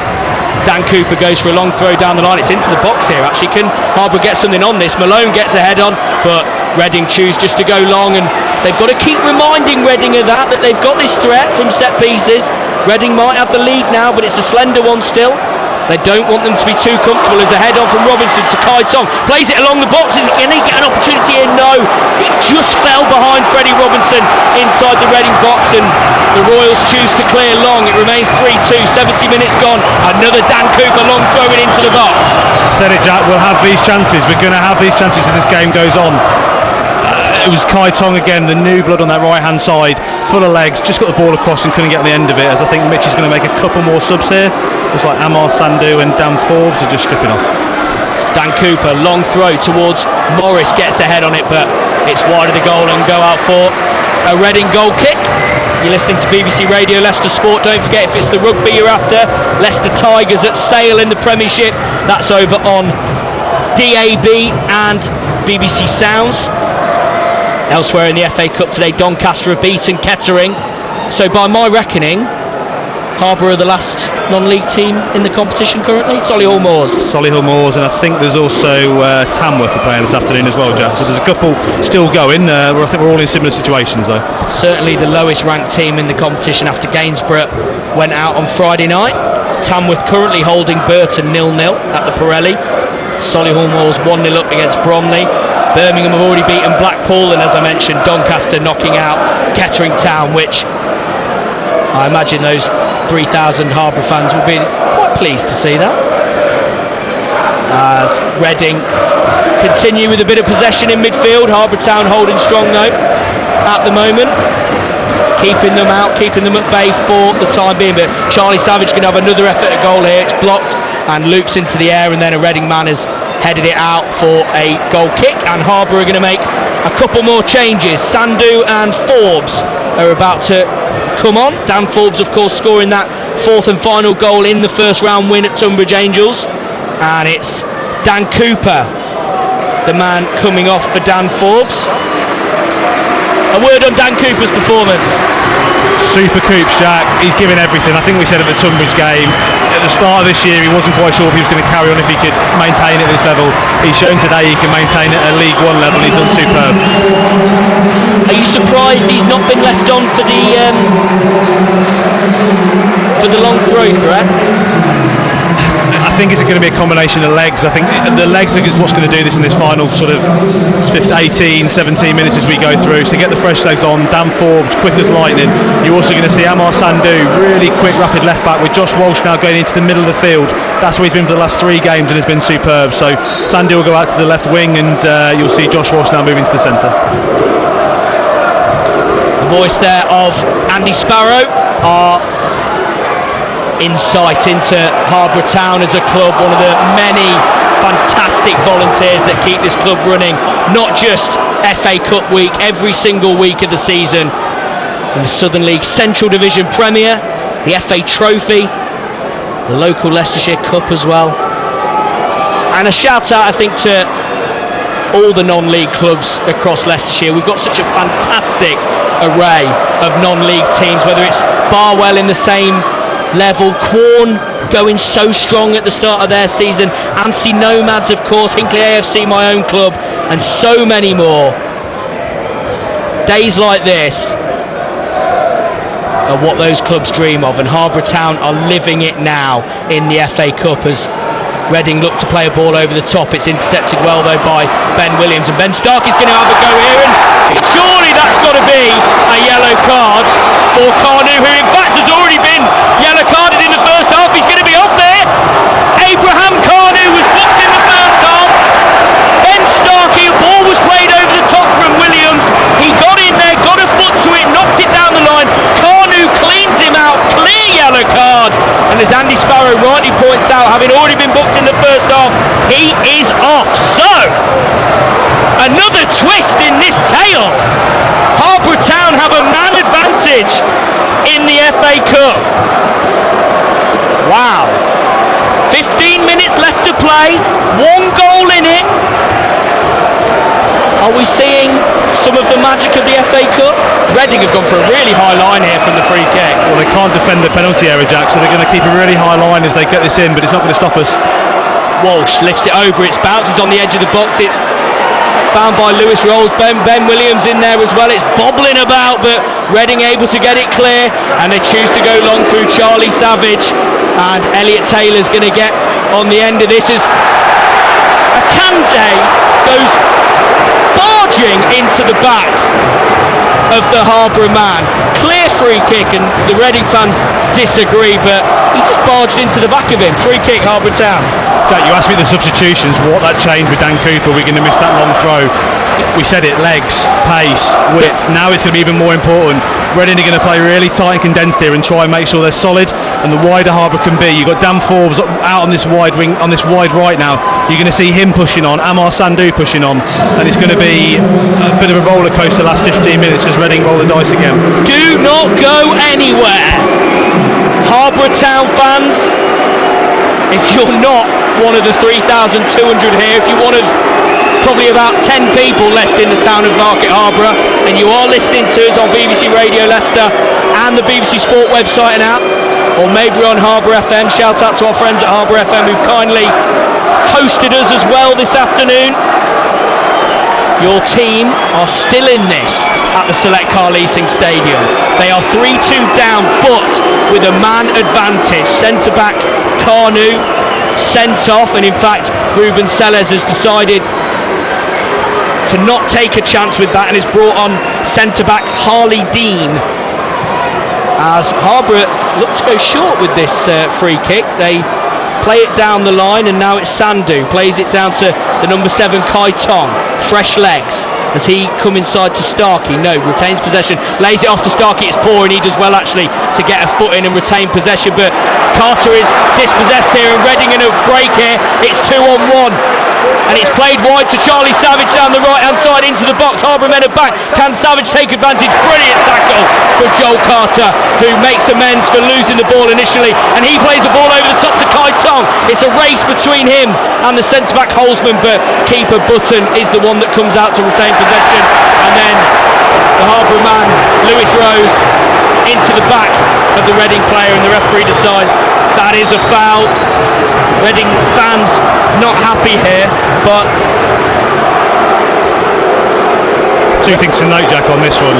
Dan Cooper goes for a long throw down the line. It's into the box here, actually. Can Harborough get something on this? Malone gets a head on, but Reading choose just to go long, and they've got to keep reminding Reading of that they've got this threat from set pieces. Reading might have the lead now, but it's a slender one still. They don't want them to be too comfortable. As a head on from Robinson to Kai Tong, plays it along the box. Can he get an opportunity here? No, he just fell behind Freddie Robinson inside the Reading box, and the Royals choose to clear long. It remains 3-2, 70 minutes gone. Another Dan Cooper long throwing into the box. Said it, Jack, we'll have these chances. We're going to have these chances as this game goes on. It was Kai Tong again, the new blood on that right hand side, full of legs, just got the ball across and couldn't get the end of it, as I think Mitch is going to make a couple more subs here. Looks like Amar Sandhu and Dan Forbes are just stripping off. Dan Cooper, long throw towards Morris, gets a head on it, but it's wide of the goal and go out for a Reading goal kick. You're listening to BBC Radio Leicester Sport. Don't forget, if it's the rugby you're after, Leicester Tigers at Sale in the Premiership. That's over on DAB and BBC Sounds. Elsewhere in the FA Cup today, Doncaster have beaten Kettering. So by my reckoning, Harborough are the last non-league team in the competition currently. Solihull Moors. Solihull Moors, and I think there's also Tamworth are playing this afternoon as well, Jack. So there's a couple still going. I think we're all in similar situations though. Certainly the lowest ranked team in the competition after Gainsborough went out on Friday night. Tamworth currently holding Burton 0-0 at the Pirelli. Solihull Moors 1-0 up against Bromley. Birmingham have already beaten Blackpool, and as I mentioned, Doncaster knocking out Kettering Town, which I imagine those 3,000 Harborough fans will be quite pleased to see that. As Reading continue with a bit of possession in midfield, Harborough Town holding strong though at the moment, keeping them out, keeping them at bay for the time being. But Charlie Savage can have another effort at goal here. It's blocked and loops into the air, and then a Reading man has headed it out for a goal kick, and Harborough are going to make a couple more changes. Sandhu and Forbes are about to come on. Dan Forbes, of course, scoring that fourth and final goal in the first round win at Tunbridge Angels, and it's Dan Cooper, the man coming off for Dan Forbes. A word on Dan Cooper's performance. Super Coops, Jack. He's giving everything. I think we said at the Tunbridge game, at the start of this year he wasn't quite sure if he was going to carry on, if he could maintain at this level. He's shown today he can maintain it at League One level. He's done superb. Are you surprised he's not been left on for the long throw threat? I think it's going to be a combination of legs. I think the legs are what's going to do this in this final sort of 18, 17 minutes as we go through. So get the fresh legs on. Dan Forbes, quick as lightning. You're also going to see Amar Sandhu, really quick, rapid left back, with Josh Walsh now going into the middle of the field. That's where he's been for the last 3 games and has been superb. So Sandhu will go out to the left wing, and you'll see Josh Walsh now moving to the centre. The voice there of Andy Sparrow, our insight into Harborough Town as a club, one of the many fantastic volunteers that keep this club running, not just FA Cup week, every single week of the season, in the Southern League Central Division Premier, the FA Trophy, the local Leicestershire Cup as well. And a shout out, I think, to all the non-league clubs across Leicestershire. We've got such a fantastic array of non-league teams, whether it's Barwell in the same level, Quorn going so strong at the start of their season, Anstey Nomads, of course, Hinckley AFC, my own club, and so many more. Days like this are what those clubs dream of, and Harborough Town are living it now in the FA Cup as Reading look to play a ball over the top. It's intercepted well though by Ben Williams, and Ben Starkey's going to have a go here, and surely that's got to be a yellow card for Carnu, who in fact has already been yellow carded in the first half. He's going to be off there. Abraham Carnu was booked in the first half. Ben Starkey, a ball was played over the top from Williams. He got in there, got a foot to it, knocked it down the line. Carnu cleans him out, clear yellow card. And as Andy Sparrow rightly points out, having already been booked in the first half, he is off. So, another twist in this tale. Harborough Town have a man advantage in the FA Cup. Wow. 15 minutes left to play, 1 goal in it. Are we seeing some of the magic of the FA Cup? Reading have gone for a really high line here from the free kick. Well, they can't defend the penalty area, Jack, so they're going to keep a really high line as they get this in, but it's not going to stop us. Walsh lifts it over, it bounces on the edge of the box, it's found by Lewis Rolls, Ben Williams in there as well. It's bobbling about, but Reading able to get it clear, and they choose to go long through Charlie Savage, and Elliot Taylor's going to get on the end of this as Akande goes barging into the back of the Harborough man. Clear free kick, and the Reading fans disagree, but he just barged into the back of him. Free kick, Harborough Town. Jack, you asked me the substitutions, what that changed with Dan Cooper. We're going to miss that long throw. We said it, legs, pace, width. Now it's going to be even more important. Reading are going to play really tight and condensed here and try and make sure they're solid, and the wider Harborough can be. You've got Dan Forbes out on this wide wing, on this wide right now. You're going to see him pushing on, Amar Sandhu pushing on, and it's going to be a bit of a roller coaster the last 15 minutes as Reading roll the dice again. Do not go anywhere, Harborough Town fans. If you're not one of the 3,200 here, if you're one of probably about 10 people left in the town of Market Harborough, and you are listening to us on BBC Radio Leicester and the BBC Sport website and app, or maybe on Harborough FM, shout out to our friends at Harborough FM who've kindly hosted us as well this afternoon. Your team are still in this at the Select Car Leasing Stadium. They are 3-2 down, but with a man advantage. Centre-back Carnu sent off, and in fact Ruben Sellers has decided to not take a chance with that and has brought on centre-back Harley Dean. As Harborough look to go short with this free kick, they play it down the line, and now it's Sandhu plays it down to the number 7 Kai Tong. Fresh legs as he come inside to Starkey. No, retains possession, lays it off to Starkey. It's poor, and he does well actually to get a foot in and retain possession, but Carter is dispossessed here, and Reading in a break here. It's 2-on-1, and it's played wide to Charlie Savage down the right hand side into the box. Harborough men are back. Can Savage take advantage? Brilliant tackle from Joel Carter, who makes amends for losing the ball initially, and he plays the ball over the top to Kai Tong. It's a race between him and the centre back Holzman, but keeper Button is the one that comes out to retain possession, and then the Harborough man Lewis Rose into the back of the Reading player, and the referee decides that is a foul. Reading fans not happy here, but two things to note, Jack, on this one.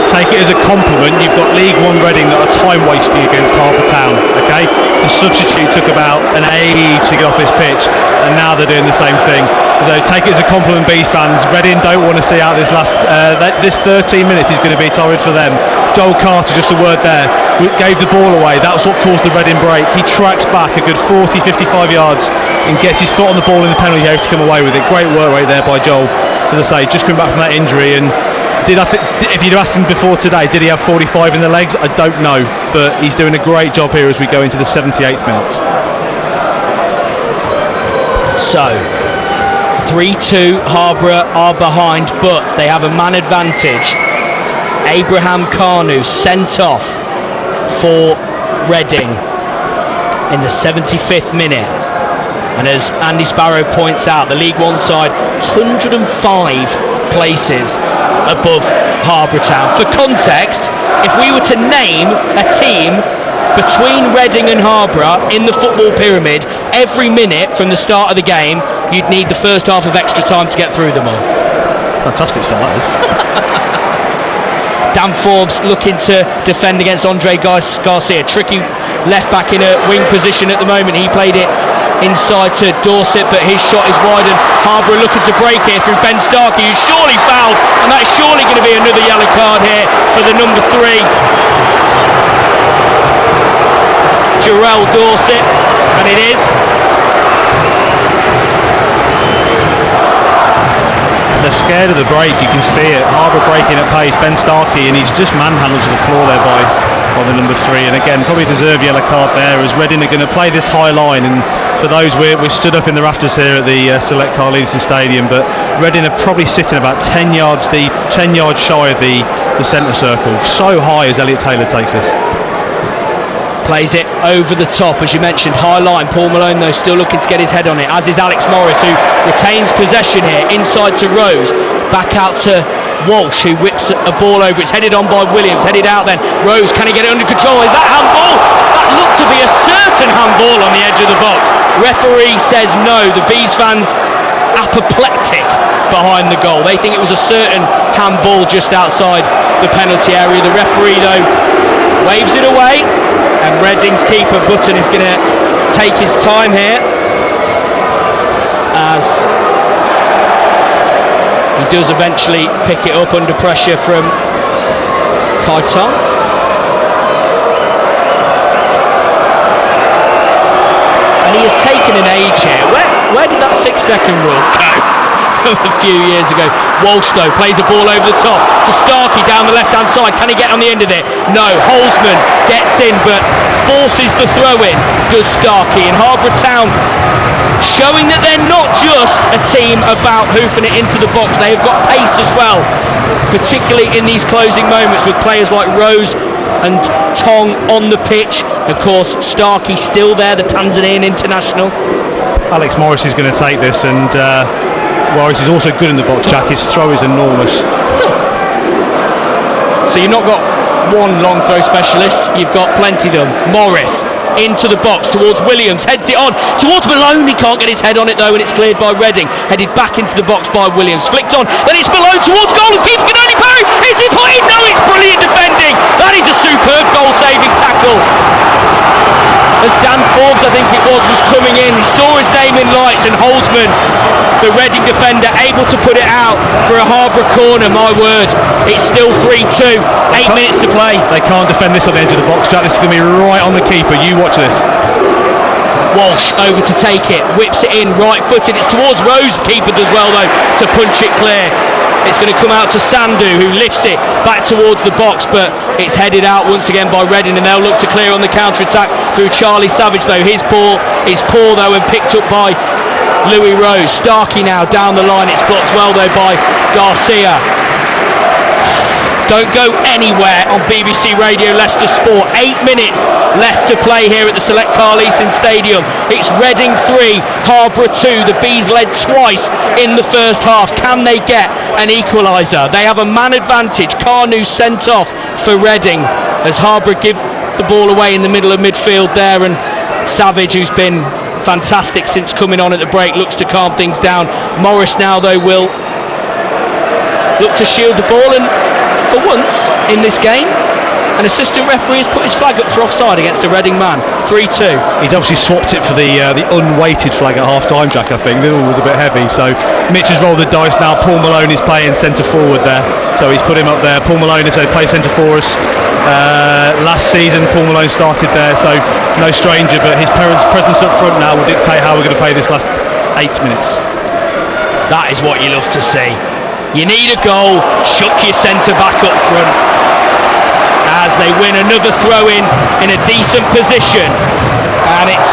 Take it as a compliment. You've got League One Reading that are time wasting against Harbour Town. Okay, the substitute took about an age to get off this pitch, and now they're doing the same thing. So take it as a compliment, Bees fans. Reading don't want to see out this last this 13 minutes is going to be torrid for them. Joel Carter, just a word there, gave the ball away. That's what caused the Reading break. He tracks back a good 40-55 yards and gets his foot on the ball in the penalty area to come away with it. Great work right there by Joel. As I say, just coming back from that injury, and if you'd asked him before today, did he have 45 in the legs? I don't know, but he's doing a great job here as we go into the 78th minute. so 3-2, Harborough are behind, but they have a man advantage. Abraham Kanu sent off for Reading in the 75th minute. And as Andy Sparrow points out, the League One side 105 places above Harborough Town. For context, if we were to name a team between Reading and Harborough in the football pyramid, every minute from the start of the game, you'd need the first half of extra time to get through them all. Fantastic start, that is. Dan Forbes looking to defend against Andre Garcia. Tricky left back in a wing position at the moment. He played it inside to Dorset, but his shot is wide, and Harborough looking to break it through Ben Starkey, who's surely fouled, and that is surely going to be another yellow card here for the number 3. Jarrell Dorset, and it is. They're scared of the break, you can see it. Harborough breaking at pace, Ben Starkey, and he's just manhandled to the floor there by the number 3, and again probably deserved yellow card there, as Reading are going to play this high line. And for those, we're stood up in the rafters here at the Select Carl Leadison Stadium, but Reading are probably sitting about 10 yards deep, 10 yards shy of the centre circle, so high as Elliot Taylor takes this. Plays it over the top, as you mentioned, high line. Paul Malone, though, still looking to get his head on it, as is Alex Morris, who retains possession here, inside to Rose, back out to Walsh, who whips a ball over. It's headed on by Williams, headed out then. Rose, can he get it under control? Is that handball? That looked to be a certain handball on the edge of the box. Referee says no. The Bees fans apoplectic behind the goal. They think it was a certain handball just outside the penalty area. The referee, though, waves it away, and Reading's keeper Button is going to take his time here, as he does eventually pick it up under pressure from Kaiton. And he has taken an age here. Where did that 6-second rule go a few years ago? Walsh, though, plays a ball over the top to Starkey down the left-hand side. Can he get on the end of it? No. Holzman gets in, but forces the throw-in, does Starkey. And Harborough Town showing that they're not just a team about hoofing it into the box. They have got pace as well, particularly in these closing moments with players like Rose and Tong on the pitch. Of course, Starkey still there, the Tanzanian international. Alex Morris is going to take this, and Morris is also good in the box, Jack. His throw is enormous. So you've not got one long throw specialist, you've got plenty of them. Morris into the box towards Williams, heads it on towards Malone. He can't get his head on it though, and it's cleared by Reading. Headed back into the box by Williams, flicked on, then it's Malone towards goal, and keeper can only parry. Is he put in? No, it's brilliant defending. That is a superb goal-saving tackle. As Dan Forbes, I think it was coming in, he saw his name in lights, and Holzman, the Reading defender, able to put it out for a Harborough corner. My word, it's still 3-2, 8 minutes to play. They can't defend this on the edge of the box, Jack. This is going to be right on the keeper. You watch this. Walsh over to take it, whips it in, right-footed. It's towards Rose. Keeper does well though to punch it clear. It's going to come out to Sandu, who lifts it back towards the box, but it's headed out once again by Reading, and they'll look to clear on the counter-attack through Charlie Savage, though. His ball is poor though, and picked up by Louis Rose. Starkey now down the line. It's blocked well though by Garcia. Don't go anywhere on BBC Radio Leicester Sport. 8 minutes left to play here at the Select Carl Leadison Stadium. It's Reading 3, Harborough 2. The Bees led twice in the first half. Can they get an equaliser? They have a man advantage. Kanu sent off for Reading. as Harborough give the ball away in the middle of midfield there, and Savage, who's been fantastic since coming on at the break, looks to calm things down. Morris now though will look to shield the ball, and for once in this game an assistant referee has put his flag up for offside against a Reading man. 3-2. He's obviously swapped it for the unweighted flag at half time, Jack. I think the other one was a bit heavy, so Mitch has rolled the dice now. Paul Malone is playing centre forward there, so he's put him up there. Paul Malone is a play centre for us. Last season Paul Malone started there, so no stranger, but his presence up front now will dictate how we're going to play this last 8 minutes. That is what you love to see. You need a goal, chuck your centre back up front as they win another throw-in in a decent position, and it's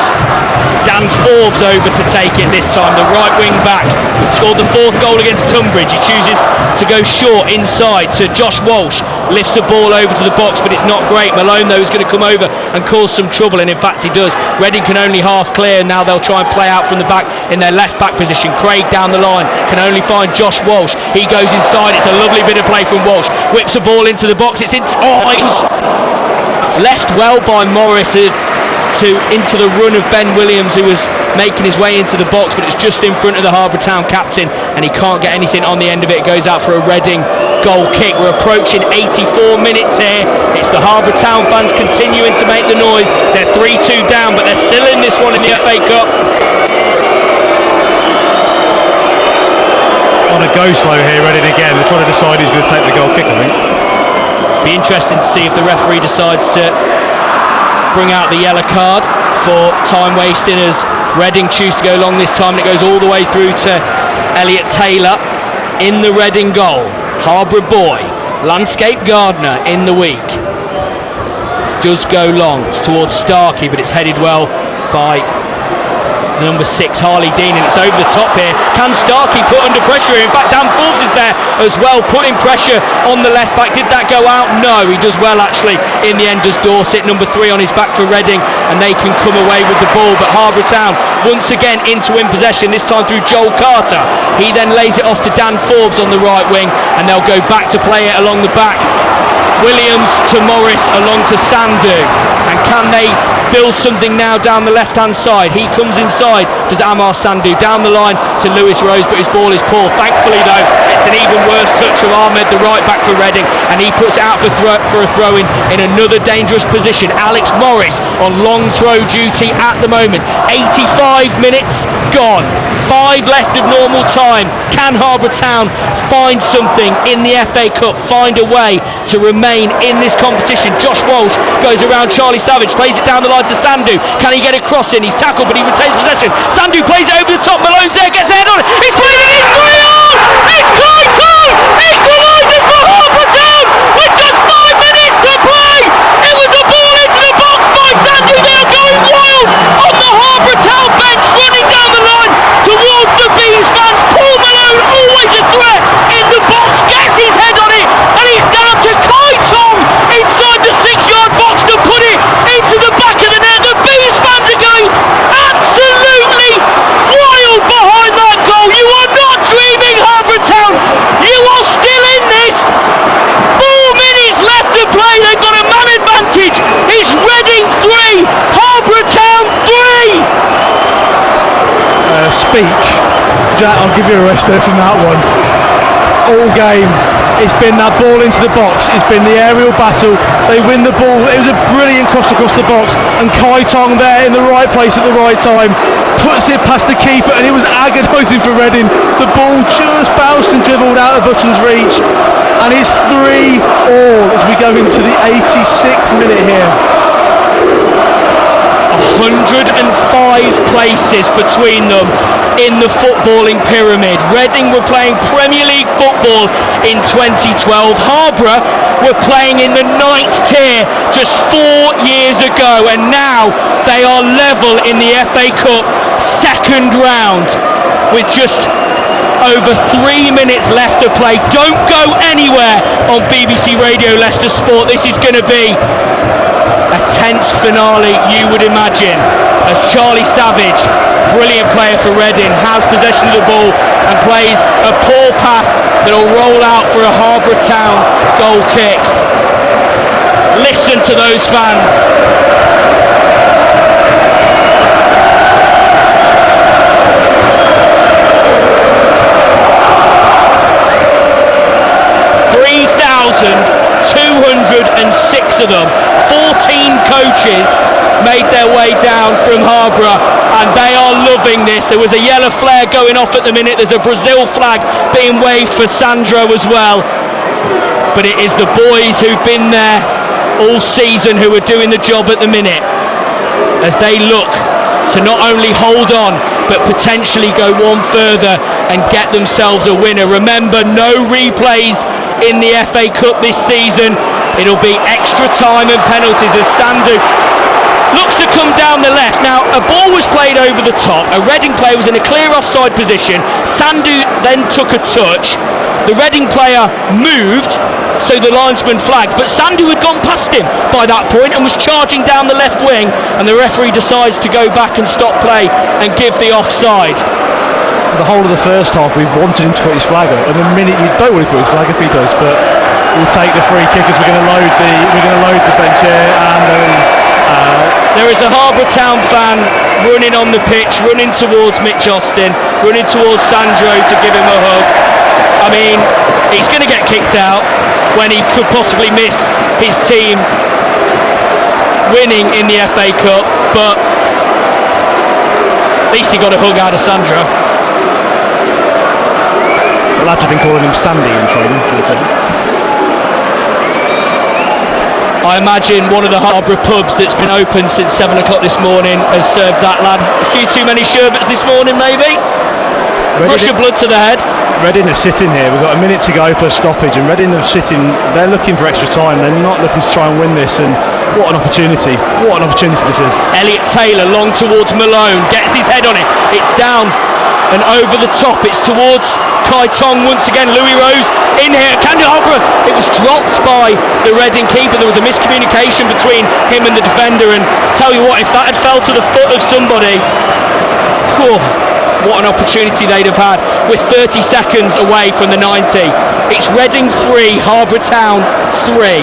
Dan Forbes over to take it this time, the right wing back. Scored the 4th goal against Tunbridge. He chooses to go short inside to Josh Walsh, lifts the ball over to the box, but it's not great. Malone though is going to come over and cause some trouble, and in fact he does. Reading can only half clear, and now they'll try and play out from the back in their left back position. Craig down the line can only find Josh Walsh. He goes inside. It's a lovely bit of play from Walsh, whips the ball into the box. It was left well by Morris into the run of Ben Williams, who was making his way into the box, but it's just in front of the Harborough Town captain, and he can't get anything on the end of it. It goes out for a Reading goal kick. We're approaching 84 minutes here. It's the Harborough Town fans continuing to make the noise. They're 3-2 down, but they're still in this one in the FA Cup. On a go slow here, Reading again. They're trying to decide who's going to take the goal kick, I think. Be interesting to see if the referee decides to bring out the yellow card for time wasting, as Reading choose to go long this time, and it goes all the way through to Elliot Taylor in the Reading goal. Harborough boy, landscape gardener in the week, does go long. It's towards Starkey, but it's headed well by number 6 Harley Dean, and it's over the top here. Can Starkey put under pressure? In fact, Dan Forbes is there as well, putting pressure on the left back. Did that go out? No, he does well actually. In the end does Dorset, number 3 on his back for Reading, and they can come away with the ball. But Harborough Town once again into in possession, this time through Joel Carter. He then lays it off to Dan Forbes on the right wing, and they'll go back to play it along the back. Williams to Morris along to Sandu, and can they build something now down the left hand side? He comes inside, does Amar Sandu, down the line to Lewis Rose, but his ball is poor. Thankfully though, it's an even worse touch from Ahmed, the right back for Reading, and he puts it out for a throw-in in another dangerous position. Alex Morris on long throw duty at the moment. 85 minutes gone, 5 left of normal time. Can Harborough Town find something in the FA Cup, find a way to remain in this competition? Josh Walsh goes around Charlie Savage, plays it down the line to Sandu. Can he get a cross in? He's tackled, but he retains possession. Sandu plays it over the top. Malone's there, gets a head on it. He's playing it in 3-on! It's Clayton! Equalises for Harborough Town with just 5 minutes to play. It was a ball into the box by Sandu. They are going wild on the Harborough Town bench, running down the line towards the Bees fans. Paul Malone, always a threat in the box, gets his head on it, and he's down to Clayton inside the 6-yard box to put it into the back of the net. The Bees fans are going absolutely wild behind that goal. You are not dreaming, Harborough Town. You are still in this. 4 minutes left to play. They've got a man advantage. It's Reading 3, Harborough Town 3. Speak, Jack, I'll give you a rest there from that one. All game, it's been that ball into the box, it's been the aerial battle, they win the ball. It was a brilliant cross across the box, and Kai Tong there in the right place at the right time, puts it past the keeper, and it was agonising for Reading. The ball just bounced and dribbled out of Button's reach, and it's 3-all as we go into the 86th minute here. 105 places between them in the footballing pyramid. Reading were playing Premier League football in 2012. Harborough were playing in the 9th tier just 4 years ago, and now they are level in the FA Cup second round with just over 3 minutes left to play. Don't go anywhere on BBC Radio Leicester Sport. This is going to be A tense finale, you would imagine, as Charlie Savage, brilliant player for Reading, has possession of the ball and plays a poor pass that will roll out for a Harborough Town goal kick. Listen to those fans. $3,206 of them, 14 coaches made their way down from Harborough, and they are loving this. There was a yellow flare going off at the minute. There's a Brazil flag being waved for Sandro as well. But it is the boys who've been there all season who are doing the job at the minute, as they look to not only hold on but potentially go one further and get themselves a winner. Remember, no replays in the FA Cup this season. It'll be extra time and penalties as Sandu looks to come down the left. Now, a ball was played over the top. A Reading player was in a clear offside position. Sandu then took a touch. The Reading player moved, so the linesman flagged, but Sandu had gone past him by that point and was charging down the left wing, and the referee decides to go back and stop play and give the offside. For the whole of the first half, we wanted him to put his flag up, and the minute you don't want to put his flag up, he does. But we'll take the free kick as we're going to load the bench here, and there is a Harborough Town fan running on the pitch, running towards Mitch Austin, running towards Sandro to give him a hug. I mean, he's going to get kicked out when he could possibly miss his team winning in the FA Cup, but at least he got a hug out of Sandro. The lads have been calling him Sandy in training. I imagine one of the Harborough pubs that's been open since 7 o'clock this morning has served that lad a few too many sherbets this morning, maybe. Rush of blood to the head. Reading are sitting here. We've got a minute to go plus stoppage, and Reading are sitting. They're looking for extra time. They're not looking to try and win this. And what an opportunity! What an opportunity this is. Elliot Taylor long towards Malone, gets his head on it. It's down and over the top. It's towards Kai Tong once again. Louis Rose in here. Candy Harborough. It was dropped by the Reading keeper. There was a miscommunication between him and the defender. And tell you what, if that had fell to the foot of somebody, what an opportunity they'd have had with 30 seconds away from the 90. It's Reading 3, Harborough Town 3.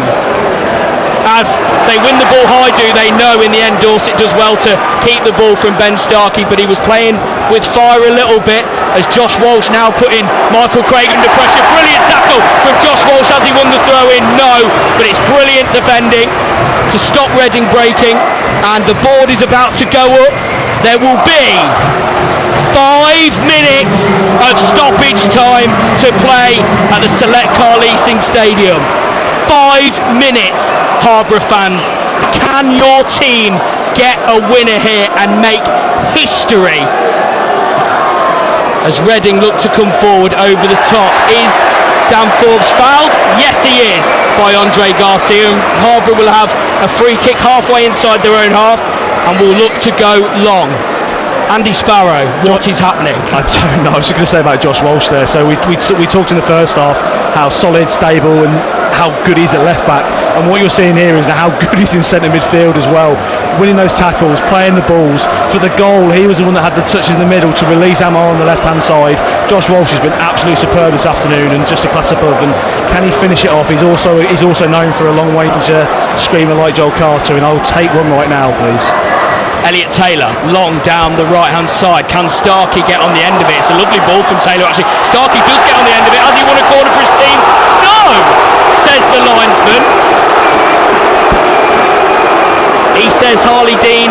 As they win the ball high, they know in the end Dorset does well to keep the ball from Ben Starkey, but he was playing with fire a little bit as Josh Walsh now putting Michael Craig under pressure. Brilliant tackle from Josh Walsh. Has he won the throw in? No, but it's brilliant defending to stop Reading breaking, and the board is about to go up. There will be 5 minutes of stoppage time to play at the Select Car Leasing Stadium. 5 minutes, Harborough fans. Can your team get a winner here and make history? As Reading look to come forward over the top. Is Dan Forbes fouled? Yes, he is, by Andre Garcia. And Harborough will have a free kick halfway inside their own half and will look to go long. Andy Sparrow, what is happening? I don't know. I was just going to say about Josh Walsh there. So we talked in the first half how solid, stable, and how good he's at left back. And what you're seeing here is how good he's in centre midfield as well. Winning those tackles, playing the balls. For the goal, he was the one that had the touches in the middle to release Amar on the left-hand side. Josh Walsh has been absolutely superb this afternoon and just a class above. And can he finish it off? He's also known for a long way to screamer like Joel Carter. And I'll take one right now, please. Elliot Taylor, long down the right-hand side. Can Starkey get on the end of it? It's a lovely ball from Taylor, actually. Starkey does get on the end of it. Has he won a corner for his team? No, says the linesman. He says Harley Dean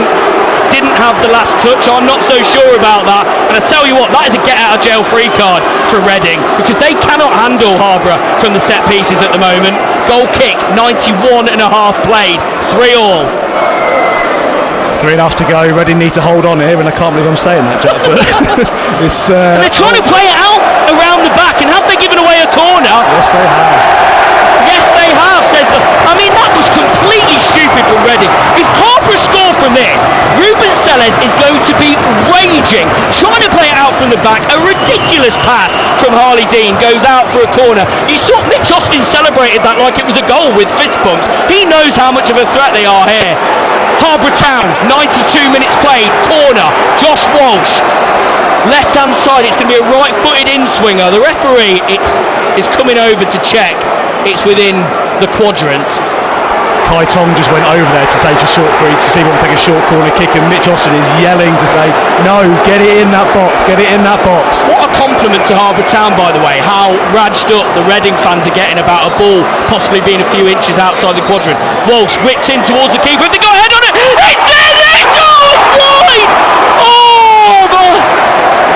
didn't have the last touch. I'm not so sure about that. And I tell you what, that is a get-out-of-jail-free card for Reading, because they cannot handle Harborough from the set pieces at the moment. Goal kick, 91 and a half played, 3-all. 3.5 to go. Reading need to hold on here, and I can't believe I'm saying that, Jack. But it's. And they're trying to play it out around the back, and have they given away a corner? Yes, they have. Yes, they have. Says the. I mean, that was completely stupid from Reading. If Harborough score from this, Ruben Telles is going to be raging, trying to play it out from the back. A ridiculous pass from Harley Dean goes out for a corner. You saw Mitch Austin celebrated that like it was a goal with fist bumps. He knows how much of a threat they are here. Harborough Town, 92 minutes played, corner, Josh Walsh. Left hand side, it's going to be a right footed in swinger. The referee is coming over to check it's within the quadrant. Kai Tong just went over there to take a short free to see if he would take a short corner kick, and Mitch Austin is yelling to say, no, get it in that box, get it in that box. What a compliment to Harborough Town, by the way, how raged up the Reading fans are getting about a ball possibly being a few inches outside the quadrant. Walsh whipped in towards the keeper, they got a head on it, it's in, it's wide! Oh,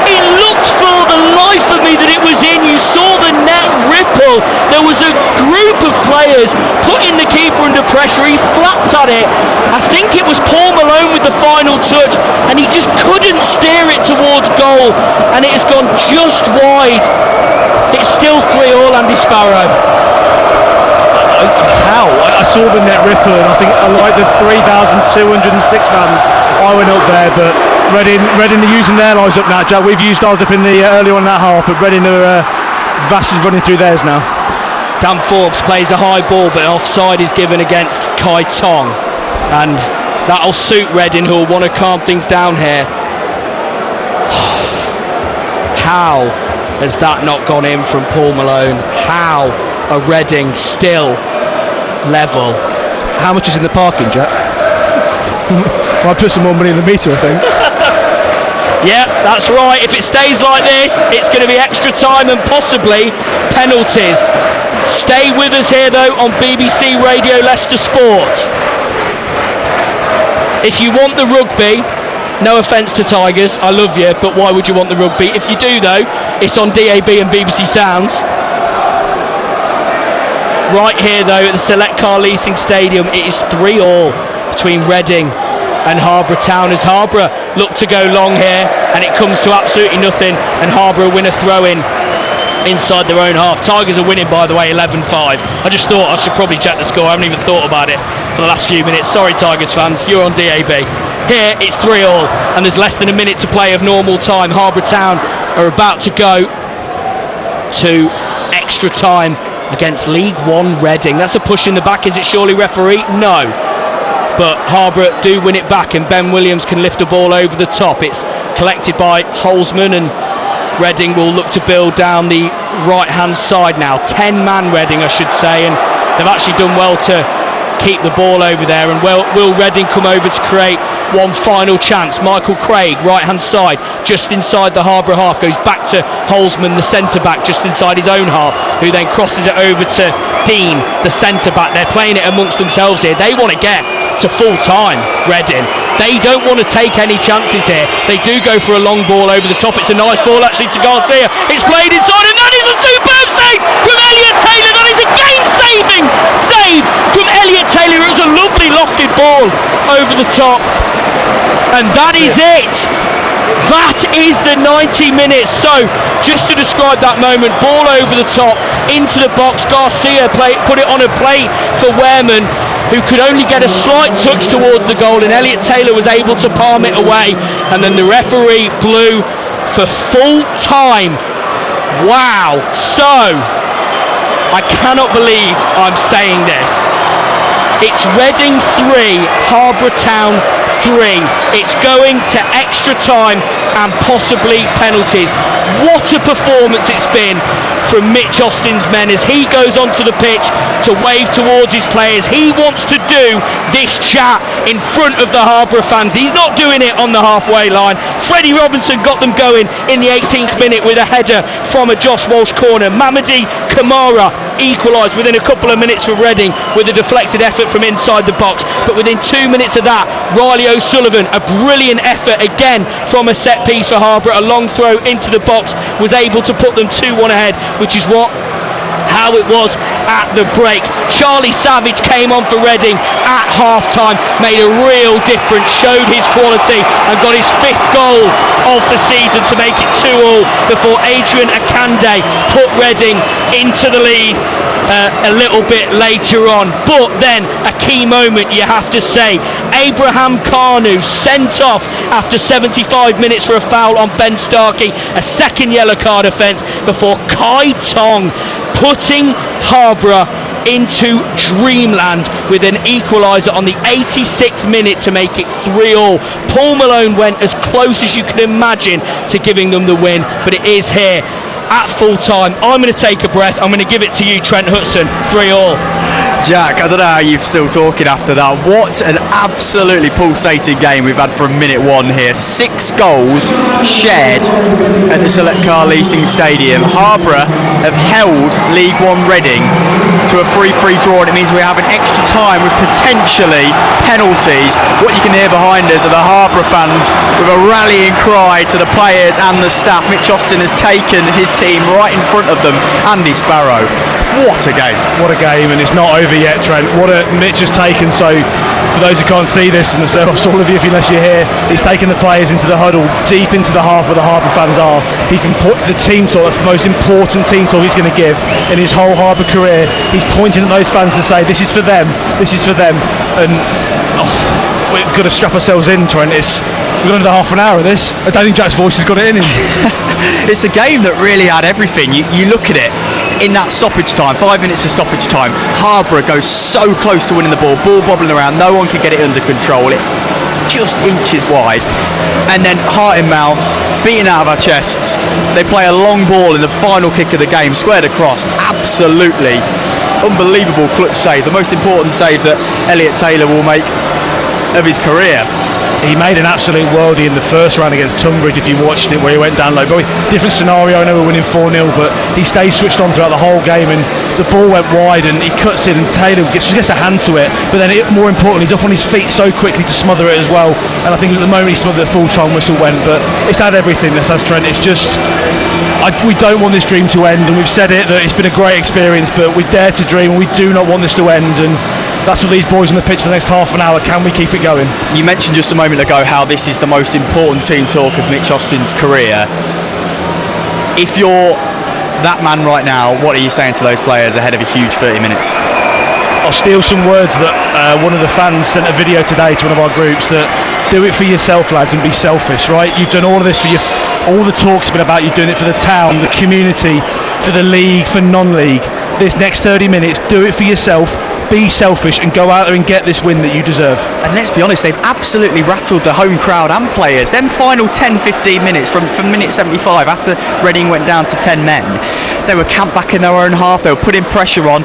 it looked for the life of me that it was in. You saw the net ripple. There was a group of players putting the keeper under pressure. He flapped at it. I think it was Paul Malone with the final touch, and he just couldn't steer it towards goal, and it has gone just wide. It's still 3-3, Andy Sparrow. How? I saw the net ripple, and I think like the 3,206 fans, I went up there, but Reading are using their lives up now, Jack. We've used ours up in the early on in that half, but Reading are vastly running through theirs now. Dan Forbes plays a high ball, but offside is given against Kai Tong, and that'll suit Reading, who will want to calm things down here. How has that not gone in from Paul Malone? How are Reading still level? How much is in the parking, Jack? I put some more money in the meter, I think. Yeah, that's right. If it stays like this, it's going to be extra time and possibly penalties. Stay with us here, though, on BBC Radio Leicester Sport. If you want the rugby, no offence to Tigers, I love you, but why would you want the rugby? If you do, though, it's on DAB and BBC Sounds. Right here, though, at the Select Car Leasing Stadium, it is 3-3 between Reading and Harborough Town, as Harborough look to go long here, and it comes to absolutely nothing, and Harborough win a throw-in inside their own half. Tigers are winning, by the way, 11-5. I just thought I should probably check the score. I haven't even thought about it for the last few minutes. Sorry, Tigers fans, you're on DAB. Here it's 3-3, and there's less than a minute to play of normal time. Harborough Town are about to go to extra time against League One Reading. That's a push in the back, is it surely, referee? No. But Harborough do win it back, and Ben Williams can lift the ball over the top. It's collected by Holzman, and Reading will look to build down the right-hand side now. 10-man Reading, I should say, and they've actually done well to keep the ball over there. And will Reading come over to create one final chance? Michael Craig, right-hand side, just inside the Harborough half, goes back to Holzman, the centre-back, just inside his own half, who then crosses it over to Dean, the centre-back. They're playing it amongst themselves here. They want to get to full-time, Reading. They don't want to take any chances here. They do go for a long ball over the top. It's a nice ball, actually, to Garcia. It's played inside, and that is a superb save from Elliot Taylor. That is a game-saving save from Elliot Taylor. It was a lovely lofted ball over the top. And that is it. That is the 90 minutes. So, just to describe that moment, ball over the top, into the box. Garcia put it on a plate for Wehrman, who could only get a slight touch towards the goal, and Elliot Taylor was able to palm it away. And then the referee blew for full time. Wow. So, I cannot believe I'm saying this. It's Reading 3, Harborough Town 3. It's going to extra time and possibly penalties. What a performance it's been from Mitch Austin's men as he goes onto the pitch to wave towards his players. He wants to do this chat in front of the Harborough fans. He's not doing it on the halfway line. Freddie Robinson got them going in the 18th minute with a header from a Josh Walsh corner. Mamadi Kamara equalised within a couple of minutes for Reading with a deflected effort from inside the box. But within 2 minutes of that, Riley O'Sullivan, a brilliant effort again from a set piece for Harborough, a long throw into the box, was able to put them 2-1 ahead, which is what how it was at the break. Charlie Savage came on for Reading at half-time, made a real difference, showed his quality and got his 5th goal of the season to make it 2-2 before Adrian Akande put Reading into the lead a little bit later on. But then a key moment, you have to say, Abraham Kanu sent off after 75 minutes for a foul on Ben Starkey, a second yellow card offence, before Kai Tong putting Harborough into dreamland with an equaliser on the 86th minute to make it 3-3. Paul Malone went as close as you can imagine to giving them the win, but it is here at full time. I'm going to take a breath. I'm going to give it to you, Trent Hudson. 3-3. Jack, I don't know how you're still talking after that. What an absolutely pulsating game we've had from minute one here. 6 goals shared at the Select Car Leasing Stadium. Harborough have held League One Reading to a 3-3 draw, and it means we have an extra time with potentially penalties. What you can hear behind us are the Harborough fans with a rallying cry to the players and the staff. Mitch Austin has taken his team right in front of them. Andy Sparrow, what a game. What a game, and it's not over yet, Trent. Mitch has taken, so for those who can't see this, and all of you unless you're here, he's taken the players into the huddle, deep into the half where the Harborough fans are. He's been put the team talk, that's the most important team talk he's going to give in his whole Harborough career. He's pointing at those fans to say, this is for them, and we've got to strap ourselves in, Trent. We've got another half an hour of this. I don't think Jack's voice has got it in him. It's a game that really had everything. You look at it, in that stoppage time, 5 minutes of stoppage time, Harborough goes so close to winning the ball bobbling around, no one can get it under control, it just inches wide, and then heart in mouths, beating out of our chests. They play a long ball in the final kick of the game, squared across, absolutely unbelievable clutch save, the most important save that Elliot Taylor will make of his career. He made an absolute worldie in the first round against Tunbridge, if you watched it, where he went down low. Very different scenario. I know we're winning 4-0, but he stays switched on throughout the whole game, and the ball went wide and he cuts in, and Taylor gets a hand to it, but then more importantly, he's up on his feet so quickly to smother it as well, and I think at the moment he smothered, the full time whistle went, but it's had everything, this has, Trent. It's just, we don't want this dream to end, and we've said it, that it's been a great experience, but we dare to dream, and we do not want this to end, and that's what these boys on the pitch for the next half an hour. Can we keep it going? You mentioned just a moment ago how this is the most important team talk of Mitch Austin's career. If you're that man right now, what are you saying to those players ahead of a huge 30 minutes? I'll steal some words that one of the fans sent a video today to one of our groups, that do it for yourself, lads, and be selfish, right? You've done all of this for all the talk's been about you doing it for the town, the community, for the league, for non-league. This next 30 minutes, do it for yourself, be selfish, and go out there and get this win that you deserve. And let's be honest, they've absolutely rattled the home crowd and players. Them final 10-15 minutes from minute 75, after Reading went down to 10 men, they were camped back in their own half, they were putting pressure on.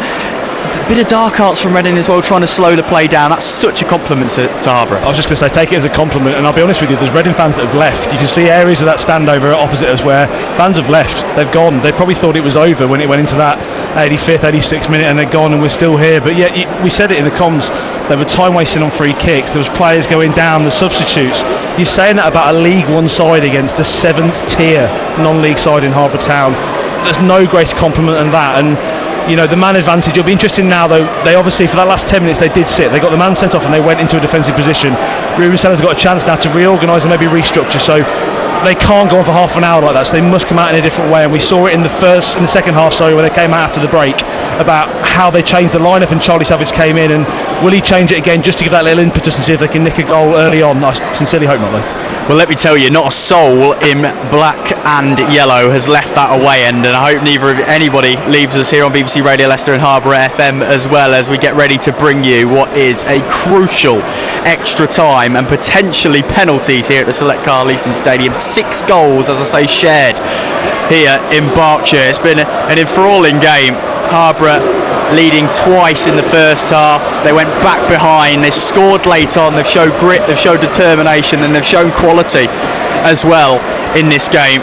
A bit of dark arts from Reading as well, trying to slow the play down. That's such a compliment to Harborough. I was just going to say, take it as a compliment, and I'll be honest with you, there's Reading fans that have left. You can see areas of that stand over opposite us where fans have left. They've gone. They probably thought it was over when it went into that 85th, 86th minute, and they're gone, and we're still here. But yet, we said it in the comms, they were time wasting on free kicks. There was players going down, the substitutes. You're saying that about a League One side against a 7th tier non-league side in Harborough Town. There's no greater compliment than that. And you know, the man advantage, it'll be interesting now though, they obviously for that last 10 minutes they did sit, they got the man sent off and they went into a defensive position. Ruben Sellers got a chance now to reorganise and maybe restructure, so they can't go on for half an hour like that, so they must come out in a different way, and we saw it in the second half, when they came out after the break, about how they changed the lineup and Charlie Savage came in, and will he change it again just to give that little impetus and see if they can nick a goal early on? I sincerely hope not though. Well, let me tell you, not a soul in black and yellow has left that away end, and I hope anybody leaves us here on BBC Radio Leicester and Harborough FM, as well as we get ready to bring you what is a crucial extra time and potentially penalties here at the Select Car Leasing Stadium. 6 goals, as I say, shared here in Berkshire. It's been an enthralling game. Harborough leading twice in the first half. They went back behind, they scored late on, they've showed grit, they've showed determination, and they've shown quality as well in this game.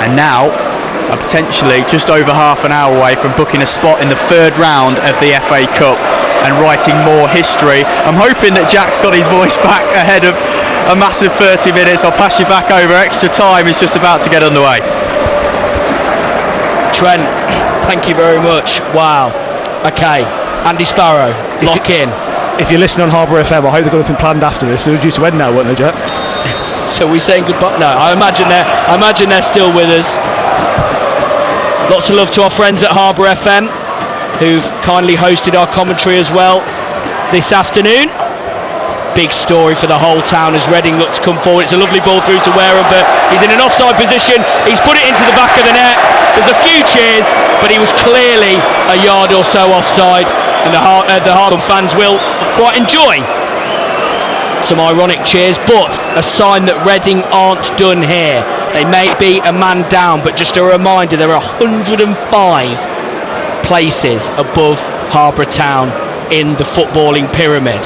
And now are potentially just over half an hour away from booking a spot in the 3rd round of the FA Cup and writing more history. I'm hoping that Jack's got his voice back ahead of a massive 30 minutes. I'll pass you back over. Extra time is just about to get underway. Trent, Thank you very much. Wow. Okay, Andy Sparrow, lock in. If you're listening on Harborough FM, I hope they've got nothing planned after this. They were due to end now, weren't they, Jack? So we're saying goodbye? No, I imagine they're still with us. Lots of love to our friends at Harborough FM, who've kindly hosted our commentary as well this afternoon. Big story for the whole town as Reading look to come forward. It's a lovely ball through to Wareham, but he's in an offside position. He's put it into the back of the net. There's a few cheers, but he was clearly a yard or so offside, and the Harborough fans will quite enjoy some ironic cheers, but a sign that Reading aren't done here. They may be a man down, but just a reminder, there are 105 places above Harborough Town in the footballing pyramid.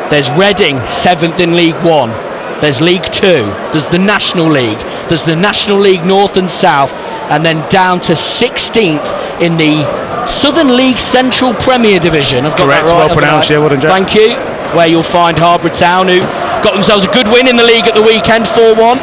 There's Reading, 7th in League 1. There's League 2. There's the National League. There's the National League North and South. And then down to 16th in the Southern League Central Premier Division. I've got Correct, that right. well pronounced, yeah, well done, Jack. Thank you. Where you'll find Harborough Town, who got themselves a good win in the league at the weekend, 4-1,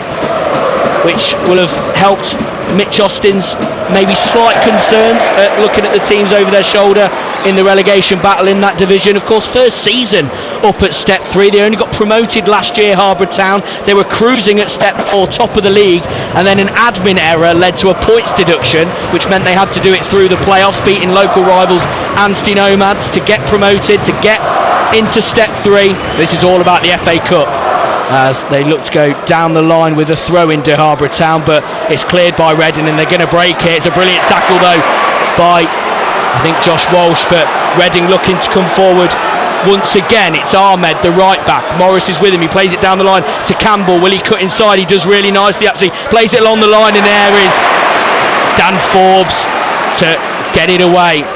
which will have helped Mitch Austin's maybe slight concerns at looking at the teams over their shoulder in the relegation battle in that division. Of course, first season up at Step 3. They only got promoted last year, Harborough Town. They were cruising at Step 4, top of the league, and then an admin error led to a points deduction, which meant they had to do it through the playoffs, beating local rivals Anstey Nomads to get promoted, to get into Step 3. This is all about the FA Cup, as they look to go down the line with a throw into Harborough Town, but it's cleared by Reading and they're going to break it. It's a brilliant tackle though by, I think, Josh Walsh, but Reading looking to come forward once again. It's Ahmed, the right back. Morris is with him. He plays it down the line to Campbell. Will he cut inside? He does really nicely, actually. Plays it along the line, and there is Dan Forbes to get it away.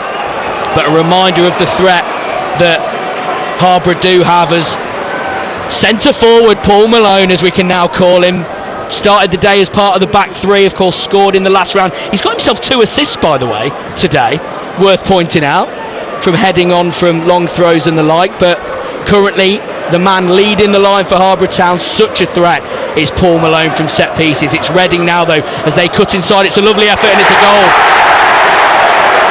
But a reminder of the threat that Harborough do have as centre forward Paul Malone, as we can now call him, started the day as part of the back three, of course scored in the last round. He's got himself 2 assists, by the way, today, worth pointing out, from heading on from long throws and the like. But currently the man leading the line for Harborough Town, such a threat, is Paul Malone from set pieces. It's Reading now though as they cut inside. It's a lovely effort and it's a goal.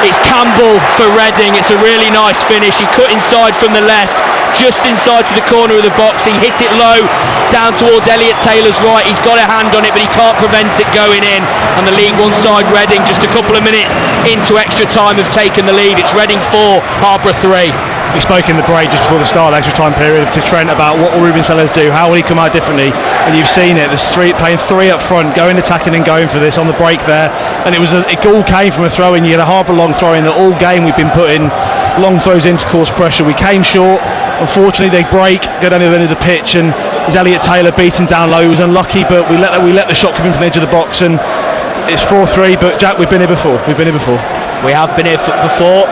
It's Campbell for Reading. It's a really nice finish. He cut inside from the left, just inside to the corner of the box. He hit it low down towards Elliot Taylor's right. He's got a hand on it, but he can't prevent it going in. And the League One side, Reading, just a couple of minutes into extra time, have taken the lead. It's Reading 4, Harborough 3. We spoke in the break just before the start of the extra time period to Trent about what will Ruben Sellers do, how will he come out differently, and you've seen it. There's playing three up front, going attacking and going for this on the break there, and it all came from a throw in. You had a Harborough long throw in that all game we've been putting long throws in to cause pressure. We came short. Unfortunately, they break, go down the other end of the pitch, and there's Elliot Taylor beaten down low. He was unlucky, but we let the shot come in from the edge of the box, and it's 4-3. But Jack, we've been here before. We have been here before.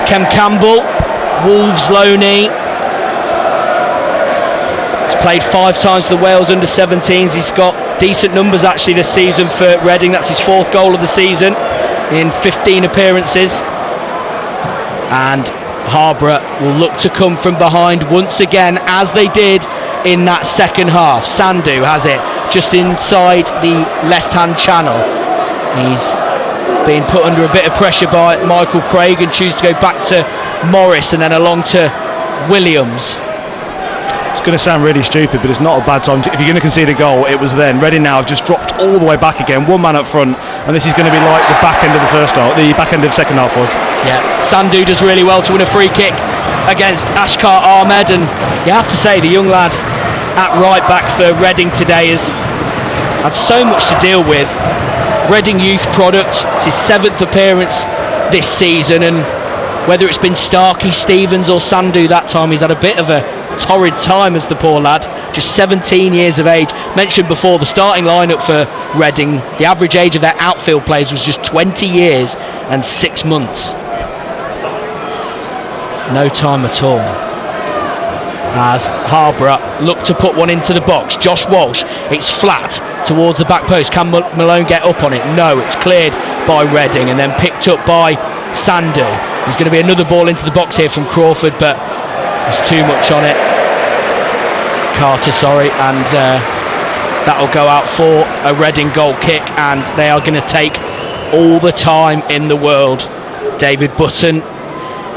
Kem Campbell, Wolves loanee. He's played 5 times for the Wales under-17s. He's got decent numbers actually this season for Reading. That's his 4th goal of the season in 15 appearances. And Harborough will look to come from behind once again, as they did in that second half. Sandu has it just inside the left-hand channel. He's being put under a bit of pressure by Michael Craig and chooses to go back to Morris and then along to Williams. It's going to sound really stupid, but it's not a bad time. If you're going to concede a goal, it was then. Reading now have just dropped all the way back again, one man up front, and this is going to be like the back end of the first half, the back end of the second half was. Yeah, Sandu does really well to win a free kick against Ashkar Ahmed, and you have to say the young lad at right back for Reading today has had so much to deal with. Reading youth product. It's his 7th appearance this season, and whether it's been Starkey, Stevens or Sandu that time, he's had a bit of a torrid time as the poor lad, just 17 years of age. Mentioned before, the starting lineup for Reading, the average age of their outfield players was just 20 years and 6 months. No time at all. As Harborough look to put one into the box. Josh Walsh, it's flat towards the back post. Can Malone get up on it? No, it's cleared by Reading and then picked up by Sandu. There's going to be another ball into the box here from Crawford, but there's too much on it. Carter, sorry, and that'll go out for a Reading goal kick, and they are going to take all the time in the world. David Button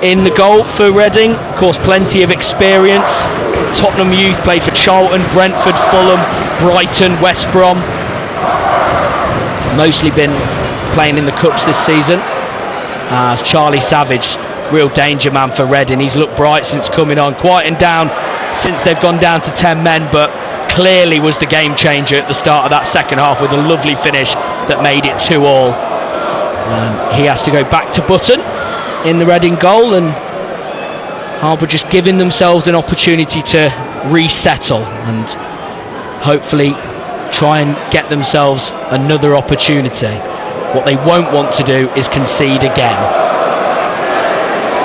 in the goal for Reading. Of course, plenty of experience. Tottenham youth, played for Charlton, Brentford, Fulham, Brighton, West Brom. Mostly been playing in the cups this season. As Charlie Savage, real danger man for Reading. He's looked bright since coming on, quieting down since they've gone down to 10 men, but clearly was the game changer at the start of that second half with a lovely finish that made it 2-2. And he has to go back to Button in the Reading goal, and Harborough just giving themselves an opportunity to resettle and hopefully try and get themselves another opportunity. What they won't want to do is concede again.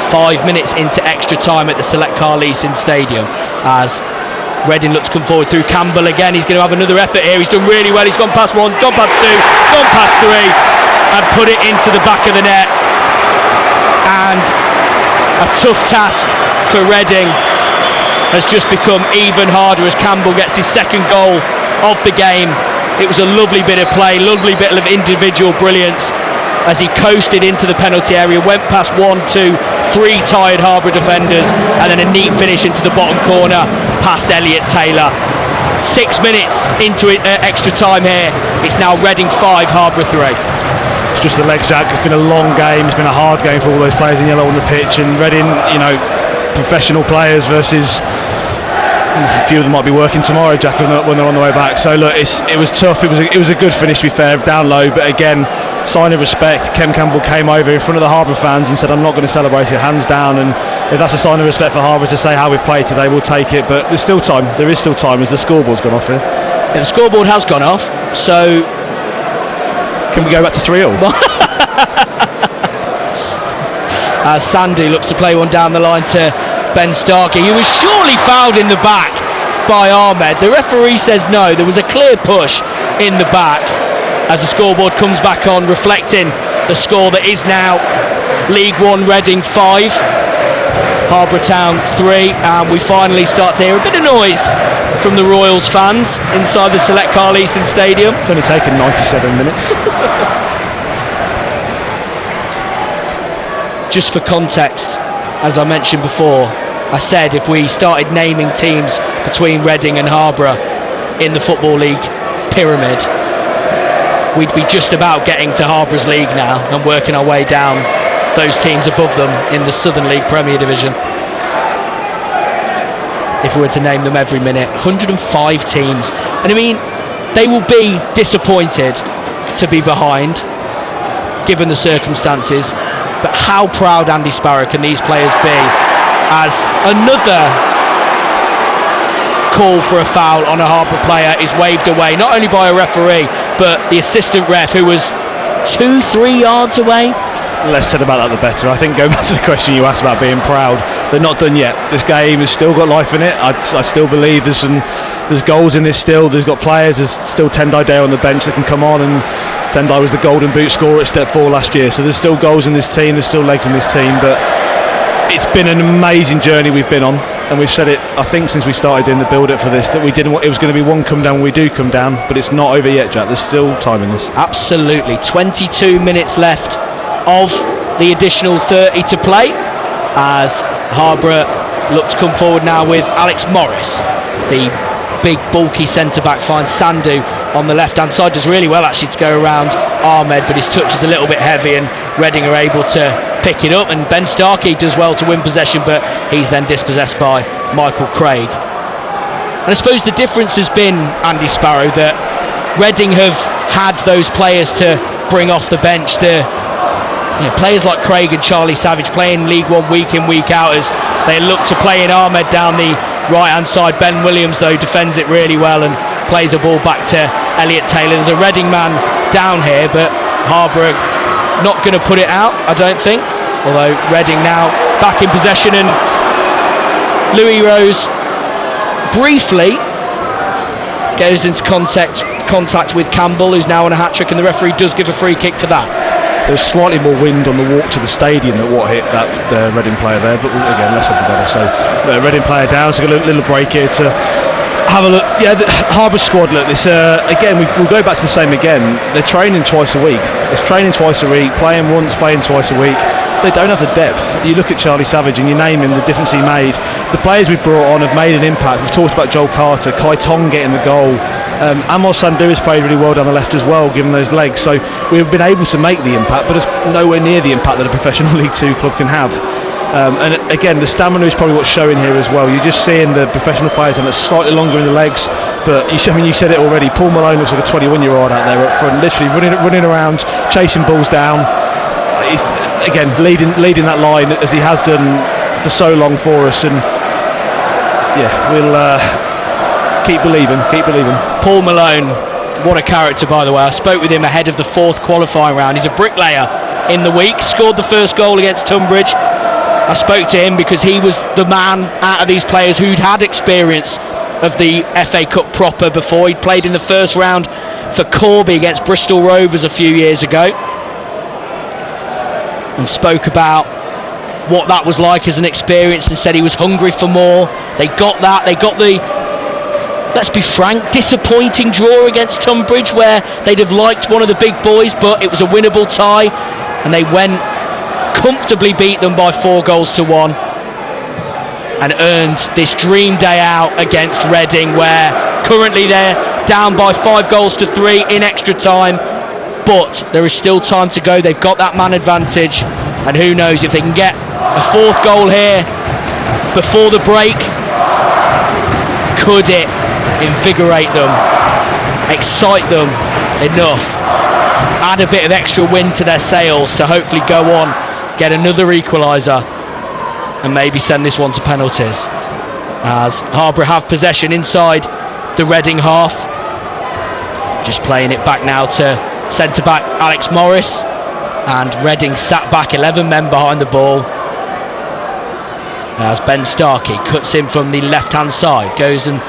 5 minutes into extra time at the Select Car Leasing Stadium as Reading looks to come forward through Campbell again. He's going to have another effort here. He's done really well. He's gone past one, gone past two, gone past three, and put it into the back of the net. And a tough task for Reading has just become even harder as Campbell gets his second goal of the game. It was a lovely bit of play, lovely bit of individual brilliance as he coasted into the penalty area, went past 1, 2, 3 tired Harborough defenders, and then a neat finish into the bottom corner past Elliot Taylor. 6 minutes into it, extra time here. It's now Reading 5, Harborough 3. It's just the legs, Jack. It's been a long game. It's been a hard game for all those players in yellow on the pitch, and Reading, professional players versus a few of them might be working tomorrow, Jack, when they're on the way back. So look, it was tough. It was a good finish, to be fair, down low. But again, sign of respect. Ken Campbell came over in front of the Harborough fans and said, "I'm not going to celebrate it, hands down." And if that's a sign of respect for Harborough to say how we've played today, we'll take it. But there's still time. There is still time as the scoreboard's gone off here. Yeah, the scoreboard has gone off. So can we go back to 3-3? As Sandu looks to play one down the line to Ben Starkey, who was surely fouled in the back by Ahmed. The referee says no. There was a clear push in the back as the scoreboard comes back on, reflecting the score that is now League One Reading 5, Harborough Town 3, and we finally start to hear a bit of noise from the Royals fans inside the Select Car Leasing Stadium. It's only taken 97 minutes. Just for context, as I mentioned before, I said if we started naming teams between Reading and Harborough in the Football League pyramid, we'd be just about getting to Harborough's league now and working our way down those teams above them in the Southern League Premier Division. If we were to name them every minute, 105 teams. And I mean, they will be disappointed to be behind, given the circumstances. But how proud, Andy Sparrow, can these players be as another call for a foul on a Harborough player is waved away, not only by a referee, but the assistant ref, who was 2-3 yards away. Less said about that, the better. I think, going back to the question you asked about being proud, they're not done yet. This game has still got life in it. I still believe there's goals in this still. There's got players. There's still Tendai Day on the bench that can come on, and Tendai was the Golden Boot scorer at Step 4 last year. So there's still goals in this team. There's still legs in this team. But it's been an amazing journey we've been on, and we've said it, I think, since we started doing the build-up for this, that we didn't want it was going to be one come down when we do come down. But it's not over yet, Jack. There's still time in this. Absolutely. 22 minutes left of the additional 30 to play as Harborough look to come forward now with Alex Morris. The big bulky centre-back finds Sandu on the left-hand side, does really well actually to go around Ahmed, but his touch is a little bit heavy and Reading are able to pick it up, and Ben Starkey does well to win possession, but he's then dispossessed by Michael Craig. And I suppose the difference has been, Andy Sparrow, that Reading have had those players to bring off the bench. Players like Craig and Charlie Savage playing League One week in, week out as they look to play in Ahmed down the right hand side. Ben Williams, though, defends it really well and plays a ball back to Elliot Taylor. There's a Reading man down here, but Harborough not going to put it out, I don't think, although Reading now back in possession, and Louis Rose briefly goes into contact with Campbell, who's now on a hat-trick, and the referee does give a free kick for that. There was slightly more wind on the walk to the stadium than what hit that Reading player there, but again, less of the better. So Reading player down, so got a little break here to have a look. Yeah, the Harborough squad. Look, this again. We'll go back to the same again. They're training twice a week. It's training twice a week, playing once, playing twice a week. They don't have the depth. You look at Charlie Savage and you name him, the difference he made. The players we brought on have made an impact. We've talked about Joel Carter, Kai Tong getting the goal. Amos Sandu has played really well down the left as well, given those legs. So we've been able to make the impact, but it's nowhere near the impact that a professional League Two club can have. And again, the stamina is probably what's showing here as well. You're just seeing the professional players and it's slightly longer in the legs, but you said it already. Paul Malone looks like a 21-year-old out there up front, literally running around, chasing balls down. He's again leading that line as he has done for so long for us, and yeah, we'll keep believing. Paul Malone, what a character, by the way. I spoke with him ahead of the fourth qualifying round. He's a bricklayer in the week, scored the first goal against Tunbridge. I spoke to him because he was the man out of these players who'd had experience of the FA Cup proper before. He'd played in the first round for Corby against Bristol Rovers a few years ago, and spoke about what that was like as an experience, and said he was hungry for more. They got that. They got the, let's be frank, disappointing draw against Tunbridge, where they'd have liked one of the big boys, but it was a winnable tie, and they went comfortably, beat them by 4-1, and earned this dream day out against Reading, where currently they're down by 5-3 in extra time, but there is still time to go. They've got that man advantage, and who knows if they can get a 4th goal here before the break, could it invigorate them, excite them enough, add a bit of extra wind to their sails to hopefully go on, get another equaliser, and maybe send this one to penalties, as Harborough have possession inside the Reading half. Just playing it back now to centre-back Alex Morris, and Reading sat back 11 men behind the ball, as Ben Starkey cuts in from the left-hand side, goes and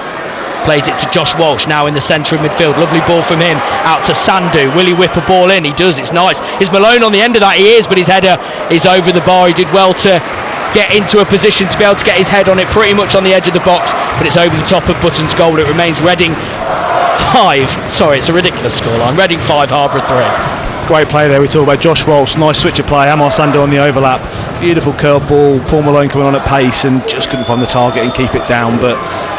plays it to Josh Walsh, now in the centre of midfield. Lovely ball from him, out to Sandu. Will he whip a ball in? He does, it's nice. Is Malone on the end of that? He is, but his header is over the bar. He did well to get into a position to be able to get his head on it, pretty much on the edge of the box, but it's over the top of Button's goal. It remains Reading 5, sorry, it's a ridiculous scoreline. Reading 5, Harborough 3. Great play there. We talk about Josh Walsh, nice switch of play. Amos Sandu on the overlap, beautiful curl ball. Paul Malone coming on at pace and just couldn't find the target and keep it down. But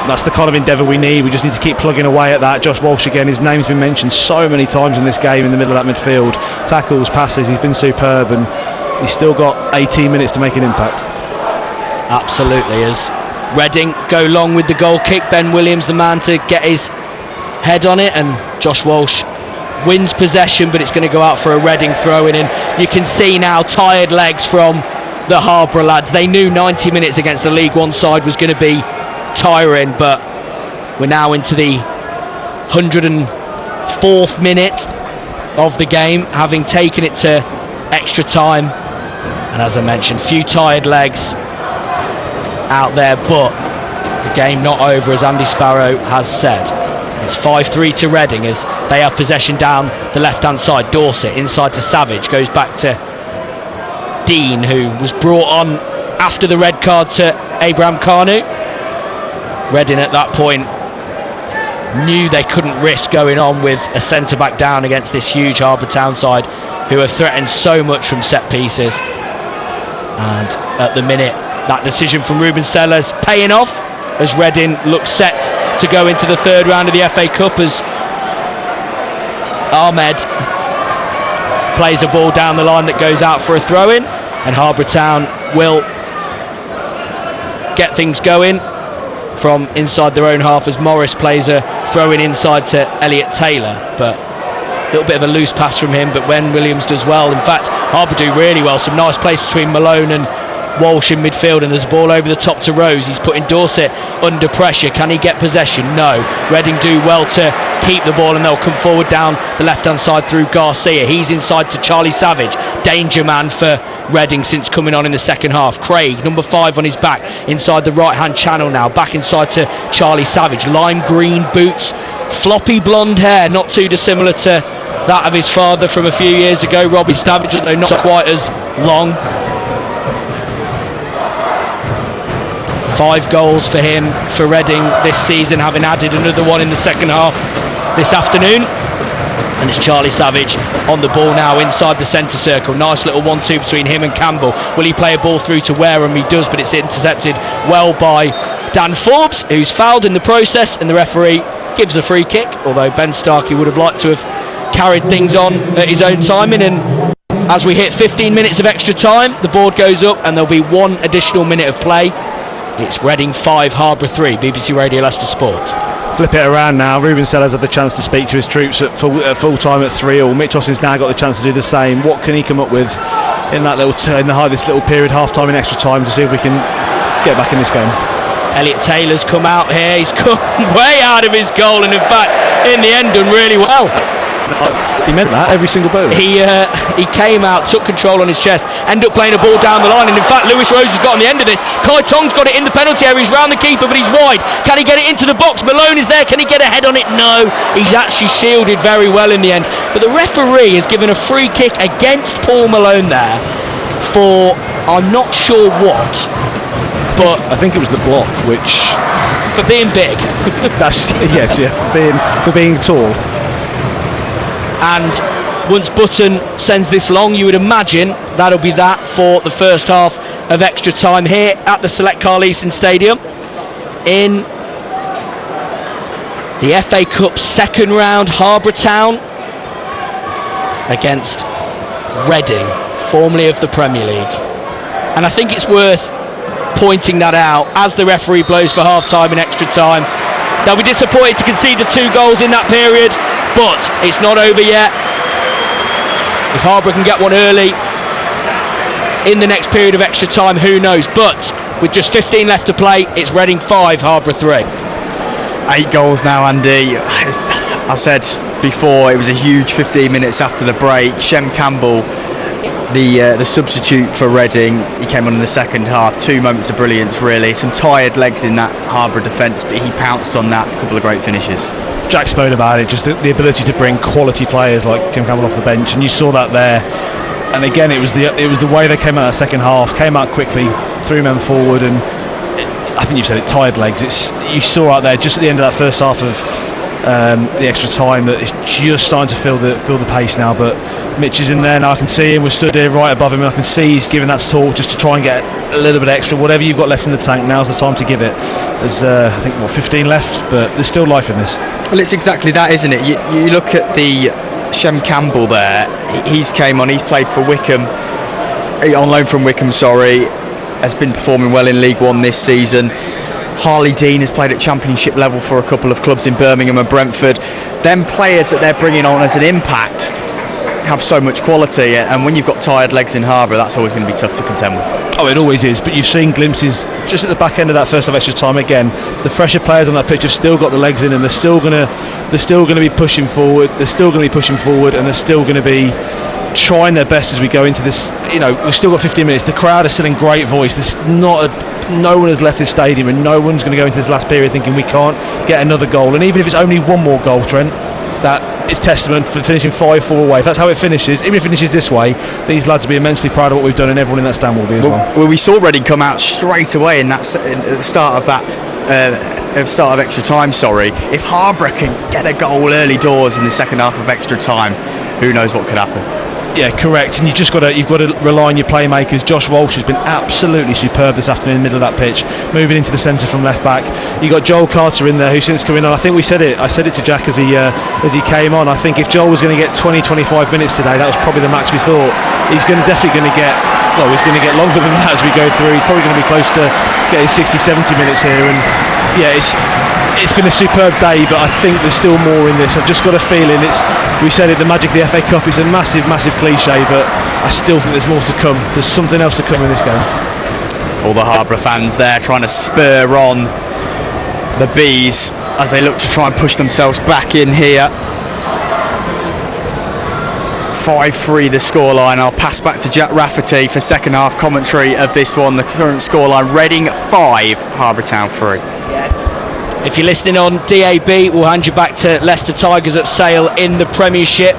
that's the kind of endeavour we need. We just need to keep plugging away at that. Josh Walsh again, his name's been mentioned so many times in this game in the middle of that midfield. Tackles, passes, he's been superb, and he's still got 18 minutes to make an impact. Absolutely, as Reading go long with the goal kick. Ben Williams the man to get his head on it, and Josh Walsh wins possession, but it's going to go out for a Reading throw-in, and you can see now tired legs from the Harborough lads. They knew 90 minutes against the League One side was going to be tiring, but we're now into the 104th minute of the game, having taken it to extra time, and as I mentioned, few tired legs out there, but the game not over, as Andy Sparrow has said. It's 5-3 to Reading as they have possession down the left-hand side. Dorset inside to Savage, goes back to Dean, who was brought on after the red card to Abraham Kanu. Reading at that point knew they couldn't risk going on with a centre-back down against this huge Harborough Town side, who have threatened so much from set pieces. And at the minute, that decision from Ruben Sellers paying off, as Reading looks set to go into the 3rd round of the FA Cup, as Ahmed plays a ball down the line that goes out for a throw-in, and Harborough Town will get things going from inside their own half as Morris plays a throw-in inside to Elliot Taylor, but a little bit of a loose pass from him, but Ben Williams does well. In fact, Harborough do really well. Some nice place between Malone and Walsh in midfield, and there's a ball over the top to Rose. He's putting Dorset under pressure. Can he get possession? No. Reading do well to keep the ball, and they'll come forward down the left-hand side through Garcia. He's inside to Charlie Savage. Danger man for Reading since coming on in the second half. Craig, number 5 on his back, inside the right-hand channel now. Back inside to Charlie Savage. Lime green boots, floppy blonde hair, not too dissimilar to that of his father from a few years ago, Robbie Savage, although not quite as long. 5 goals for him for Reading this season, having added another one in the second half this afternoon. And it's Charlie Savage on the ball now inside the centre circle. Nice little 1-2 between him and Campbell. Will he play a ball through to Wareham? He does, but it's intercepted well by Dan Forbes, who's fouled in the process, and the referee gives a free kick, although Ben Starkey would have liked to have carried things on at his own timing. And as we hit 15 minutes of extra time, the board goes up and there'll be 1 additional minute of play. It's Reading 5, Harborough 3, BBC Radio Leicester Sport. Flip it around now. Ruben Sellers had the chance to speak to his troops at full time at 3-3. Mitch Austin's now got the chance to do the same. What can he come up with in that this little period, half time and extra time, to see if we can get back in this game? Elliot Taylor's come out here. He's come way out of his goal, and in fact, in the end, done really well. He meant that, every single ball. He came out, took control on his chest, ended up playing a ball down the line, and in fact Lewis Rose has got on the end of this. Kai Tong's got it in the penalty area. He's round the keeper, but he's wide. Can he get it into the box? Malone is there. Can he get a head on it? No. He's actually shielded very well in the end. But the referee has given a free kick against Paul Malone there for I'm not sure what, but I think it was the block, which for being big. That's yes, yeah, for being tall. And once Button sends this long, you would imagine that'll be that for the first half of extra time here at the Select Carl Easton Stadium in the FA Cup second round. Harborough Town against Reading, formerly of the Premier League. And I think it's worth pointing that out as the referee blows for half time and extra time. They'll be disappointed to concede the 2 goals in that period, but it's not over yet. If Harborough can get one early in the next period of extra time, who knows? But with just 15 left to play, it's Reading 5, Harborough 3. 8 goals now, Andy. I said before, it was a huge 15 minutes after the break. Shem Campbell, the substitute for Reading, he came on in the second half. 2 moments of brilliance, really. Some tired legs in that Harborough defence, but he pounced on that. A couple of great finishes. Jack spoke about it, just the ability to bring quality players like Jim Campbell off the bench, and you saw that there. And again, it was the way they came out that second half, came out quickly, 3 men forward, and I think you said it, tired legs. You saw out there just at the end of that first half of the extra time that it's just starting to feel the pace now. But Mitch is in there now. I can see him. We're stood here right above him, and I can see he's giving that talk just to try and get a little bit extra. Whatever you've got left in the tank, now's the time to give it. There's I think 15 left, but there's still life in this. Well, it's exactly that, isn't it? You look at the Shem Campbell there. He's came on. He's played for Wickham, on loan from Wickham. Has been performing well in League One this season. Harley Dean has played at Championship level for a couple of clubs in Birmingham and Brentford. Them players that they're bringing on as an impact have so much quality, and when you've got tired legs in Harborough, that's always going to be tough to contend with. Oh, it always is, but you've seen glimpses just at the back end of that first half extra time. Again, the fresher players on that pitch have still got the legs in, and they're still going to be pushing forward. And they're still going to be trying their best as we go into this. We've still got 15 minutes. The crowd is still in great voice. No one has left this stadium, and no one's going to go into this last period thinking we can't get another goal. And even if it's only one more goal, Trent, that is testament for finishing 5-4 away. If that's how it finishes, even if it finishes this way, these lads will be immensely proud of what we've done, and everyone in that stand will be as well. Well, we saw Reading come out straight away in that at the start of extra time. If Harborough can get a goal early doors in the second half of extra time, who knows what could happen. Yeah, correct. And you've got to rely on your playmakers. Josh Walsh has been absolutely superb this afternoon in the middle of that pitch, moving into the centre from left back. You got Joel Carter in there, who's since coming on. I think I said it to Jack as he came on. I think if Joel was going to get 20-25 minutes today, that was probably the max we thought. He's definitely going to get. Well, he's going to get longer than that as we go through. He's probably going to be close to getting 60-70 minutes here. And yeah, it's been a superb day, but I think there's still more in this. I've just got a feeling we said it, the magic of the FA Cup is a massive cliche, but I still think there's more to come. There's something else to come in this game. All the Harborough fans there trying to spur on the Bees as they look to try and push themselves back in here. 5-3 the scoreline. I'll pass back to Jack Rafferty for second half commentary of this one. The current scoreline: Reading 5, Harborough Town 3. If you're listening on DAB, we'll hand you back to Leicester Tigers at Sale in the Premiership.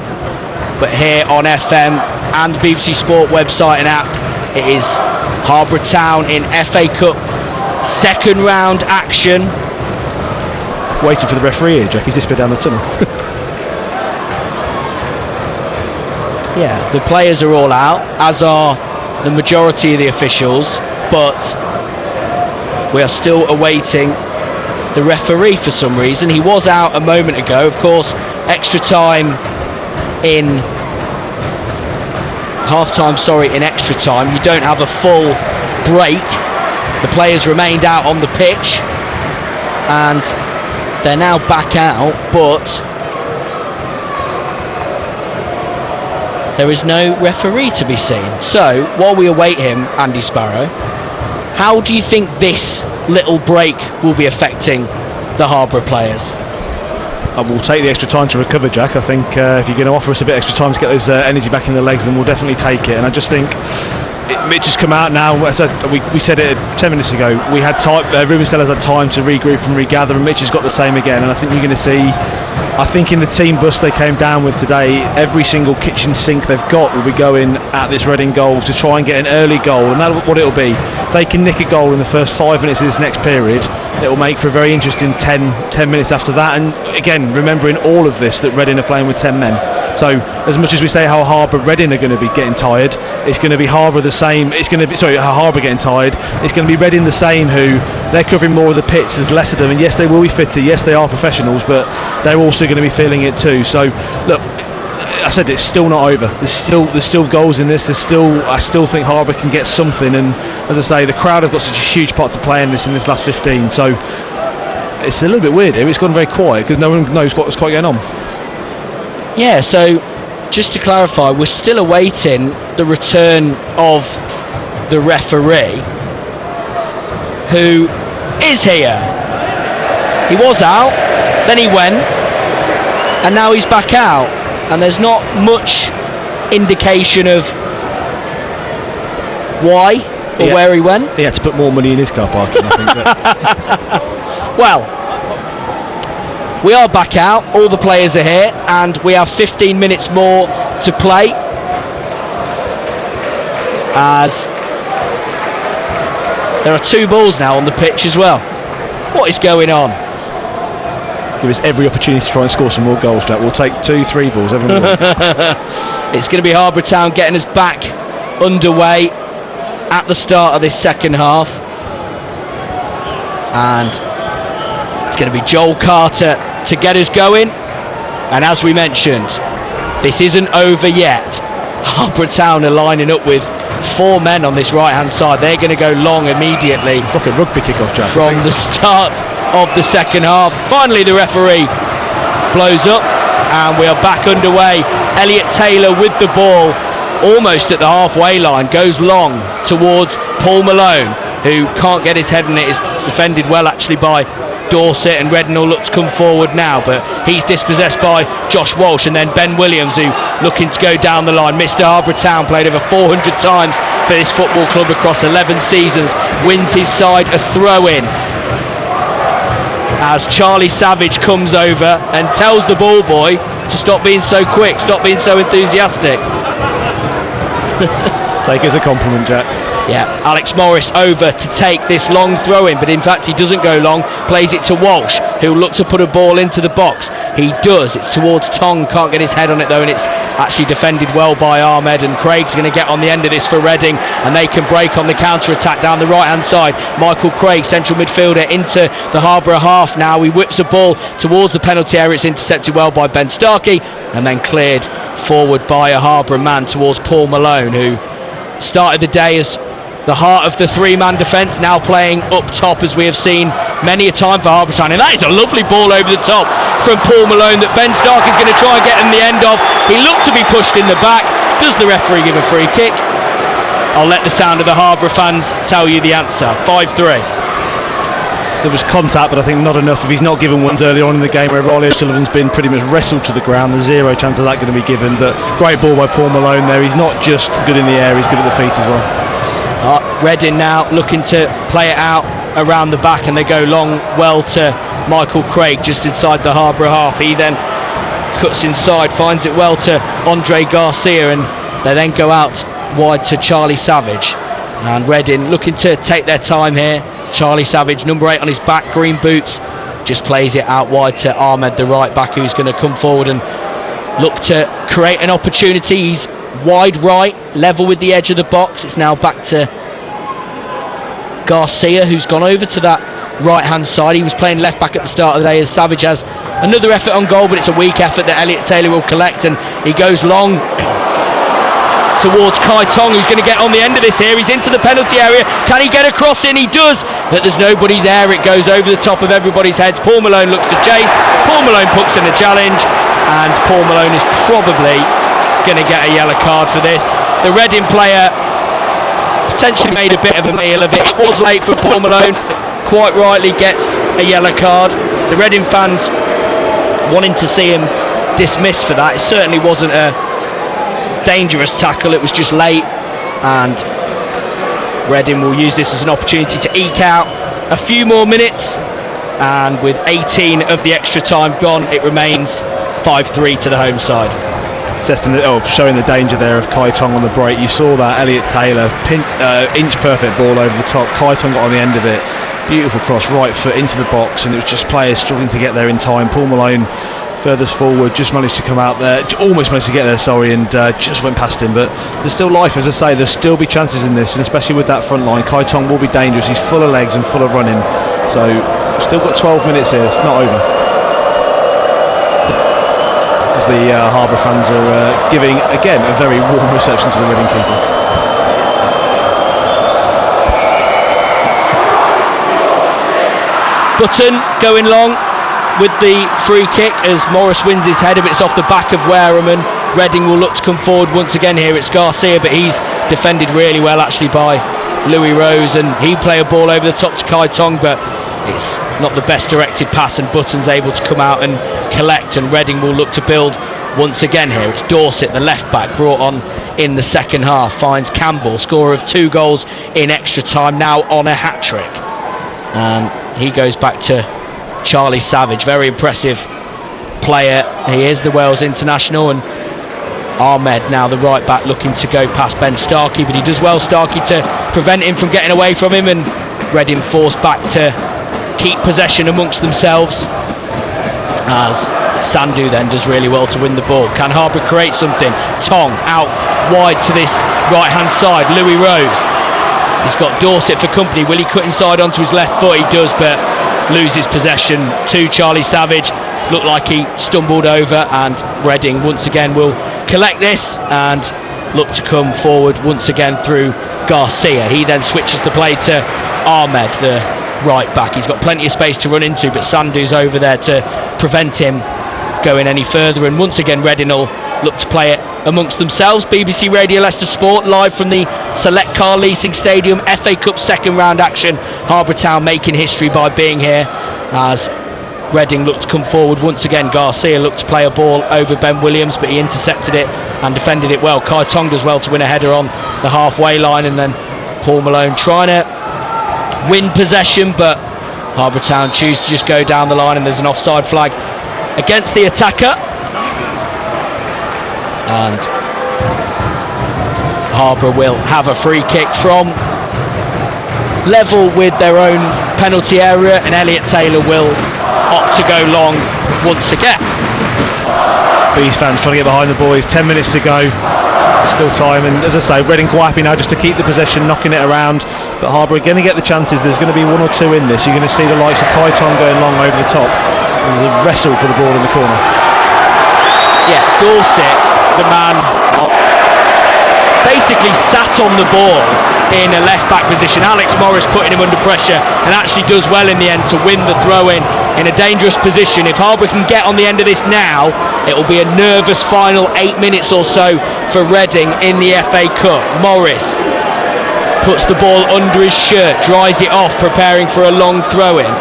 But here on FM and the BBC Sport website and app, it is Harborough Town in FA Cup second round action. Waiting for the referee here, Jack. He's just been down the tunnel. Yeah, the players are all out, as are the majority of the officials, but we are still awaiting the referee for some reason. He was out a moment ago. Of course, extra time in half-time, in extra time. You don't have a full break. The players remained out on the pitch, and they're now back out, but there is no referee to be seen. So, while we await him, Andy Sparrow, how do you think this little break will be affecting the Harborough players? We'll take the extra time to recover, Jack. I think if you're going to offer us a bit extra time to get those energy back in the legs, then we'll definitely take it. And I just think Mitch has come out now. As we said it 10 minutes ago. We had time. Ruben Sellers had time to regroup and regather, and Mitch has got the same again. And I think you're going to see. I think in the team bus they came down with today, every single kitchen sink they've got will be going at this Reading goal to try and get an early goal, and that's what it'll be. If they can nick a goal in the first 5 minutes of this next period, it will make for a very interesting 10 minutes after that. And again, remembering all of this, that Reading are playing with 10 men. So as much as we say how Harborough Reading are going to be getting tired, it's going to be Harborough the same. It's going to be Harborough getting tired. It's going to be Reading the same, who they're covering more of the pitch. There's less of them, and yes, they will be fitter. Yes, they are professionals, but they're also going to be feeling it too. So look, I said it's still not over. There's still goals in this. I still think Harborough can get something. And as I say, the crowd have got such a huge part to play in this last 15. So it's a little bit weird here. It's gone very quiet because no one knows what's quite going on. Yeah, so just to clarify, we're still awaiting the return of the referee, who is here. He was out, then he went, and now he's back out. And there's not much indication of why or where he went. He had to put more money in his car parking, I think. Well, we are back out, all the players are here, and we have 15 minutes more to play, as there are 2 balls now on the pitch as well. What is going on? Give us every opportunity to try and score some more goals, Jack. We'll take 2-3 balls, everyone. It's going to be Harborough Town getting us back underway at the start of this second half, and it's going to be Joel Carter to get us going. And as we mentioned, this isn't over yet. Harborough Town are lining up with 4 men on this right hand side. They're going to go long immediately. It's like a rugby kick-off, Jack. From the start of the second half. Finally the referee blows up and we are back underway. Elliot Taylor with the ball almost at the halfway line, goes long towards Paul Malone, who can't get his head in it. Is defended well actually by Dorset, and Reading will look to come forward now, but he's dispossessed by Josh Walsh, and then Ben Williams, who looking to go down the line. Mr. Harborough Town, played over 400 times for this football club across 11 seasons, wins his side a throw-in as Charlie Savage comes over and tells the ball boy to stop being so quick, stop being so enthusiastic. Take it as a compliment, Jack. Yeah, Alex Morris over to take this long throw-in, but in fact he doesn't go long, plays it to Walsh, who'll look to put a ball into the box. He does, it's towards Tong, can't get his head on it though, and it's actually defended well by Ahmed, and Craig's going to get on the end of this for Reading, and they can break on the counter-attack down the right-hand side. Michael Craig, central midfielder, into the Harborough half now. He whips a ball towards the penalty area, it's intercepted well by Ben Starkey, and then cleared forward by a Harborough man towards Paul Malone, who started the day as the heart of the three-man defence, now playing up top as we have seen many a time for Harborough Town. And that is a lovely ball over the top from Paul Malone that Ben Stark is going to try and get in the end of. He looked to be pushed in the back. Does the referee give a free kick? I'll let the sound of the Harborough fans tell you the answer. 5-3. There was contact, but I think not enough. If he's not given ones early on in the game where Riley O'Sullivan's been pretty much wrestled to the ground, there's zero chance of that going to be given. But great ball by Paul Malone there. He's not just good in the air, he's good at the feet as well. Reading now looking to play it out around the back, and they go long well to Michael Craig just inside the Harborough half. He then cuts inside, finds it well to Andre Garcia, and they then go out wide to Charlie Savage. And Reading looking to take their time here, Charlie Savage, number 8 on his back, green boots, just plays it out wide to Ahmed, the right back, who's going to come forward and look to create an opportunity. He's wide right, level with the edge of the box. It's now back to Garcia, who's gone over to that right hand side. He was playing left back at the start of the day, as Savage has another effort on goal, but it's a weak effort that Elliot Taylor will collect, and he goes long towards Kai Tong, who's going to get on the end of this here. He's into the penalty area. Can he get a cross in? He does, but there's nobody there. It goes over the top of everybody's heads. Paul Malone looks to chase. Paul Malone puts in a challenge, and Paul Malone is probably going to get a yellow card for this. The Reading player potentially made a bit of a meal of it. It was late for Paul Malone. Quite rightly gets a yellow card. The Reading fans wanting to see him dismissed for that. It certainly wasn't a dangerous tackle, it was just late, and Reading will use this as an opportunity to eke out a few more minutes, and with 18 of the extra time gone, it remains 5-3 to the home side. Showing the danger there of Kai Tong on the break. You saw that Elliot Taylor inch perfect ball over the top. Kai Tong got on the end of it, beautiful cross, right foot into the box, and it was just players struggling to get there in time. Paul Malone furthest forward, just managed to come out there, almost managed to get there, and just went past him. But there's still life, as I say, there's still be chances in this, and especially with that front line. Kai Tong will be dangerous, he's full of legs and full of running, so still got 12 minutes here, it's not over. As the Harborough fans are giving, again, a very warm reception to the Reading keeper. Button going long with the free kick as Morris wins his header, but it's off the back of Wareham, and Reading will look to come forward once again here. It's Garcia, but he's defended really well actually by Louis Rose, and he play a ball over the top to Kai Tong, but it's not the best directed pass, and Button's able to come out and collect, and Reading will look to build once again here. It's Dorset, the left back, brought on in the second half, finds Campbell, scorer of 2 goals in extra time, now on a hat-trick, and he goes back to Charlie Savage, very impressive player. He is the Wales international, and Ahmed now the right back looking to go past Ben Starkey, but he does well, Starkey, to prevent him from getting away from him, and Reading forced back to keep possession amongst themselves, as Sandu then does really well to win the ball. Can Harborough create something? Tong out wide to this right hand side. Louis Rose, he's got Dorset for company. Will he cut inside onto his left foot? He does, but loses possession to Charlie Savage. Looked like he stumbled over, and Reading once again will collect this and look to come forward once again through Garcia. He then switches the play to Ahmed, the right back. He's got plenty of space to run into, but Sandu's over there to prevent him going any further, and once again Reading will look to play it amongst themselves. BBC Radio Leicester Sport live from the Select Car Leasing Stadium, FA Cup second round action. Harborough Town making history by being here, as Reading looked to come forward once again. Garcia looked to play a ball over Ben Williams, but he intercepted it and defended it well. Kai Tong does well to win a header on the halfway line, and then Paul Malone trying to win possession, but Harborough Town choose to just go down the line, and there's an offside flag against the attacker, and Harborough will have a free kick from level with their own penalty area, and Elliot Taylor will opt to go long once again. These fans trying to get behind the boys, 10 minutes to go, still time, and as I say, Reading quite happy now just to keep the possession, knocking it around, but Harborough are going to get the chances. There's going to be 1 or 2 in this. You're going to see the likes of Kai Tong going long over the top. There's a wrestle for the ball in the corner. Yeah, Dorset, the man, basically sat on the ball in a left back position. Alex Morris putting him under pressure, and actually does well in the end to win the throw in a dangerous position. If Harborough can get on the end of this now, it will be a nervous final 8 minutes or so for Reading in the FA Cup. Morris puts the ball under his shirt, dries it off, preparing for a long throw in,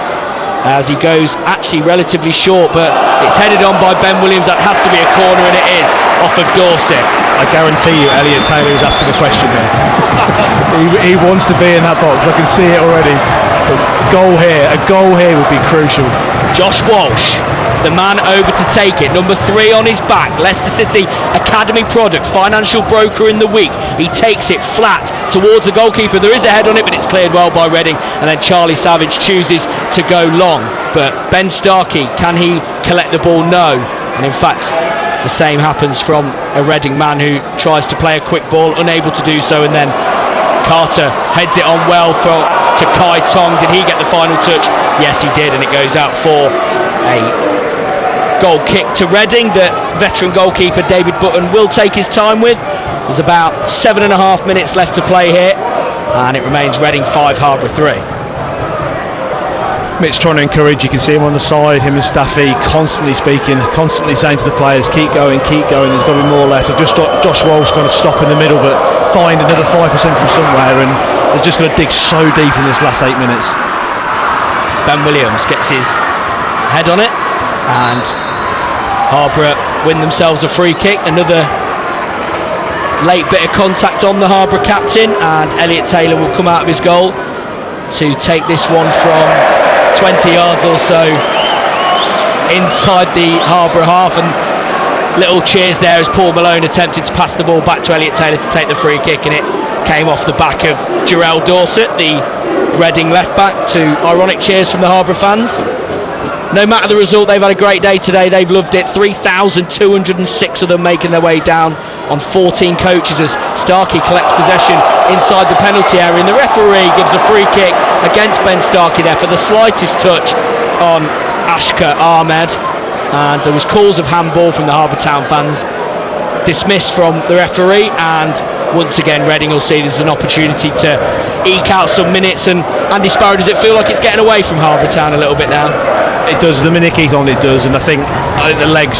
as he goes actually relatively short, but it's headed on by Ben Williams. That has to be a corner, and it is off of Dorset. I guarantee you Elliot Taylor is asking a question there. he wants to be in that box, I can see it already. A goal here would be crucial. Josh Walsh, the man over to take it, number 3 on his back, Leicester City Academy product, financial broker in the week. He takes it flat towards the goalkeeper. There is a head on it, but it's cleared well by Reading, and then Charlie Savage chooses to go long. But Ben Starkey, can he collect the ball? No. And in fact, the same happens from a Reading man who tries to play a quick ball, unable to do so, and then Carter heads it on well to Kai Tong. Did he get the final touch? Yes, he did, and it goes out for a goal kick to Reading that veteran goalkeeper David Button will take his time with. There's about 7.5 minutes left to play here, and it remains Reading 5, Harborough 3. Mitch trying to encourage, you can see him on the side, him and Staffy constantly speaking, constantly saying to the players, keep going, there's got to be more left. I've just thought Josh Walsh going to stop in the middle, but find another 5% from somewhere, and they're just going to dig so deep in this last 8 minutes. Ben Williams gets his head on it, and Harborough win themselves a free kick. Another late bit of contact on the Harborough captain, and Elliot Taylor will come out of his goal to take this one from 20 yards or so inside the Harborough half, and little cheers there as Paul Malone attempted to pass the ball back to Elliot Taylor to take the free kick, and it came off the back of Jarrell Dorset, the Reading left back, to ironic cheers from the Harborough fans. No matter the result, they've had a great day today. They've loved it. 3,206 of them making their way down on 14 coaches as Starkey collects possession inside the penalty area, and the referee gives a free kick against Ben Starkey there for the slightest touch on Ashka Ahmed, and there was calls of handball from the Harborough Town fans, dismissed from the referee, and once again Reading will see this as an opportunity to eke out some minutes. And Andy Sparrow, does it feel like it's getting away from Harborough Town a little bit now? It does, the minute he's on it does, and I think the legs,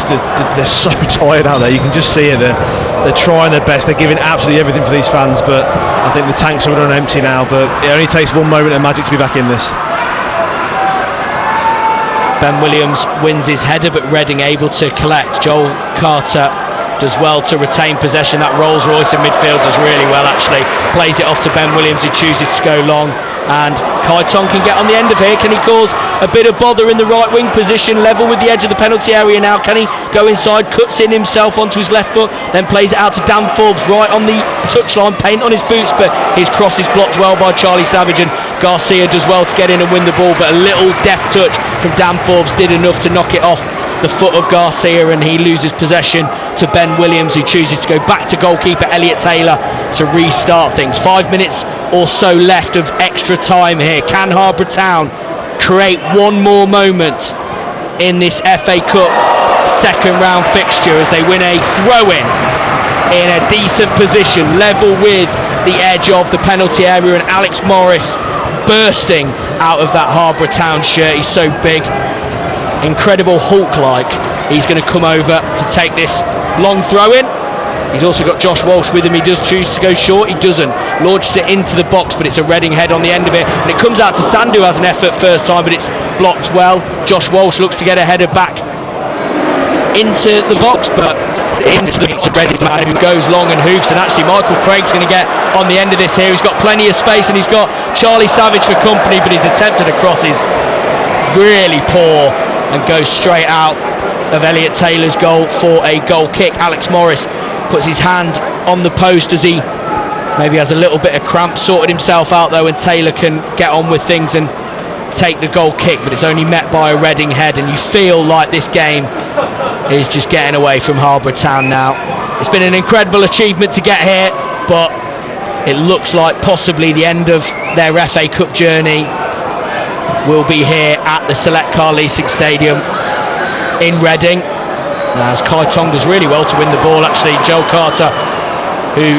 they're so tired out there, you can just see it, they're trying their best, they're giving absolutely everything for these fans, but I think the tanks are running empty now, but it only takes one moment of magic to be back in this. Ben Williams wins his header, but Reading able to collect. Joel Carter does well to retain possession. That Rolls Royce in midfield does really well actually. Plays it off to Ben Williams, who chooses to go long, and Kai Tong can get on the end of here. Can he cause a bit of bother in the right wing position, level with the edge of the penalty area now? Can he go inside, cuts in himself onto his left foot, then plays it out to Dan Forbes right on the touchline, paint on his boots, but his cross is blocked well by Charlie Savage, and Garcia does well to get in and win the ball, but a little deft touch from Dan Forbes did enough to knock it off the foot of Garcia, and he loses possession to Ben Williams, who chooses to go back to goalkeeper Elliot Taylor to restart things. 5 minutes or so left of extra time here. Can Harborough Town create one more moment in this FA Cup second round fixture as they win a throw-in in a decent position, level with the edge of the penalty area, and Alex Morris bursting out of that Harborough Town shirt. He's so big, incredible Hulk-like. He's going to come over to take this long throw-in. He's also got Josh Walsh with him. He does choose to go short. He doesn't. Launches it into the box, but it's a Reading head on the end of it, and it comes out to Sandu as an effort first time, but it's blocked well. Josh Walsh looks to get a header back into the box, but into the Reading man who goes long and hoofs, and actually Michael Craig's going to get on the end of this here. He's got plenty of space, and he's got Charlie Savage for company, but his attempt at a cross is really poor and goes straight out of Elliot Taylor's goal for a goal kick. Alex Morris puts his hand on the post as he maybe has a little bit of cramp, sorted himself out though, and Taylor can get on with things and take the goal kick, but it's only met by a Reading head, and you feel like this game is just getting away from Harborough Town now. It's been an incredible achievement to get here, but it looks like possibly the end of their FA Cup journey will be here at the Select Car Leasing Stadium in Reading, as Kai Tong does really well to win the ball actually. Joel Carter, who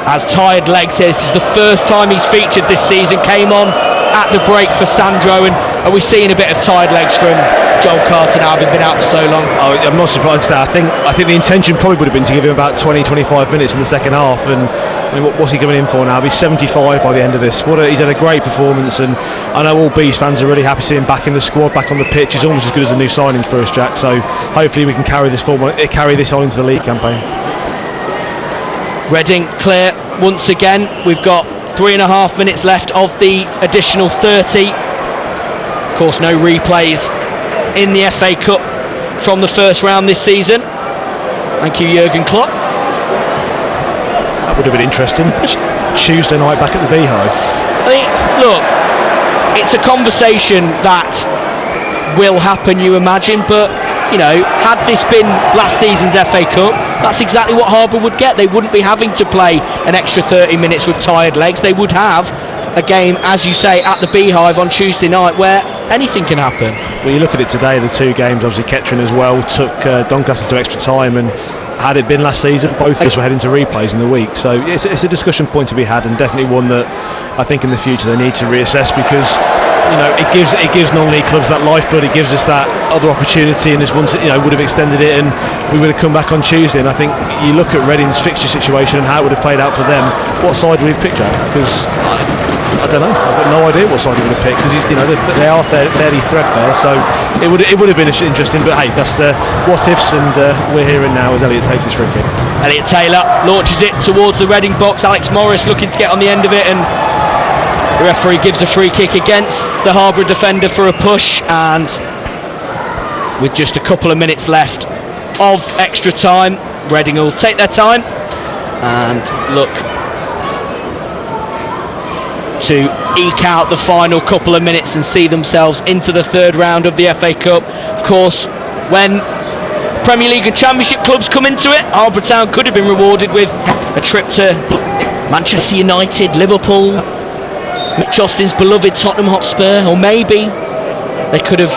has tired legs here, this is the first time he's featured this season, came on at the break for Sandro, and are we seeing a bit of tired legs from Joel Carter now, having been out for so long? Oh, I'm not surprised at that. I think the intention probably would have been to give him about 20-25 minutes in the second half, and I mean, what's he coming in for now? He's 75 by the end of this. He's had a great performance, and I know all Bees fans are really happy to see him back in the squad, back on the pitch. He's almost as good as the new signings for us, Jack. So hopefully we can carry this on into the league campaign. Reading clear once again. We've got 3.5 minutes left of the additional 30. Of course, no replays in the FA Cup from the first round this season. Thank you, Jurgen Klopp. That would have been interesting. Tuesday night back at the Beehive. I think, look, it's a conversation that will happen, you imagine, but, you know, had this been last season's FA Cup, that's exactly what Harborough would get. They wouldn't be having to play an extra 30 minutes with tired legs. They would have a game, as you say, at the Beehive on Tuesday night where anything can happen. Well, you look at it today, the two games, obviously Kettering as well, took Doncaster to extra time, and had it been last season, both of us were heading to replays in the week. So it's a discussion point to be had, and definitely one that I think in the future they need to reassess, because you know it gives non-league clubs that lifeblood. It gives us that other opportunity, and this one, you know, would have extended it, and we would have come back on Tuesday. And I think you look at Reading's fixture situation and how it would have played out for them. What side would we pick, Jack? Because I don't know. I've got no idea what side he would have picked, because you know they are fairly threadbare. So it would have been interesting. But hey, that's what ifs, and we're here and now as Elliot takes his free kick. Elliot Taylor launches it towards the Reading box. Alex Morris looking to get on the end of it, and the referee gives a free kick against the Harborough defender for a push. And with just a couple of minutes left of extra time, Reading will take their time and look to eke out the final couple of minutes and see themselves into the third round of the FA Cup. Of course, when Premier League and Championship clubs come into it, Harborough Town could have been rewarded with a trip to Manchester United, Liverpool, Mitch Austin's beloved Tottenham Hotspur, or maybe they could have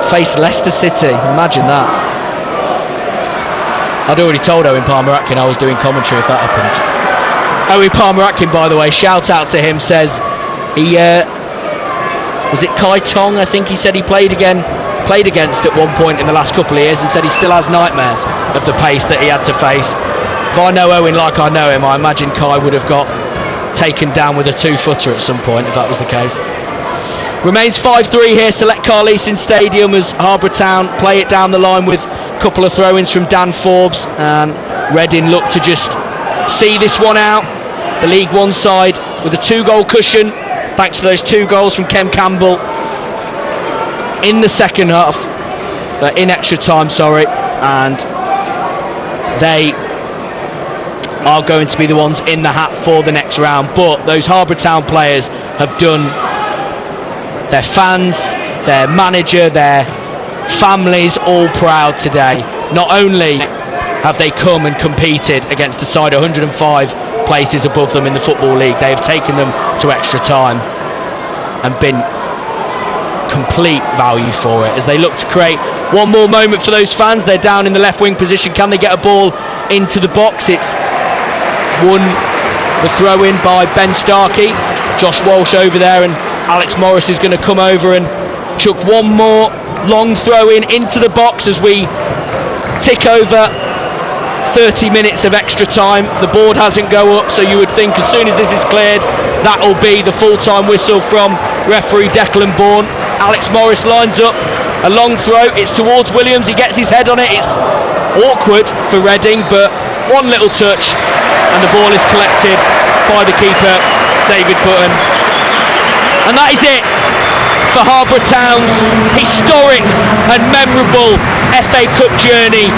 faced Leicester City. Imagine that. I'd already told Owen Palmer-Atkin I was doing commentary if that happened. Owen Palmer-Atkin, by the way, shout out to him, says he was it Kai Tong, I think he said he played against at one point in the last couple of years, and said he still has nightmares of the pace that he had to face. If I know Owen like I know him, I imagine Kai would have got taken down with a 2-footer at some point if that was the case. Remains 5-3 here, Select Carlisle Stadium, as Harborough Town play it down the line with a couple of throw-ins from Dan Forbes, and Reading look to just see this one out. The League One side with a 2-goal cushion thanks to those 2 goals from Kem Campbell in the second half, in extra time, and they are going to be the ones in the hat for the next round. But those Harborough Town players have done their fans, their manager, their families all proud today. Not only have they come and competed against a side 105 places above them in the Football League, they have taken them to extra time and been complete value for it as they look to create one more moment for those fans. They're down in the left wing position. Can they get a ball into the box? It's won the throw in by Ben Starkey. Josh Walsh over there, and Alex Morris is going to come over and chuck one more long throw in into the box as we tick over 30 minutes of extra time. The board hasn't go up, so you would think as soon as this is cleared, that will be the full-time whistle from referee Declan Bourne. Alex Morris lines up a long throw. It's towards Williams. He gets his head on it. It's awkward for Reading, but one little touch and the ball is collected by the keeper, David Button. And that is it for Harborough Town's historic and memorable FA Cup journey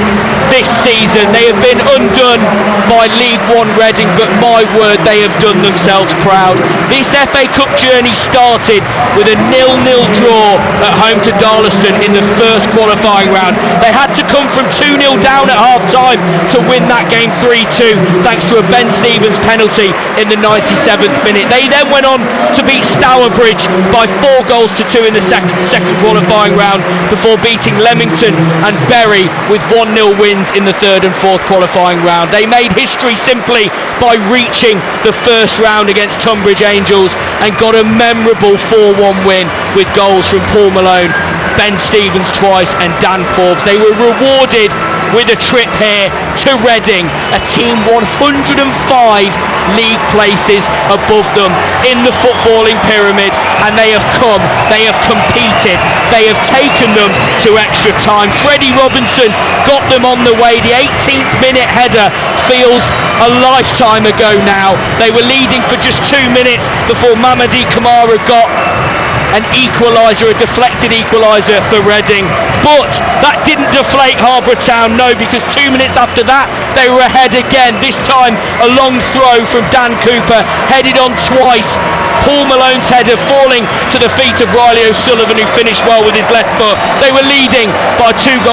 this season. They have been undone by League One Reading, but my word, they have done themselves proud. This FA Cup journey started with a 0-0 draw at home to Darlaston in the first qualifying round. They had to come from 2-0 down at half-time to win that game 3-2, thanks to a Ben Stevens penalty in the 97th minute. They then went on to beat Stourbridge by 4-2 in the second qualifying round before beating Leamington and Bury with 1-0 wins in the third and fourth qualifying round. They made history simply by reaching the first round against Tunbridge Angels and got a memorable 4-1 win with goals from Paul Malone, Ben Stevens twice and Dan Forbes. They were rewarded with a trip here to Reading, a team 105 league places above them in the footballing pyramid, and they have competed, they have taken them to extra time. Freddie Robinson got them on the way. The 18th minute header feels a lifetime ago now. They were leading for just 2 minutes before Mamadi Kamara got an equaliser, a deflected equaliser for Reading. But that didn't deflate Harborough Town, no, because 2 minutes after that they were ahead again. This time a long throw from Dan Cooper, headed on twice. Paul Malone's header falling to the feet of Riley O'Sullivan, who finished well with his left foot. They were leading by 2-1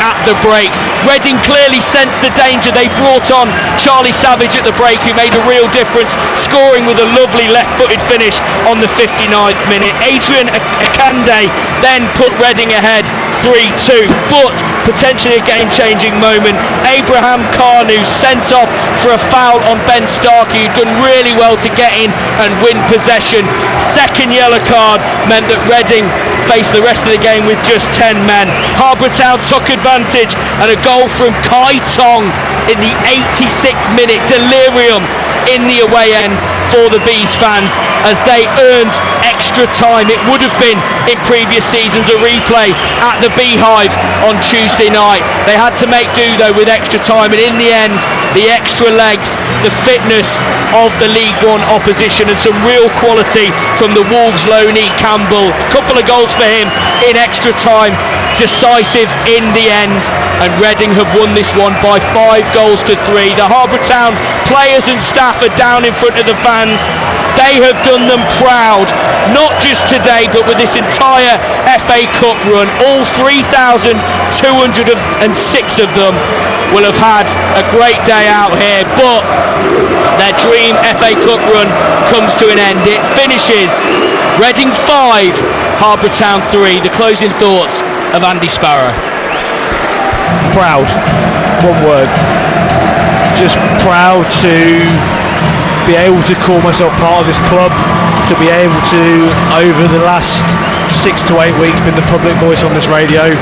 at the break. Reading clearly sensed the danger. They brought on Charlie Savage at the break, who made a real difference, scoring with a lovely left-footed finish on the 59th minute. Adrian Akande then put Reading ahead 3-2, but potentially a game-changing moment. Abraham Kanu sent off for a foul on Ben Starkey, who'd done really well to get in and win possession. Second yellow card meant that Reading faced the rest of the game with just 10 men. Harborough Town took advantage, and a goal from Kai Tong in the 86th minute. Delirium in the away end for the Bees fans as they earned extra time. It would have been in previous seasons a replay at the Beehive on Tuesday night. They had to make do though with extra time, and in the end the extra legs, the fitness of the League One opposition, and some real quality from the Wolves loanee Campbell. A couple of goals for him in extra time, decisive in the end, and Reading have won this one by 5-3. The Harborough Town players and staff are down in front of the fans. They have done them proud, not just today but with this entire FA Cup run. All 3,206 of them will have had a great day out here, but their dream FA Cup run comes to an end. It finishes Reading 5, Harborough Town 3. The closing thoughts of Andy Sparrow. Proud, one word. Just proud to be able to call myself part of this club, to be able to, over the last 6 to 8 weeks, been the public voice on this radio,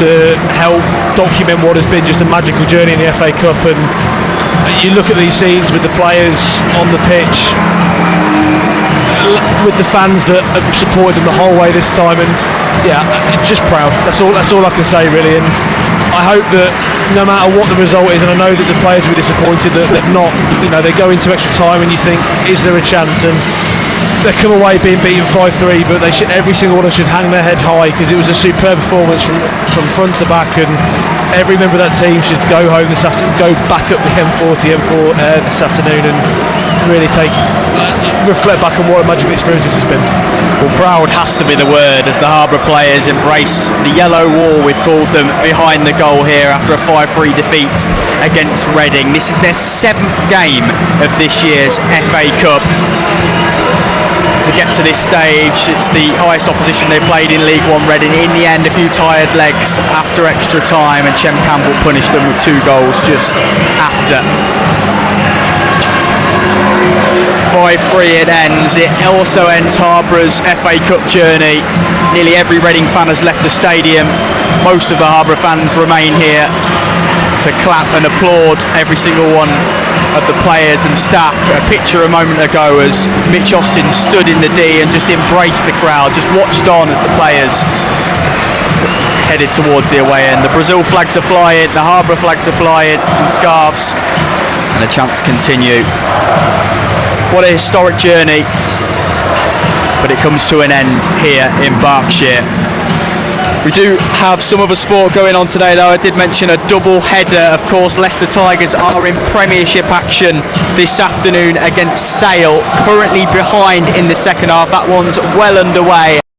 to help document what has been just a magical journey in the FA Cup. And you look at these scenes with the players on the pitch, with the fans that have supported them the whole way this time, and yeah, just proud. That's all I can say really. And I hope that no matter what the result is, and I know that the players will be disappointed that they've not, they go into extra time and you think, is there a chance? And they come away being beaten 5-3, but every single one of them should hang their head high, because it was a superb performance from front to back, and every member of that team should go home this afternoon, go back up the M4 this afternoon, and really reflect back on what a magical experience this has been. Well, proud has to be the word as the Harborough players embrace the yellow wall, we've called them, behind the goal here after a 5-3 defeat against Reading. This is their 7th game of this year's FA Cup. To get to this stage, it's the highest opposition they played in League One, Reading. In the end, a few tired legs after extra time, and Chem Campbell punished them with 2 goals just after. 5-3 it ends. It also ends Harborough's FA Cup journey. Nearly every Reading fan has left the stadium. Most of the Harborough fans remain here to clap and applaud every single one of the players and staff. A picture a moment ago as Mitch Austin stood in the D and just embraced the crowd, just watched on as the players headed towards the away end. The Brazil flags are flying, the Harborough flags are flying, and scarves, and the chants continue. What a historic journey, but it comes to an end here in Berkshire. We do have some other sport going on today though. I did mention a double header. Of course, Leicester Tigers are in Premiership action this afternoon against Sale, currently behind in the second half. That one's well underway.